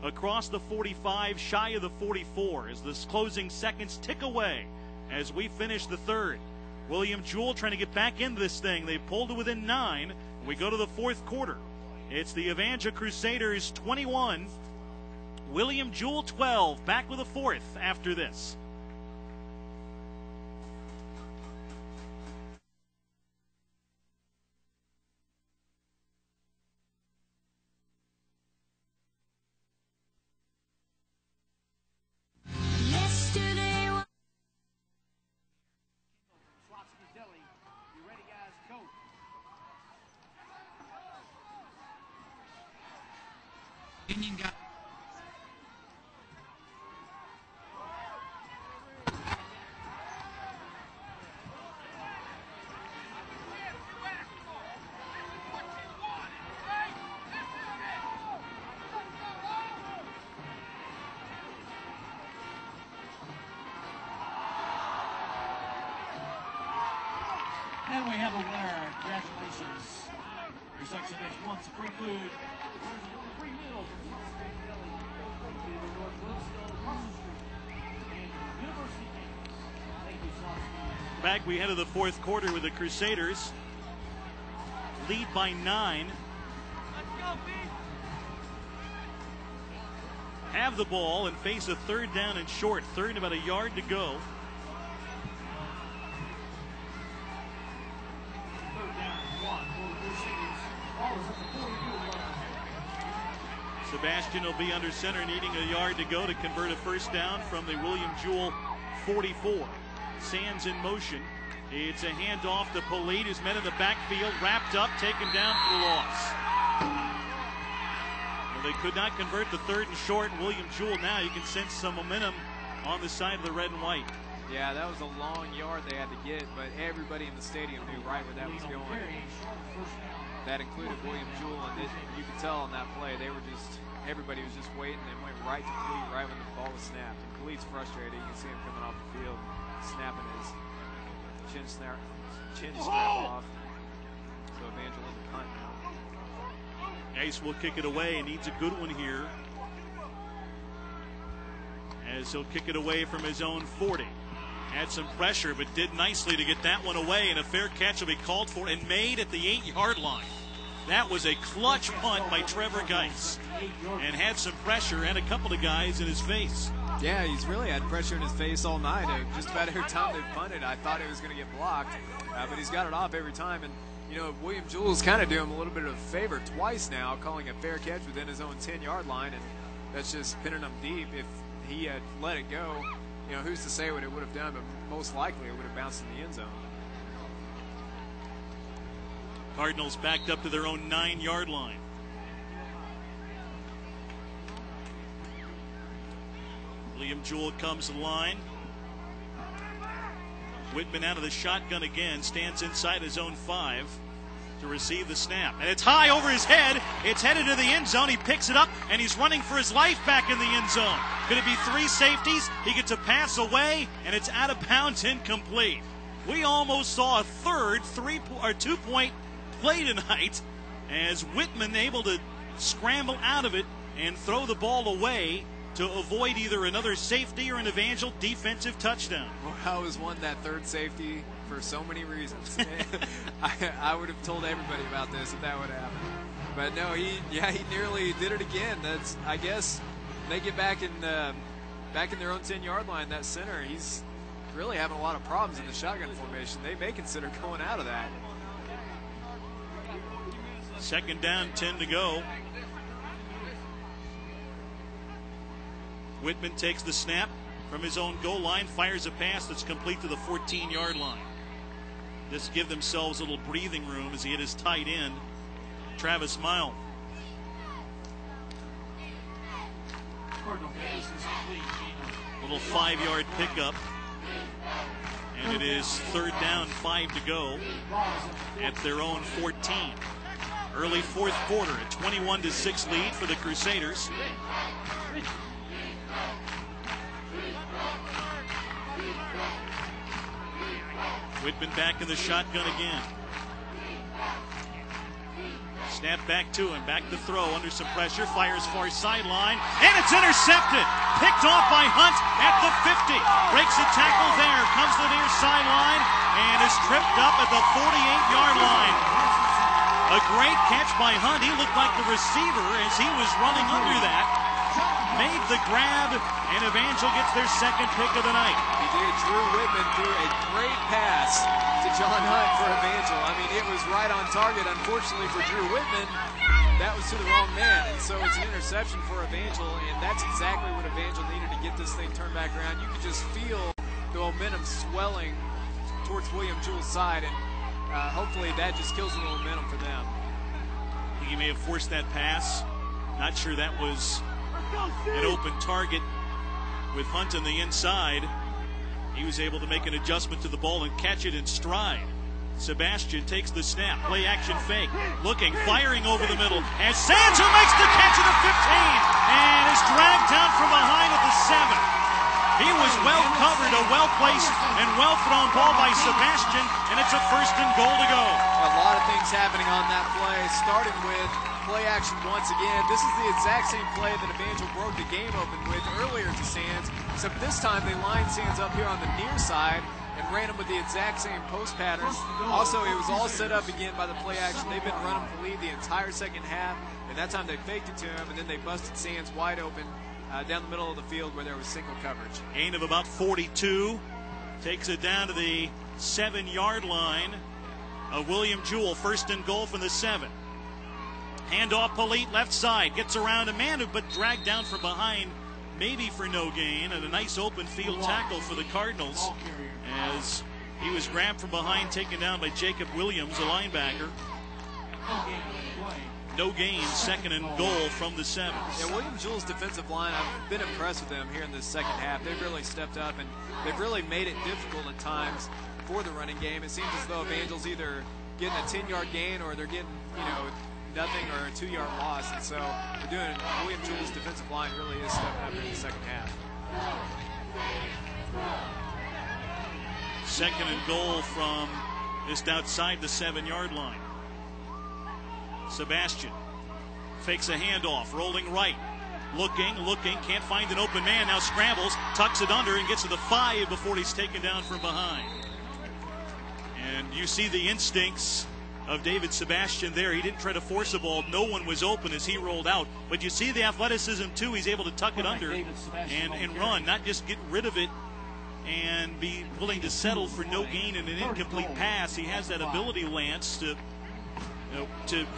across the 45, shy of the 44, as the closing seconds tick away as we finish the third. William Jewell trying to get back into this thing. They pulled it within 9. We go to the 4th quarter. It's the Evangel Crusaders 21, William Jewell 12. Back with a 4th after this. Union got and we have a winner. Congratulations. Your section next month's free food. Free meals. Back we head to the 4th quarter with the Crusaders. Lead by 9. Have the ball and face a 3rd down and short. 3rd and about a yard to go. Sebastian will be under center, needing a yard to go to convert a first down from the William Jewell 44. Sands in motion. It's a handoff to Polite, who's met in the backfield, wrapped up, taken down for the loss. Well, they could not convert the 3rd and short. William Jewell now, you can sense some momentum on the side of the red and white. Yeah, that was a long yard they had to get, but everybody in the stadium knew right where that was going. That included William Jewell, and you could tell on that play, everybody was just waiting and went right to Polite right when the ball was snapped. And Polite's frustrated. You can see him coming off the field, snapping his chin strap off. So Evangel in the punt now. Ace will kick it away and needs a good one here, as he'll kick it away from his own 40. Had some pressure, but did nicely to get that one away, and a fair catch will be called for and made at the 8-yard line. That was a clutch punt by Trevor Geis, and had some pressure and a couple of guys in his face. Yeah, he's really had pressure in his face all night. Just about every time they punted, I thought it was going to get blocked, but he's got it off every time. And you know, William Jewell's kind of doing him a little bit of a favor twice now, calling a fair catch within his own 10-yard line, and that's just pinning him deep. If he had let it go, you know, who's to say what it would have done, but most likely it would have bounced in the end zone. Cardinals backed up to their own 9-yard line. William Jewell comes to the line. Whitman out of the shotgun again, stands inside his own 5 to receive the snap. And it's high over his head. It's headed to the end zone. He picks it up, and he's running for his life back in the end zone. Could it be 3 safeties? He gets a pass away, and it's out of bounds, incomplete. We almost saw a third 2-point play tonight, as Whitman able to scramble out of it and throw the ball away to avoid either another safety or an Evangel defensive touchdown. Well, I was won that third safety for so many reasons. I would have told everybody about this if that would happen. But no, he nearly did it again. That's, I guess, they get back in their own 10-yard line. That center, he's really having a lot of problems in the shotgun formation. They may consider going out of that. 2nd down, 10 to go. Whitman takes the snap from his own goal line, fires a pass that's complete to the 14-yard line. Just give themselves a little breathing room as he hit his tight end, Travis Mile. Little 5-yard pickup, and it is 3rd down, 5 to go at their own 14. Early 4th quarter, a 21-6 lead for the Crusaders. Whitman back in the shotgun again. Snap back to him, back to throw, under some pressure, fires far sideline, and it's intercepted. Picked off by Hunt at the 50. Breaks a tackle there, comes to the near sideline, and is tripped up at the 48-yard line. A great catch by Hunt. He looked like the receiver as he was running under that. Made the grab, and Evangel gets their 2nd pick of the night. He did. Drew Whitman threw a great pass to John Hunt for Evangel. I mean, it was right on target. Unfortunately for Drew Whitman, that was to the wrong man, and so it's an interception for Evangel, and that's exactly what Evangel needed to get this thing turned back around. You could just feel the momentum swelling towards William Jewell's side, and hopefully that just kills the momentum for them. I think he may have forced that pass. Not sure that was an open target with Hunt on the inside. He was able to make an adjustment to the ball and catch it in stride. Sebastian takes the snap, play action fake, looking, firing over the middle, and Sands, who makes the catch at the 15 and is dragged down from behind at the 7. He was well covered, a well-placed and well-thrown ball by Sebastian, and it's a 1st and goal to go. A lot of things happening on that play, starting with play action once again. This is the exact same play that Evangel broke the game open with earlier to Sands, except this time they lined Sands up here on the near side and ran him with the exact same post pattern. Also, it was all set up again by the play action. They've been running for lead the entire 2nd half, and that time they faked it to him, and then they busted Sands wide open down the middle of the field where there was single coverage. Gain of about 42. Takes it down to the 7-yard line of William Jewell. 1st and goal from the 7. Handoff, Polite, left side. Gets around a man, but dragged down from behind, maybe for no gain. And a nice open field tackle for the Cardinals as he was grabbed from behind, taken down by Jacob Williams, a linebacker. no gain, 2nd and goal from the 7. Yeah, William Jewell's defensive line, I've been impressed with them here in this second half. They've really stepped up, and they've really made it difficult at times for the running game. It seems as though Evangel's either getting a 10-yard gain or they're getting, nothing or a 2-yard loss. And so William Jewell's defensive line really is stepping up in the second half. 2nd and goal from just outside the 7-yard line. Sebastian fakes a handoff, rolling right. Looking, can't find an open man, now scrambles, tucks it under and gets to the 5 before he's taken down from behind. And you see the instincts of David Sebastian there. He didn't try to force a ball. No one was open as he rolled out. But you see the athleticism too. He's able to tuck it under and run, not just get rid of it and be willing to settle for no gain and an incomplete pass. He has that ability, Lance, to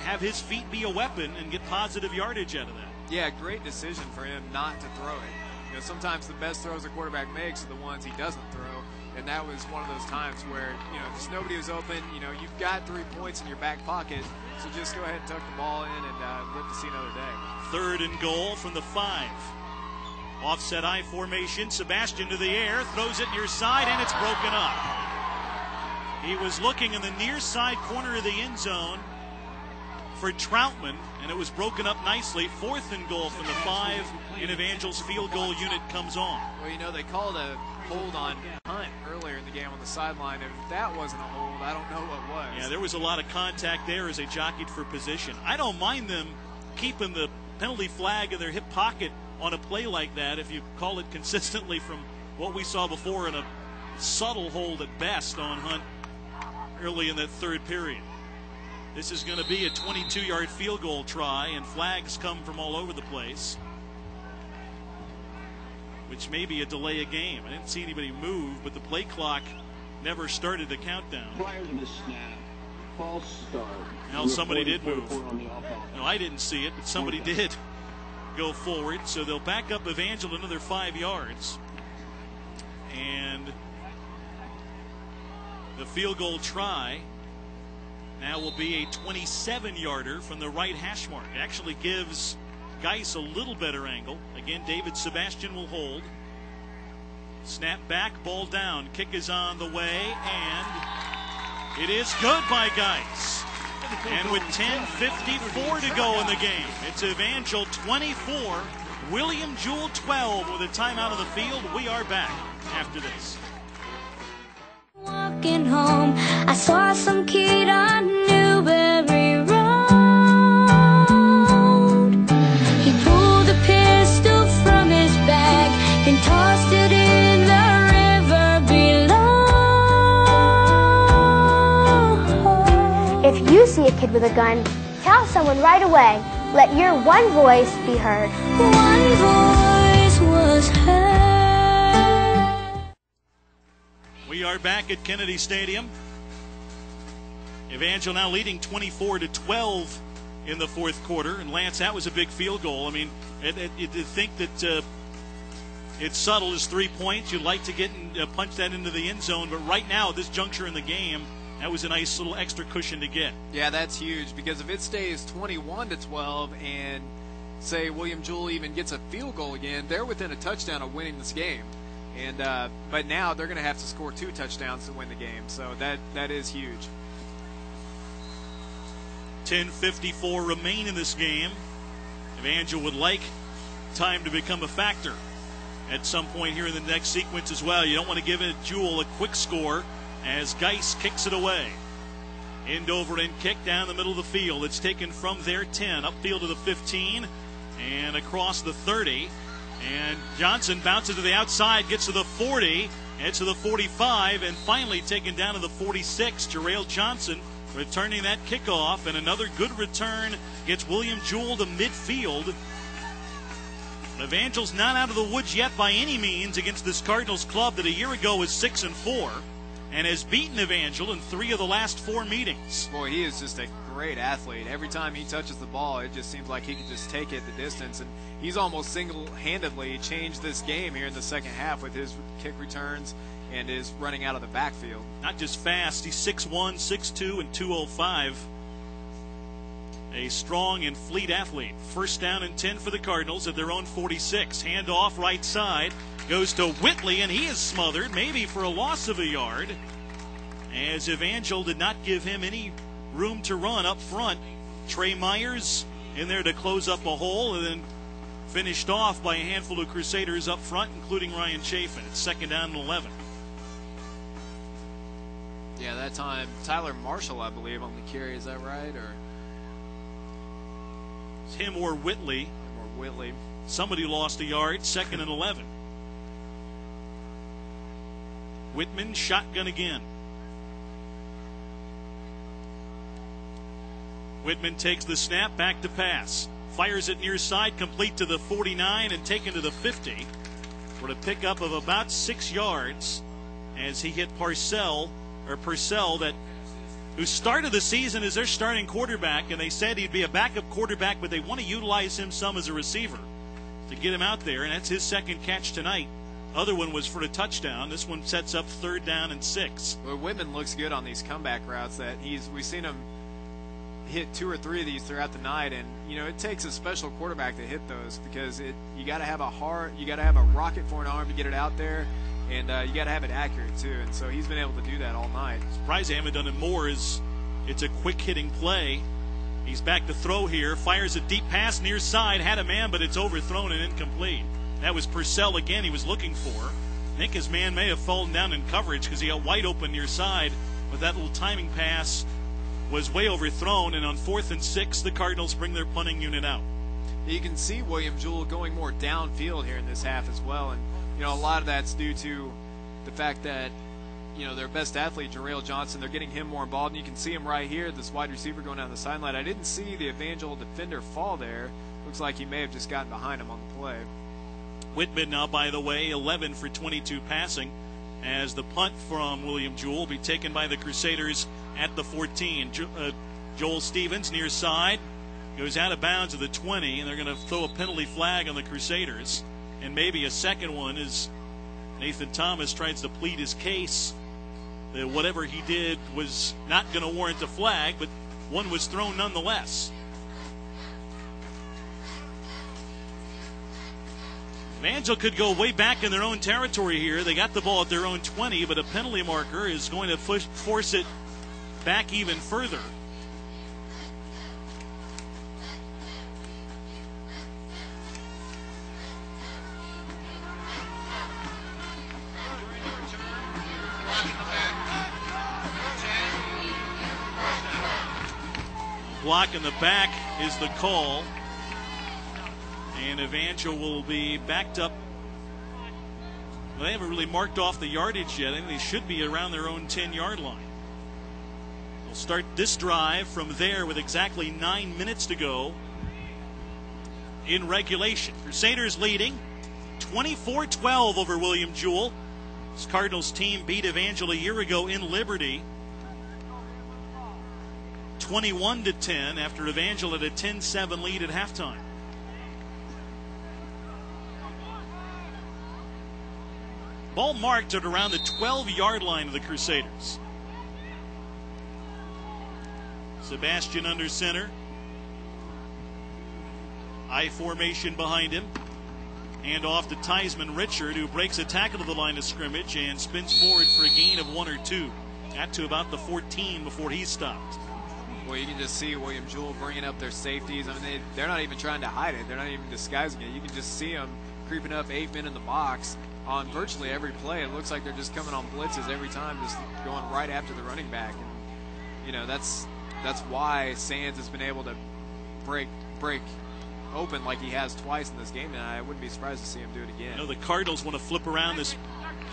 have his feet be a weapon and get positive yardage out of that. Yeah, great decision for him not to throw it. Sometimes the best throws a quarterback makes are the ones he doesn't throw. And that was one of those times where, just nobody was open. You've got 3 points in your back pocket, so just go ahead and tuck the ball in and live to see another day. 3rd and goal from the 5. Offset I formation. Sebastian to the air, throws it near side, and it's broken up. He was looking in the near side corner of the end zone for Troutman, and it was broken up nicely. 4th and goal from the 5, and Evangel's field goal unit comes on. Well, they called a hold on Hunt earlier in the game on the sideline. If that wasn't a hold, I don't know what was. Yeah, there was a lot of contact there as they jockeyed for position. I don't mind them keeping the penalty flag in their hip pocket on a play like that if you call it consistently from what we saw before in a subtle hold at best on Hunt early in that 3rd period. This is going to be a 22-yard field goal try, and flags come from all over the place, which may be a delay of game. I didn't see anybody move, but the play clock never started the countdown. Prior to the snap, false start. Now somebody did move. No, I didn't see it, but somebody did go forward. So they'll back up Evangel another 5 yards. And the field goal try now will be a 27-yarder from the right hash mark. It actually gives Geis a little better angle. Again, David Sebastian will hold. Snap back, ball down. Kick is on the way, and it is good by Geis. And with 10:54 to go in the game, it's Evangel 24, William Jewell 12 with a timeout on the field. We are back after this. Walking home, I saw some kid on Newberry Road. He pulled a pistol from his bag and tossed it in the river below. If you see a kid with a gun, tell someone right away. Let your one voice be heard. One voice was heard. We are back at Kennedy Stadium. Evangel now leading 24-12 in the 4th quarter. And Lance, that was a big field goal. I mean, you think that it's subtle as 3 points. You'd like to get and punch that into the end zone. But right now, at this juncture in the game, that was a nice little extra cushion to get. Yeah, that's huge, because if it stays 21-12 and, say, William Jewell even gets a field goal again, they're within a touchdown of winning this game. And but now they're going to have to score 2 touchdowns to win the game. So that is huge. 10:54 remain in this game. Evangel would like time to become a factor at some point here in the next sequence as well. You don't want to give it Jewell a quick score as Geis kicks it away. End over end kick down the middle of the field. It's taken from their 10 upfield to the 15 and across the 30. And Johnson bounces to the outside, gets to the 40, gets to the 45, and finally taken down to the 46. Jewell Johnson returning that kickoff, and another good return gets William Jewell to midfield. Evangel's not out of the woods yet by any means against this Cardinals club that a year ago was 6-4 and has beaten Evangel in 3 of the last 4 meetings. Boy, he is just a great athlete. Every time he touches the ball, it just seems like he can just take it the distance, and he's almost single-handedly changed this game here in the second half with his kick returns and his running out of the backfield. Not just fast, he's 6'1", 6'2", and 205. A strong and fleet athlete. First down and 10 for the Cardinals at their own 46. Handoff right side. Goes to Whitley, and he is smothered, maybe for a loss of a yard, as Evangel did not give him any room to run up front. Trey Myers in there to close up a hole, and then finished off by a handful of Crusaders up front, including Ryan Chafin. It's second down and 11. Yeah, that time Tyler Marshall, I believe, on the carry. Is that right? Or it's him or Whitley. Somebody lost a yard. Second and 11. Whitman shotgun again. Whitman takes the snap, back to pass. Fires it near side, complete to the 49 and taken to the 50 for a pickup of about 6 yards as he hit Purcell, who started the season as their starting quarterback, and they said he'd be a backup quarterback, but they want to utilize him some as a receiver to get him out there, and that's his second catch tonight. Other one was for a touchdown. This one sets up third down and 6. Well, Whitman looks good on these comeback routes. We've seen him hit 2 or 3 of these throughout the night, and it takes a special quarterback to hit those, because you got to have a rocket for an arm to get it out there, and you got to have it accurate too. And so he's been able to do that all night. Surprised they haven't done it more. It's a quick hitting play. He's back to throw here. Fires a deep pass near side. Had a man, but it's overthrown and incomplete. That was Purcell again he was looking for. I think his man may have fallen down in coverage because he got wide open near side, but that little timing pass was way overthrown, and on 4th and 6, the Cardinals bring their punting unit out. You can see William Jewell going more downfield here in this half as well, and a lot of that's due to the fact that their best athlete, Jewell Johnson, they're getting him more involved, and you can see him right here, this wide receiver going down the sideline. I didn't see the Evangel defender fall there. Looks like he may have just gotten behind him on the play. Whitman now, by the way, 11 for 22 passing, as the punt from William Jewell will be taken by the Crusaders at the 14. Joel Stevens near side goes out of bounds at the 20, and they're going to throw a penalty flag on the Crusaders, and maybe a second one as Nathan Thomas tries to plead his case that whatever he did was not going to warrant a flag, but one was thrown nonetheless. Evangel could go way back in their own territory here. They got the ball at their own 20, but a penalty marker is going to force it back even further. Block in the back is the call. And Evangel will be backed up. Well, they haven't really marked off the yardage yet. I think they should be around their own 10-yard line. They'll start this drive from there with exactly 9 minutes to go in regulation. Crusaders leading 24-12 over William Jewell. This Cardinals team beat Evangel a year ago in Liberty 21-10 after Evangel had a 10-7 lead at halftime. Ball marked at around the 12-yard line of the Crusaders. Sebastian under center. I formation behind him. Hand off to Theismann Richard, who breaks a tackle to the line of scrimmage and spins forward for a gain of 1 or 2. Got to about the 14 before he stopped. Well, you can just see William Jewell bringing up their safeties. I mean, they're not even trying to hide it. They're not even disguising it. You can just see them creeping up 8 men in the box on virtually every play. It looks like they're just coming on blitzes every time, just going right after the running back. And, that's why Sands has been able to break open like he has twice in this game, and I wouldn't be surprised to see him do it again. The Cardinals want to flip around this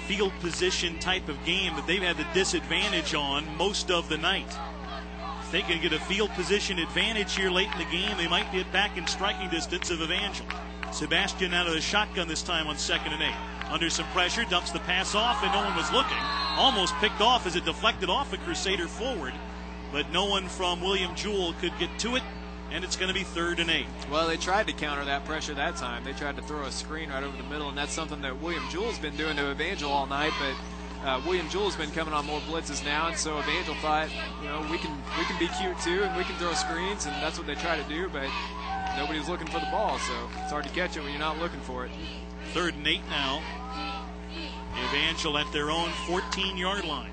field position type of game that they've had the disadvantage on most of the night. If they can get a field position advantage here late in the game, they might get back in striking distance of Evangel. Sebastian out of the shotgun this time on 2nd and 8. Under some pressure, dumps the pass off, and no one was looking. Almost picked off as it deflected off a Crusader forward, but no one from William Jewell could get to it, and it's going to be 3rd and 8. Well, they tried to counter that pressure that time. They tried to throw a screen right over the middle, and that's something that William Jewell's been doing to Evangel all night, but William Jewell's been coming on more blitzes now, and so Evangel thought, we can be cute too, and we can throw screens, and that's what they try to do, but nobody's looking for the ball, so it's hard to catch it when you're not looking for it. 3rd and 8 now. Evangel at their own 14-yard line.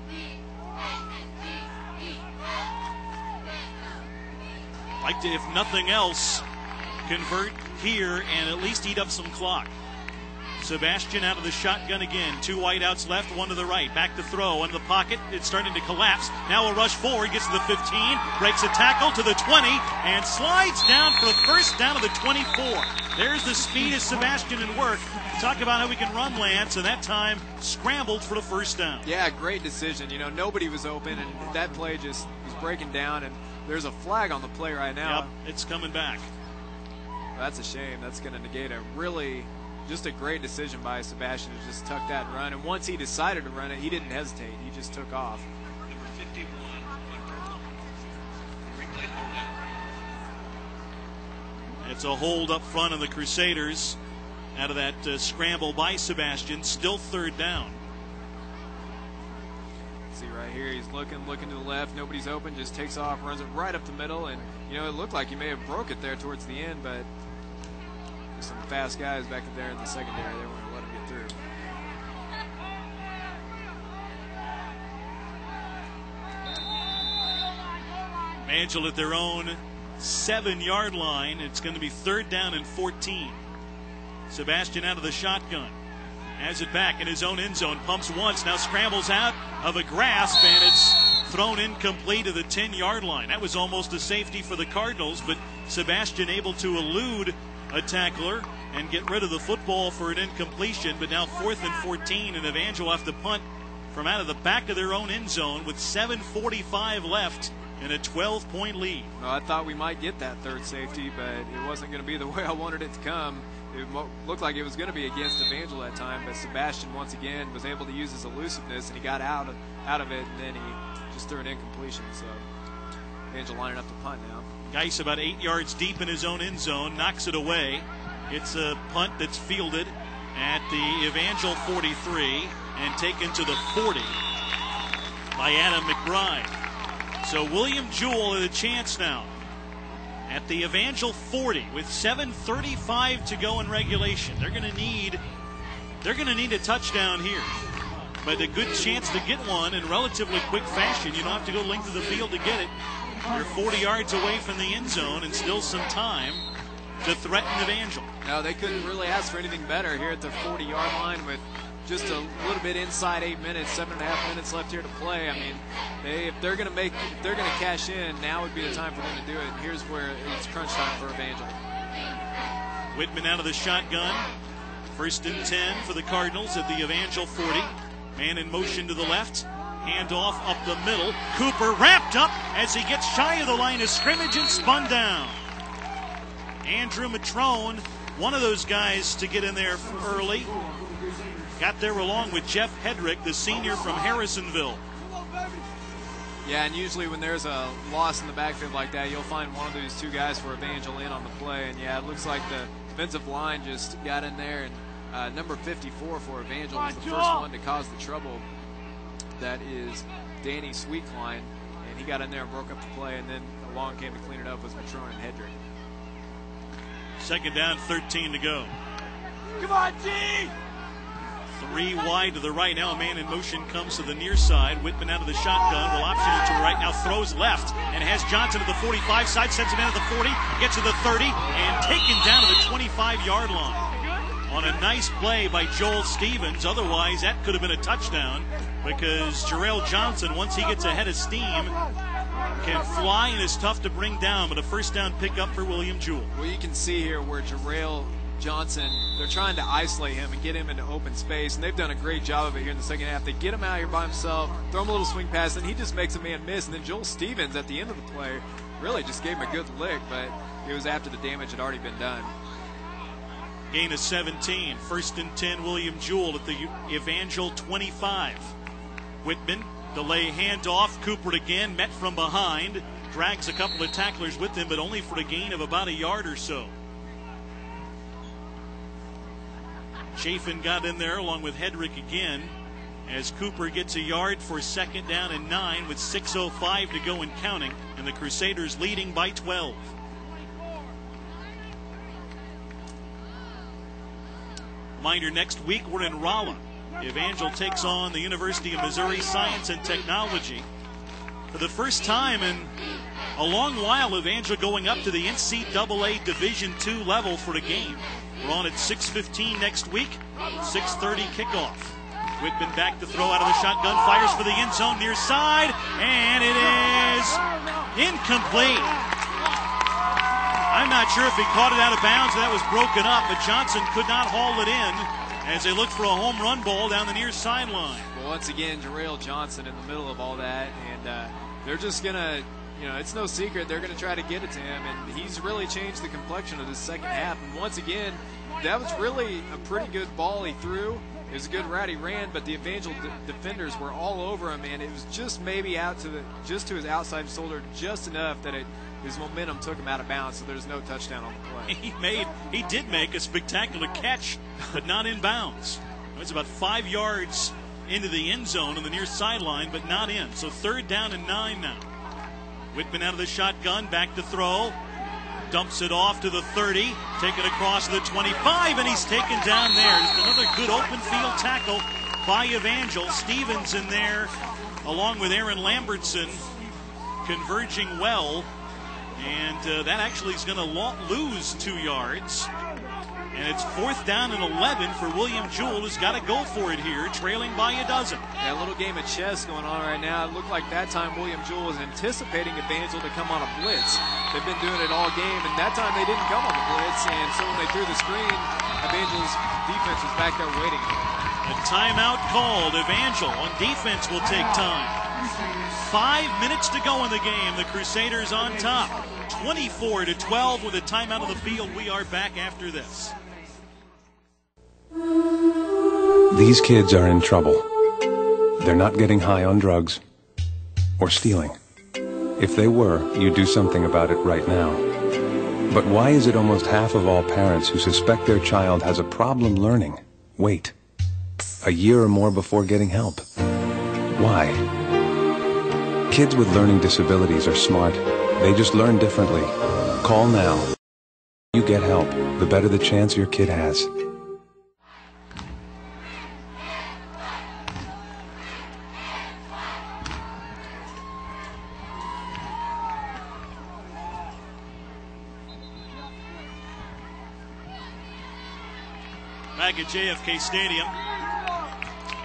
Like to, if nothing else, convert here and at least eat up some clock. Sebastian out of the shotgun again. 2 wideouts left, 1 to the right. Back to throw into the pocket. It's starting to collapse. Now a rush forward. Gets to the 15. Breaks a tackle to the 20. And slides down for the first down of the 24. There's the speed of Sebastian and work. Talk about how we can run, Lance. And that time scrambled for the first down. Yeah, great decision. Nobody was open. And that play just was breaking down. And there's a flag on the play right now. Yep, it's coming back. Well, that's a shame. That's going to negate just a great decision by Sebastian to just tuck that and run. And once he decided to run it, he didn't hesitate. He just took off. Number 51 on It's a hold up front of the Crusaders out of that scramble by Sebastian. Still 3rd down. See right here, he's looking to the left. Nobody's open, just takes off, runs it right up the middle. And, it looked like he may have broke it there towards the end, but some fast guys back there in the secondary. They weren't going to let him get through. Evangel at their own 7-yard line. It's going to be 3rd down and 14. Sebastian out of the shotgun. Has it back in his own end zone. Pumps once. Now scrambles out of a grasp, and it's thrown incomplete to the 10-yard line. That was almost a safety for the Cardinals, but Sebastian able to elude a tackler and get rid of the football for an incompletion. But now 4th and 14, and Evangel have to punt from out of the back of their own end zone with 7:45 left and a 12-point lead. Well, I thought we might get that 3rd safety, but it wasn't going to be the way I wanted it to come. It looked like it was going to be against Evangel that time, but Sebastian once again was able to use his elusiveness, and he got out of it, and then he just threw an incompletion. So Evangel lining up to punt now. Geis about 8 yards deep in his own end zone, knocks it away. It's a punt that's fielded at the Evangel 43 and taken to the 40 by Adam McBride. So William Jewell had a chance now at the Evangel 40 with 7:35 to go in regulation. They're going to need a touchdown here, but a good chance to get one in relatively quick fashion. You don't have to go length of the field to get it. You're 40 yards away from the end zone and still some time to threaten Evangel. No, they couldn't really ask for anything better here at the 40-yard line with just a little bit inside 8 minutes, 7.5 minutes left here to play. I mean, if they're going to cash in, now would be the time for them to do it. And here's where it's crunch time for Evangel. Whitman out of the shotgun. 1st and 10 for the Cardinals at the Evangel 40. Man in motion to the left. Handoff up the middle. Cooper wrapped up as he gets shy of the line of scrimmage and spun down. Andrew Matrone, one of those guys to get in there early. Got there along with Jeff Hedrick, the senior from Harrisonville. Yeah, and usually when there's a loss in the backfield like that, you'll find one of those 2 guys for Evangel in on the play. And, yeah, it looks like the defensive line just got in there. And number 54 for Evangel was the first one to cause the trouble. That is Danny Sweetkline. And he got in there and broke up the play. And then along came to clean it up was Matrone and Hedrick. 2nd down, 13 to go. Come on, G! 3 wide to the right. Now a man in motion comes to the near side. Whitman out of the shotgun. Will option it to the right. Now throws left and has Johnson at the 45 side. Sets him in at the 40. Gets to the 30 and taken down to the 25-yard line. On a nice play by Joel Stevens. Otherwise, that could have been a touchdown because Jarrell Johnson, once he gets ahead of steam, can fly and is tough to bring down. But a 1st down pickup for William Jewell. Well, you can see here where Jarrell Johnson, they're trying to isolate him and get him into open space, and they've done a great job of it here in the second half. They get him out here by himself, throw him a little swing pass, and he just makes a man miss. And then Joel Stevens at the end of the play really just gave him a good lick, but it was after the damage had already been done. Gain of 17. 1st and 10, William Jewell at the Evangel 25. Whitman, delay handoff. Cooper again, met from behind. Drags a couple of tacklers with him, but only for a gain of about a yard or so. Chafin got in there along with Hedrick again. as Cooper gets a yard for 2nd down and 9 with 6:05 to go and counting, and the Crusaders leading by 12. Reminder, next week we're in Rolla. Evangel takes on the University of Missouri Science and Technology. For the first time in a long while, Evangel going up to the NCAA Division II level for a game. We're on at 6:15 next week, 6:30 kickoff. Whitman back to throw out of the shotgun, fires for the end zone near side, and it is incomplete. I'm not sure if he caught it out of bounds. That was broken up, but Johnson could not haul it in as they look for a home run ball down the near sideline. Well, once again, Jewell Johnson in the middle of all that, and they're just going to, it's no secret, they're going to try to get it to him, and he's really changed the complexion of the second half. And once again, that was really a pretty good ball he threw. It was a good route he ran, but the Evangel defenders were all over him, and it was just maybe out to just to his outside shoulder, just enough that his momentum took him out of bounds, so there's no touchdown on the play. He did make a spectacular catch, but not in bounds. It was about 5 yards into the end zone on the near sideline, but not in. So 3rd down and 9 now. Whitman out of the shotgun, back to throw. Dumps it off to the 30, taken across to the 25, and he's taken down there. Just another good open field tackle by Evangel. Stevens in there, along with Aaron Lambertson, converging well. And that actually is going to lose 2 yards. And it's 4th down and 11 for William Jewell, who's got to go for it here, trailing by a dozen. Yeah, a little game of chess going on right now. It looked like that time William Jewell was anticipating Evangel to come on a blitz. They've been doing it all game, and that time they didn't come on the blitz. And so when they threw the screen, Evangel's defense was back there waiting. A timeout called. Evangel on defense will take time. 5 minutes to go in the game. The Crusaders on top. 24-12 with a timeout on the field. We are back after this. These kids are in trouble. They're not getting high on drugs or stealing. If they were, you'd do something about it right now. But why is it almost half of all parents who suspect their child has a problem learning wait a year or more before getting help? Why? Kids with learning disabilities are smart. They just learn differently. Call now. You get help, the better the chance your kid has. Back at JFK Stadium,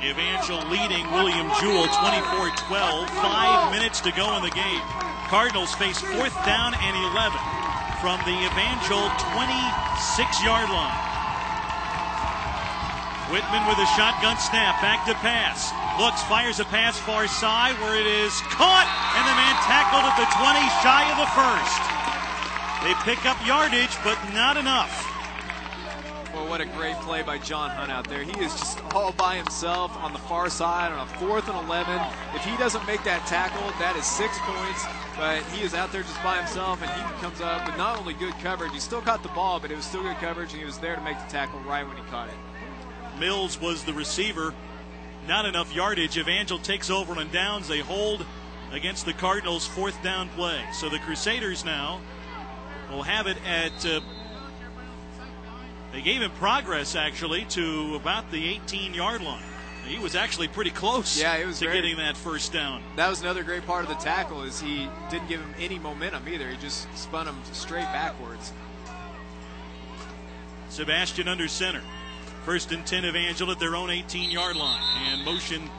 Evangel leading William Jewell 24-12. 5 minutes to go in the game. Cardinals face 4th down and 11 from the Evangel 26-yard line. Whitman with a shotgun snap, back to pass. Looks, fires a pass far side where it is caught, and the man tackled at the 20, shy of the first. They pick up yardage, but not enough. Well, what a great play by John Hunt out there. He is just all by himself on the far side on a 4th and 11. If he doesn't make that tackle, that is 6 points. But he is out there just by himself, and he comes up with not only good coverage, he still caught the ball, but it was still good coverage, and he was there to make the tackle right when he caught it. Mills was the receiver. Not enough yardage. Evangel takes over on downs. They hold against the Cardinals' 4th down play. So the Crusaders now will have it at... they gave him progress, actually, to about the 18-yard line. He was actually pretty close to getting that first down. That was another great part of the tackle, is he didn't give him any momentum either. He just spun him straight backwards. Sebastian under center. 1st and 10 Evangel at their own 18-yard line. And motion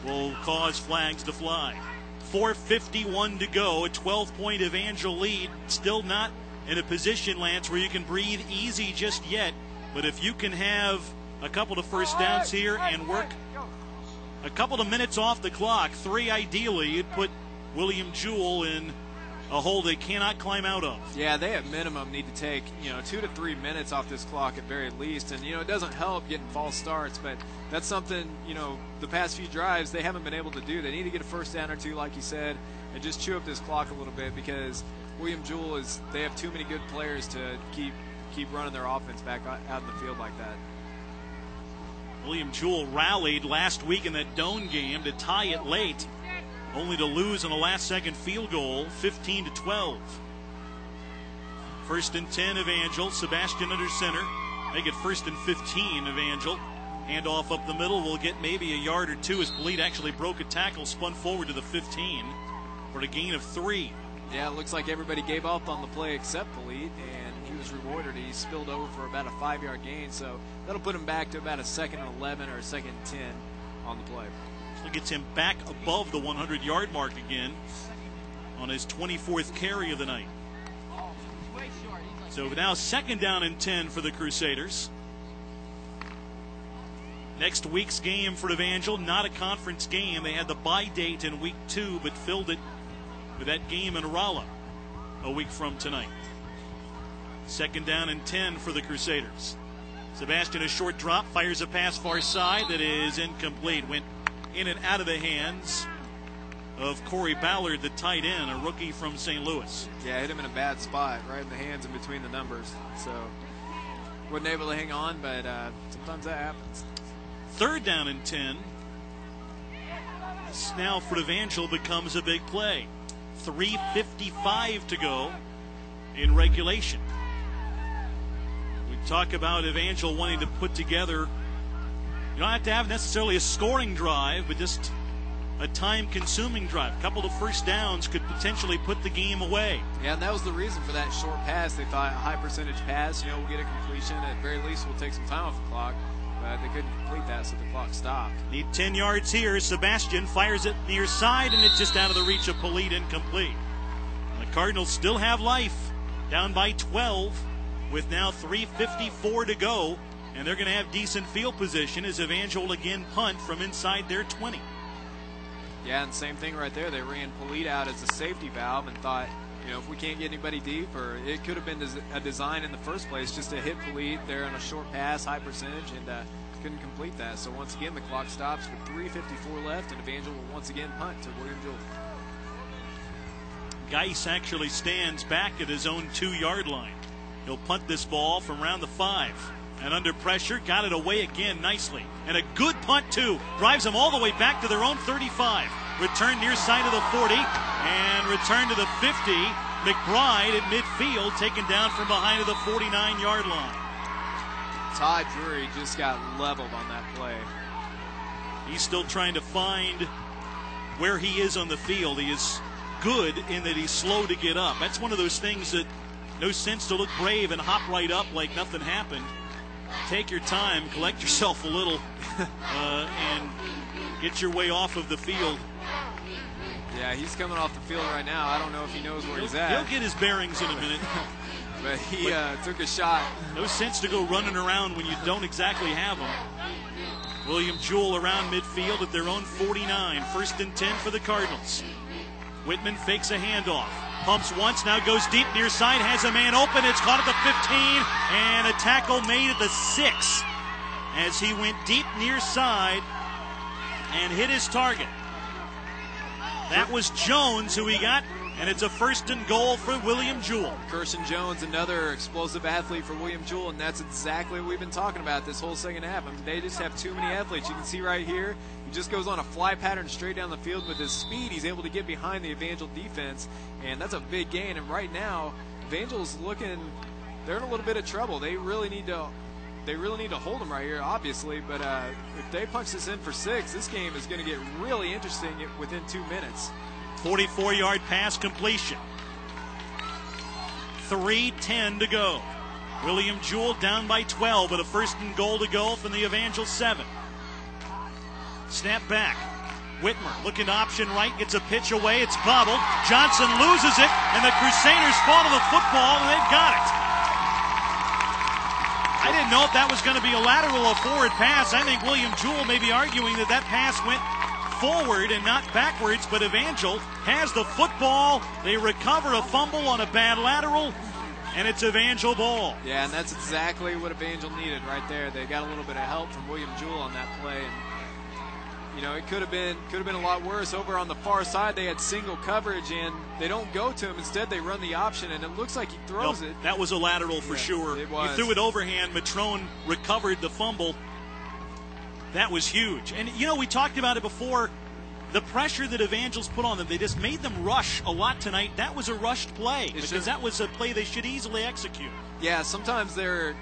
will cause flags to fly. 4:51 to go. A 12-point Evangel lead. Still not in a position, Lance, where you can breathe easy just yet. But if you can have a couple of first downs here and work a couple of minutes off the clock, 3 ideally, you'd put William Jewell in a hole they cannot climb out of. Yeah, they at minimum need to take 2 to 3 minutes off this clock at very least. And it doesn't help getting false starts, but that's something the past few drives they haven't been able to do. They need to get a first down or two, like you said, and just chew up this clock a little bit, because William Jewell they have too many good players to keep running their offense back out in the field like that. William Jewell rallied last week in that Doane game to tie it late, only to lose on a last-second field goal, 15-12. 1st and 10, Evangel. Sebastian under center. Make it 1st and 15, Evangel. Handoff up the middle. Will get maybe a yard or two as Polite actually broke a tackle, spun forward to the 15 for a gain of 3. Yeah, it looks like everybody gave up on the play except Polite, and he was rewarded. He spilled over for about a 5-yard gain, so that'll put him back to about a 2nd and 11 or a 2nd and 10 on the play. So gets him back above the 100-yard mark again on his 24th carry of the night. So now 2nd down and 10 for the Crusaders. Next week's game for Evangel, not a conference game. They had the bye date in week 2, but filled it with that game in Rolla a week from tonight. 2nd down and 10 for the Crusaders. Sebastian, a short drop, fires a pass far side that is incomplete. Went in and out of the hands of Corey Ballard, the tight end, a rookie from St. Louis. Yeah, hit him in a bad spot, right in the hands in between the numbers. So wasn't able to hang on, but sometimes that happens. 3rd down and 10. This now for Evangel becomes a big play. 3:55 to go in regulation. We talk about Evangel wanting to put together, you don't have to have necessarily a scoring drive, but just a time-consuming drive. A couple of first downs could potentially put the game away. Yeah, and that was the reason for that short pass. They thought a high-percentage pass, we'll get a completion. At very least, we'll take some time off the clock. But they couldn't complete that, so the clock stopped. Need 10 yards here. Sebastian fires it near side, and it's just out of the reach of Polite, incomplete. And the Cardinals still have life, down by 12, with now 3:54 to go. And they're going to have decent field position as Evangel again punt from inside their 20. Yeah, and same thing right there. They ran Polite out as a safety valve and thought, if we can't get anybody deep, or it could have been a design in the first place just to hit Polite there on a short pass, high percentage, and couldn't complete that. So once again, the clock stops with 3:54 left, and Evangel will once again punt to William Jewell. Geis actually stands back at his own 2-yard line. He'll punt this ball from around the 5. And under pressure, got it away again nicely. And a good punt, too. Drives them all the way back to their own 35. Return near side of the 40. And return to the 50. McBride at midfield, taken down from behind of the 49-yard line. Todd Drury just got leveled on that play. He's still trying to find where he is on the field. He is good in that he's slow to get up. That's one of those things that no sense to look brave and hop right up like nothing happened. Take your time, collect yourself a little, and get your way off of the field. Yeah, he's coming off the field right now. I don't know if he knows where he's at. He'll get his bearings in a minute. But he took a shot. No sense to go running around when you don't exactly have them. William Jewell around midfield at their own 49. 1st and 10 for the Cardinals. Whitman fakes a handoff. Pumps once, now goes deep near side, has a man open. It's caught at the 15, and a tackle made at the 6 as he went deep near side and hit his target. That was Jones who he got, and it's a 1st and goal for William Jewell. Kirshen Jones, another explosive athlete for William Jewell, and that's exactly what we've been talking about this whole second half. I mean, they just have too many athletes. You can see right here, he just goes on a fly pattern straight down the field. With his speed, he's able to get behind the Evangel defense, and that's a big gain. And right now, Evangel's looking, they're in a little bit of trouble. They really need to hold them right here, obviously. But if they punch this in for 6, this game is going to get really interesting within 2 minutes. 44-yard pass completion. 3:10 to go. William Jewell down by 12, but a 1st and goal to go from the Evangel 7. Snap back. Whitmer looking to option right, gets a pitch away. It's bobbled. Johnson loses it, and the Crusaders fall to the football, and they've got it. I didn't know if that was going to be a lateral or forward pass. I think William Jewell may be arguing that pass went forward and not backwards, but Evangel has the football. They recover a fumble on a bad lateral, and it's Evangel ball. Yeah, and that's exactly what Evangel needed right there. They got a little bit of help from William Jewell on that play, and it could have been a lot worse. Over on the far side, they had single coverage, and they don't go to him. Instead, they run the option, and it looks like he throws it. That was a lateral for sure. It was. He threw it overhand. Matrone recovered the fumble. That was huge. And, you know, we talked about it before. The pressure that Evangel's put on them, they just made them rush a lot tonight. That was a rushed play because that was a play they should easily execute. Yeah, sometimes they're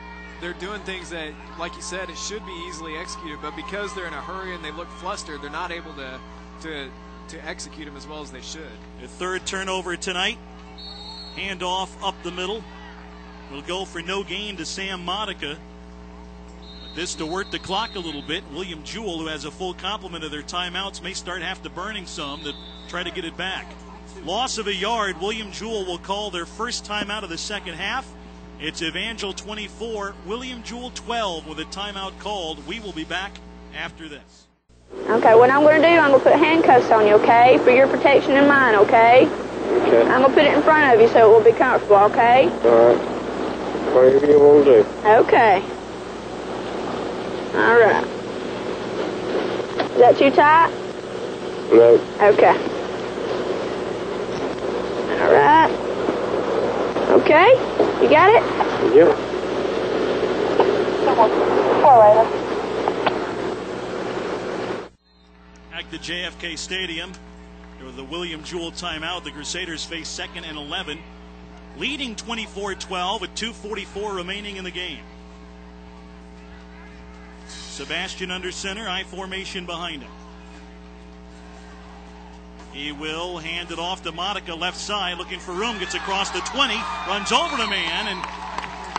doing things that, like you said, it should be easily executed, but because they're in a hurry and they look flustered, they're not able to execute them as well as they should. The third turnover tonight. Handoff up the middle. Will go for no gain to Sam Monica. This to work the clock a little bit. William Jewell, who has a full complement of their timeouts, may start after burning some to try to get it back. Loss of a yard. William Jewell will call their first timeout of the second half. It's Evangel 24, William Jewell 12 with a timeout called. We will be back after this. Okay, what I'm going to do, I'm going to put handcuffs on you, okay, for your protection and mine, okay? Okay. I'm going to put it in front of you so it will be comfortable, okay? All right. Whatever you want to do. Okay. All right. Is that too tight? No. Okay. All right. Okay. You got it? Yeah. Back to JFK Stadium. With the William Jewell timeout, the Crusaders face 2nd and 11. Leading 24-12 with 2:44 remaining in the game. Sebastian under center, I formation behind him. He will hand it off to Monica, left side, looking for room, gets across the 20, runs over the man, and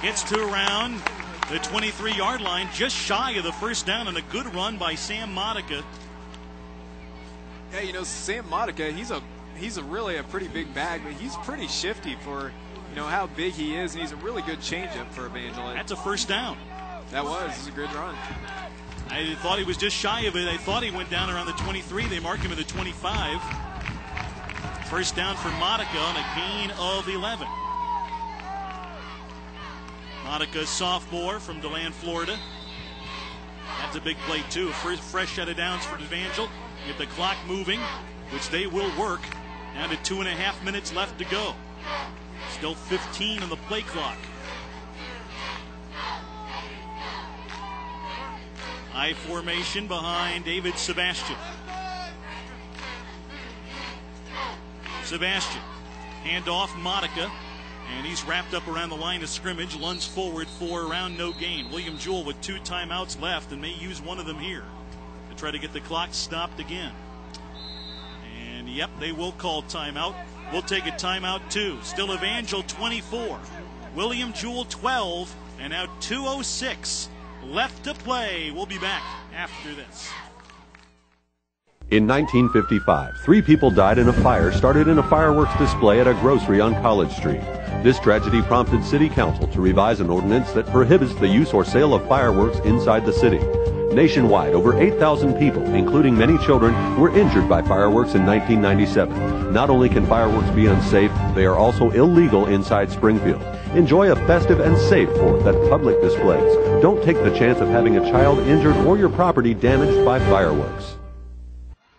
gets to around the 23-yard line, just shy of the first down, and a good run by Sam Monica. Yeah, you know, Sam Monica, he's a really a pretty big bag, but he's pretty shifty for, you know, how big he is, and he's a really good changeup for Evangel. That's a first down. That was a good run. I thought he was just shy of it. I thought he went down around the 23. They mark him at the 25. First down for Monica on a gain of 11. Monica, sophomore from DeLand, Florida. That's a big play, too. First fresh set of downs for Evangel. Get the clock moving, which they will work. Down to 2.5 minutes left to go. Still 15 on the play clock. I formation behind David Sebastian. Sebastian, handoff Monica, and he's wrapped up around the line of scrimmage, lunges forward for around no gain. William Jewell with 2 timeouts left and may use one of them here to try to get the clock stopped again. And yep, they will call timeout. We'll take a timeout too. Still Evangel 24, William Jewell 12, and now 2:06 left to play. We'll be back after this. In 1955, 3 people died in a fire started in a fireworks display at a grocery on College Street. This tragedy prompted City Council to revise an ordinance that prohibits the use or sale of fireworks inside the city. Nationwide, over 8,000 people, including many children, were injured by fireworks in 1997. Not only can fireworks be unsafe, they are also illegal inside Springfield. Enjoy a festive and safe 4th at public displays. Don't take the chance of having a child injured or your property damaged by fireworks.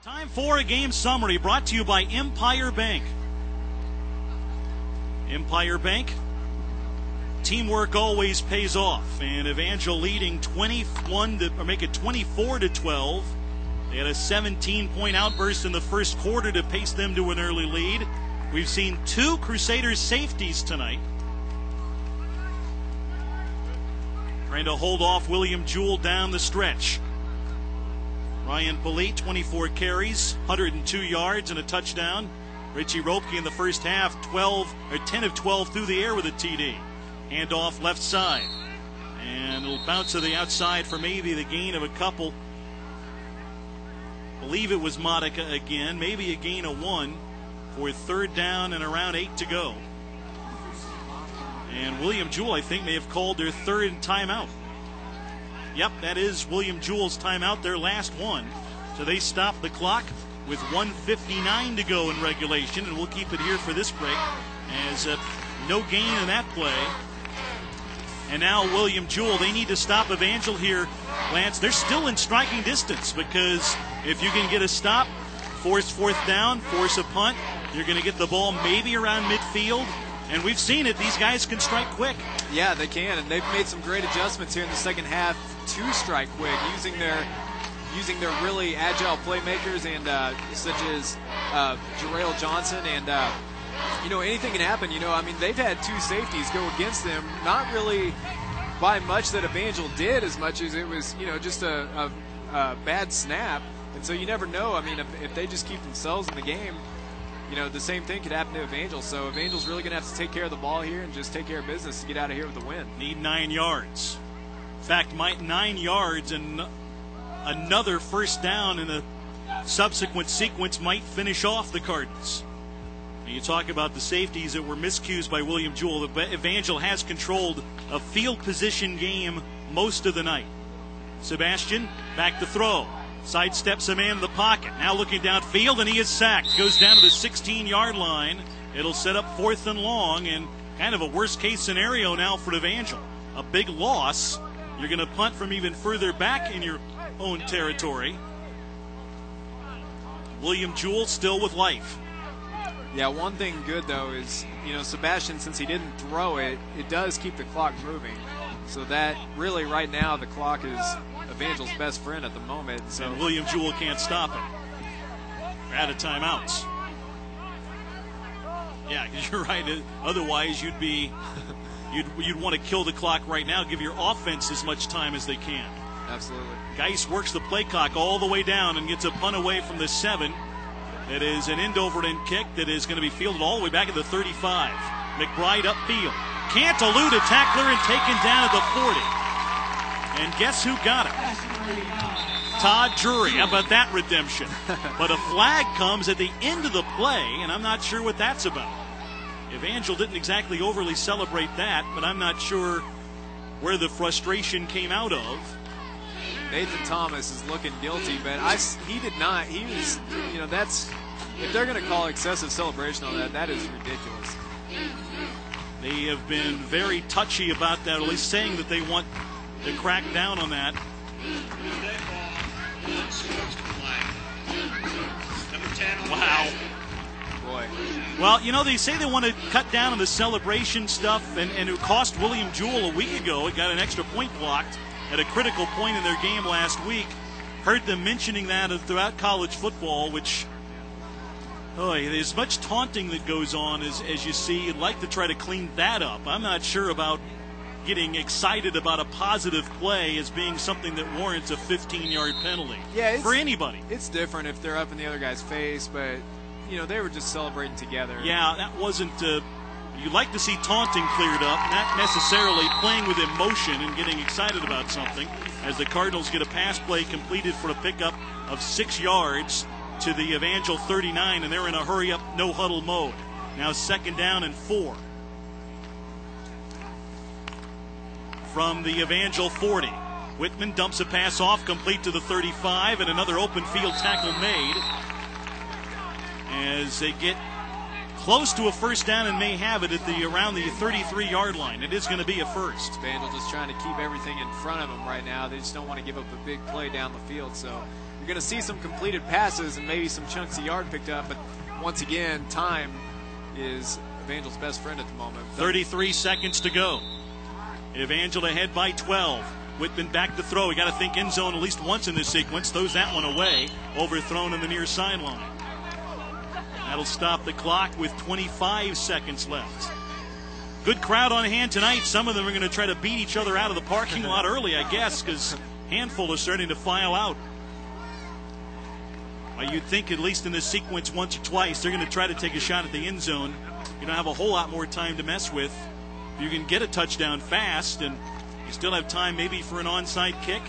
Time for a game summary brought to you by Empire Bank. Empire Bank, teamwork always pays off, and Evangel leading 24-12. They had a 17-point outburst in the first quarter to pace them to an early lead. We've seen 2 Crusaders safeties tonight, trying to hold off William Jewell down the stretch. Ryan Polite, 24 carries, 102 yards and a touchdown. Richie Ropke in the first half, 10 of 12 through the air with a TD. Handoff left side. And it'll bounce to the outside for maybe the gain of a couple. Believe it was Monica again, maybe a gain of 1 for 3rd down and around 8 to go. And William Jewell, I think, may have called their 3rd timeout. Yep, that is William Jewell's timeout, their last one. So they stop the clock with 1:59 to go in regulation, and we'll keep it here for this break as no gain in that play. And now William Jewell, they need to stop Evangel here, Lance. They're still in striking distance because if you can get a stop, force 4th down, force a punt, you're going to get the ball maybe around midfield. And we've seen it. These guys can strike quick. Yeah, they can, and they've made some great adjustments here in the second half to strike quick, using their using their really agile playmakers and such as Jewell Johnson and anything can happen. I mean, they've had 2 safeties go against them, not really by much that Evangel did as much as it was, just a bad snap. And so you never know. I mean, if they just keep themselves in the game, the same thing could happen to Evangel. So Evangel's really going to have to take care of the ball here and just take care of business to get out of here with the win. Need 9 yards. In fact, 9 yards and another first down in a subsequent sequence might finish off the Cardinals. And you talk about the safeties that were miscues by William Jewell. Evangel has controlled a field position game most of the night. Sebastian back to throw. Sidesteps a man in the pocket. Now looking downfield, and he is sacked. Goes down to the 16-yard line. It'll set up 4th and long, and kind of a worst-case scenario now for Evangel. A big loss. You're going to punt from even further back in your own territory. William Jewell still with life. Yeah, one thing good, though, is, Sebastian, since he didn't throw it, it does keep the clock moving. So that really right now the clock is Evangel's best friend at the moment. So and William Jewell can't stop it. We're out of timeouts. Yeah, you're right. Otherwise, you'd want to kill the clock right now, give your offense as much time as they can. Absolutely. Geis works the play clock all the way down and gets a punt away from the 7. It is an end-over-end kick that is going to be fielded all the way back at the 35. McBride upfield. Can't elude a tackler and taken down at the 40. And guess who got it? Todd Drury. How about that redemption? But a flag comes at the end of the play, and I'm not sure what that's about. Evangel didn't exactly overly celebrate that, but I'm not sure where the frustration came out of. Nathan Thomas is looking guilty, but he did not. He was, that's, if they're going to call excessive celebration on that, that is ridiculous. They have been very touchy about that, at least saying that they want to crack down on that. Wow. Boy. Well, they say they want to cut down on the celebration stuff, and it cost William Jewell a week ago. It got an extra point blocked at a critical point in their game last week. Heard them mentioning that throughout college football, which, there's much taunting that goes on as you see. You'd like to try to clean that up. I'm not sure about getting excited about a positive play as being something that warrants a 15-yard penalty for anybody. It's different if they're up in the other guy's face, but, they were just celebrating together. Yeah, that wasn't you'd like to see taunting cleared up, not necessarily playing with emotion and getting excited about something, as the Cardinals get a pass play completed for a pickup of 6 yards to the Evangel 39, and they're in a hurry-up, no-huddle mode. Now 2nd down and 4. From the Evangel 40. Whitman dumps a pass off, complete to the 35, and another open field tackle made as they get close to a first down and may have it at around the 33-yard line. It is going to be a first. Evangel just trying to keep everything in front of them right now. They just don't want to give up a big play down the field. So you're going to see some completed passes and maybe some chunks of yard picked up. But once again, time is Evangel's best friend at the moment. 33 seconds to go. Evangel ahead by 12. Whitman back to throw. We got to think end zone at least once in this sequence. Throws that one away. Overthrown in the near sideline. That'll stop the clock with 25 seconds left. Good crowd on hand tonight. Some of them are going to try to beat each other out of the parking lot early, I guess, because a handful are starting to file out. Well, you'd think at least in this sequence once or twice they're going to try to take a shot at the end zone. You don't have a whole lot more time to mess with. You can get a touchdown fast, and you still have time maybe for an onside kick.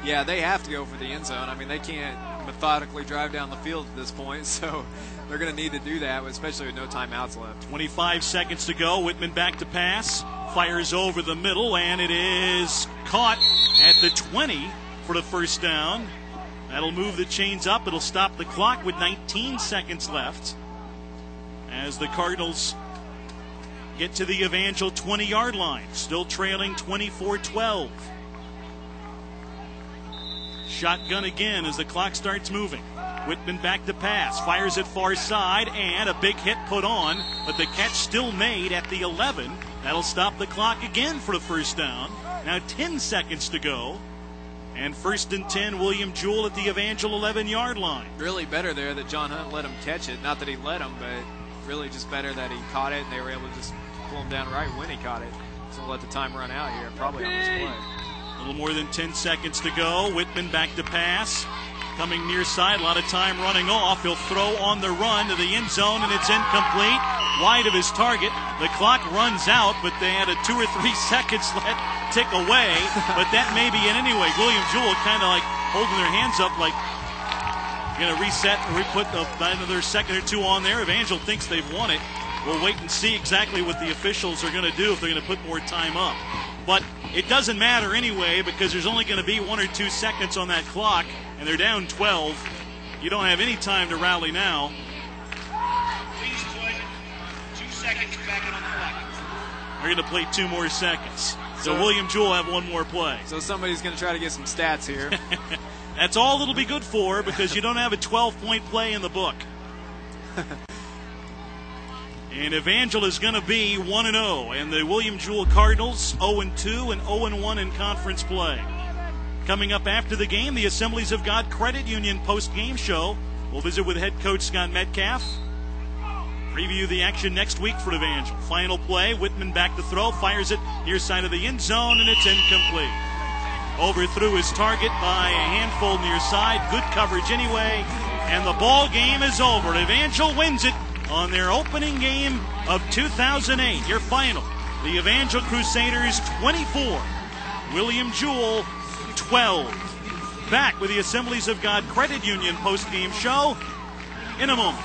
Yeah, they have to go for the end zone. I mean, they can't methodically drive down the field at this point, so they're going to need to do that, especially with no timeouts left. 25 seconds to go. Whitman back to pass. Fires over the middle, and it is caught at the 20 for the first down. That'll move the chains up. It'll stop the clock with 19 seconds left as the Cardinals get to the Evangel 20-yard line. Still trailing 24-12. Shotgun again as the clock starts moving. Whitman back to pass. Fires it far side, and a big hit put on, but the catch still made at the 11. That'll stop the clock again for the first down. Now 10 seconds to go. And 1st and 10, William Jewell at the Evangel 11-yard line. Really better there that John Hunt let him catch it. Not that he let him, but really just better that he caught it and they were able to just pull him down right when he caught it. So let the time run out here, probably on this play. A little more than 10 seconds to go. Whitman back to pass. Coming near side, a lot of time running off. He'll throw on the run to the end zone, and it's incomplete. Wide of his target. The clock runs out, but they had a 2 or 3 seconds let tick away. But that may be it anyway. William Jewell kind of like holding their hands up like going to reset and re-put another second or two on there. Evangel thinks they've won it. We'll wait and see exactly what the officials are going to do if they're going to put more time up. But it doesn't matter anyway because there's only going to be 1 or 2 seconds on that clock, and they're down 12. You don't have any time to rally now. Please put 2 seconds back on the clock. They're going to play 2 more seconds. So William Jewell have 1 more play. So somebody's going to try to get some stats here. That's all it'll be good for because you don't have a 12-point play in the book. And Evangel is going to be 1-0, and the William Jewell Cardinals 0-2 and 0-1 in conference play. Coming up after the game, the Assemblies of God Credit Union post-game show. We'll visit with head coach Scott Metcalf. Preview the action next week for Evangel. Final play, Whitman back to throw, fires it near side of the end zone, and it's incomplete. Overthrew his target by a handful near side. Good coverage anyway, and the ball game is over. Evangel wins it on their opening game of 2008. Your final, the Evangel Crusaders 24, William Jewell 12. Back with the Assemblies of God Credit Union post-game show in a moment.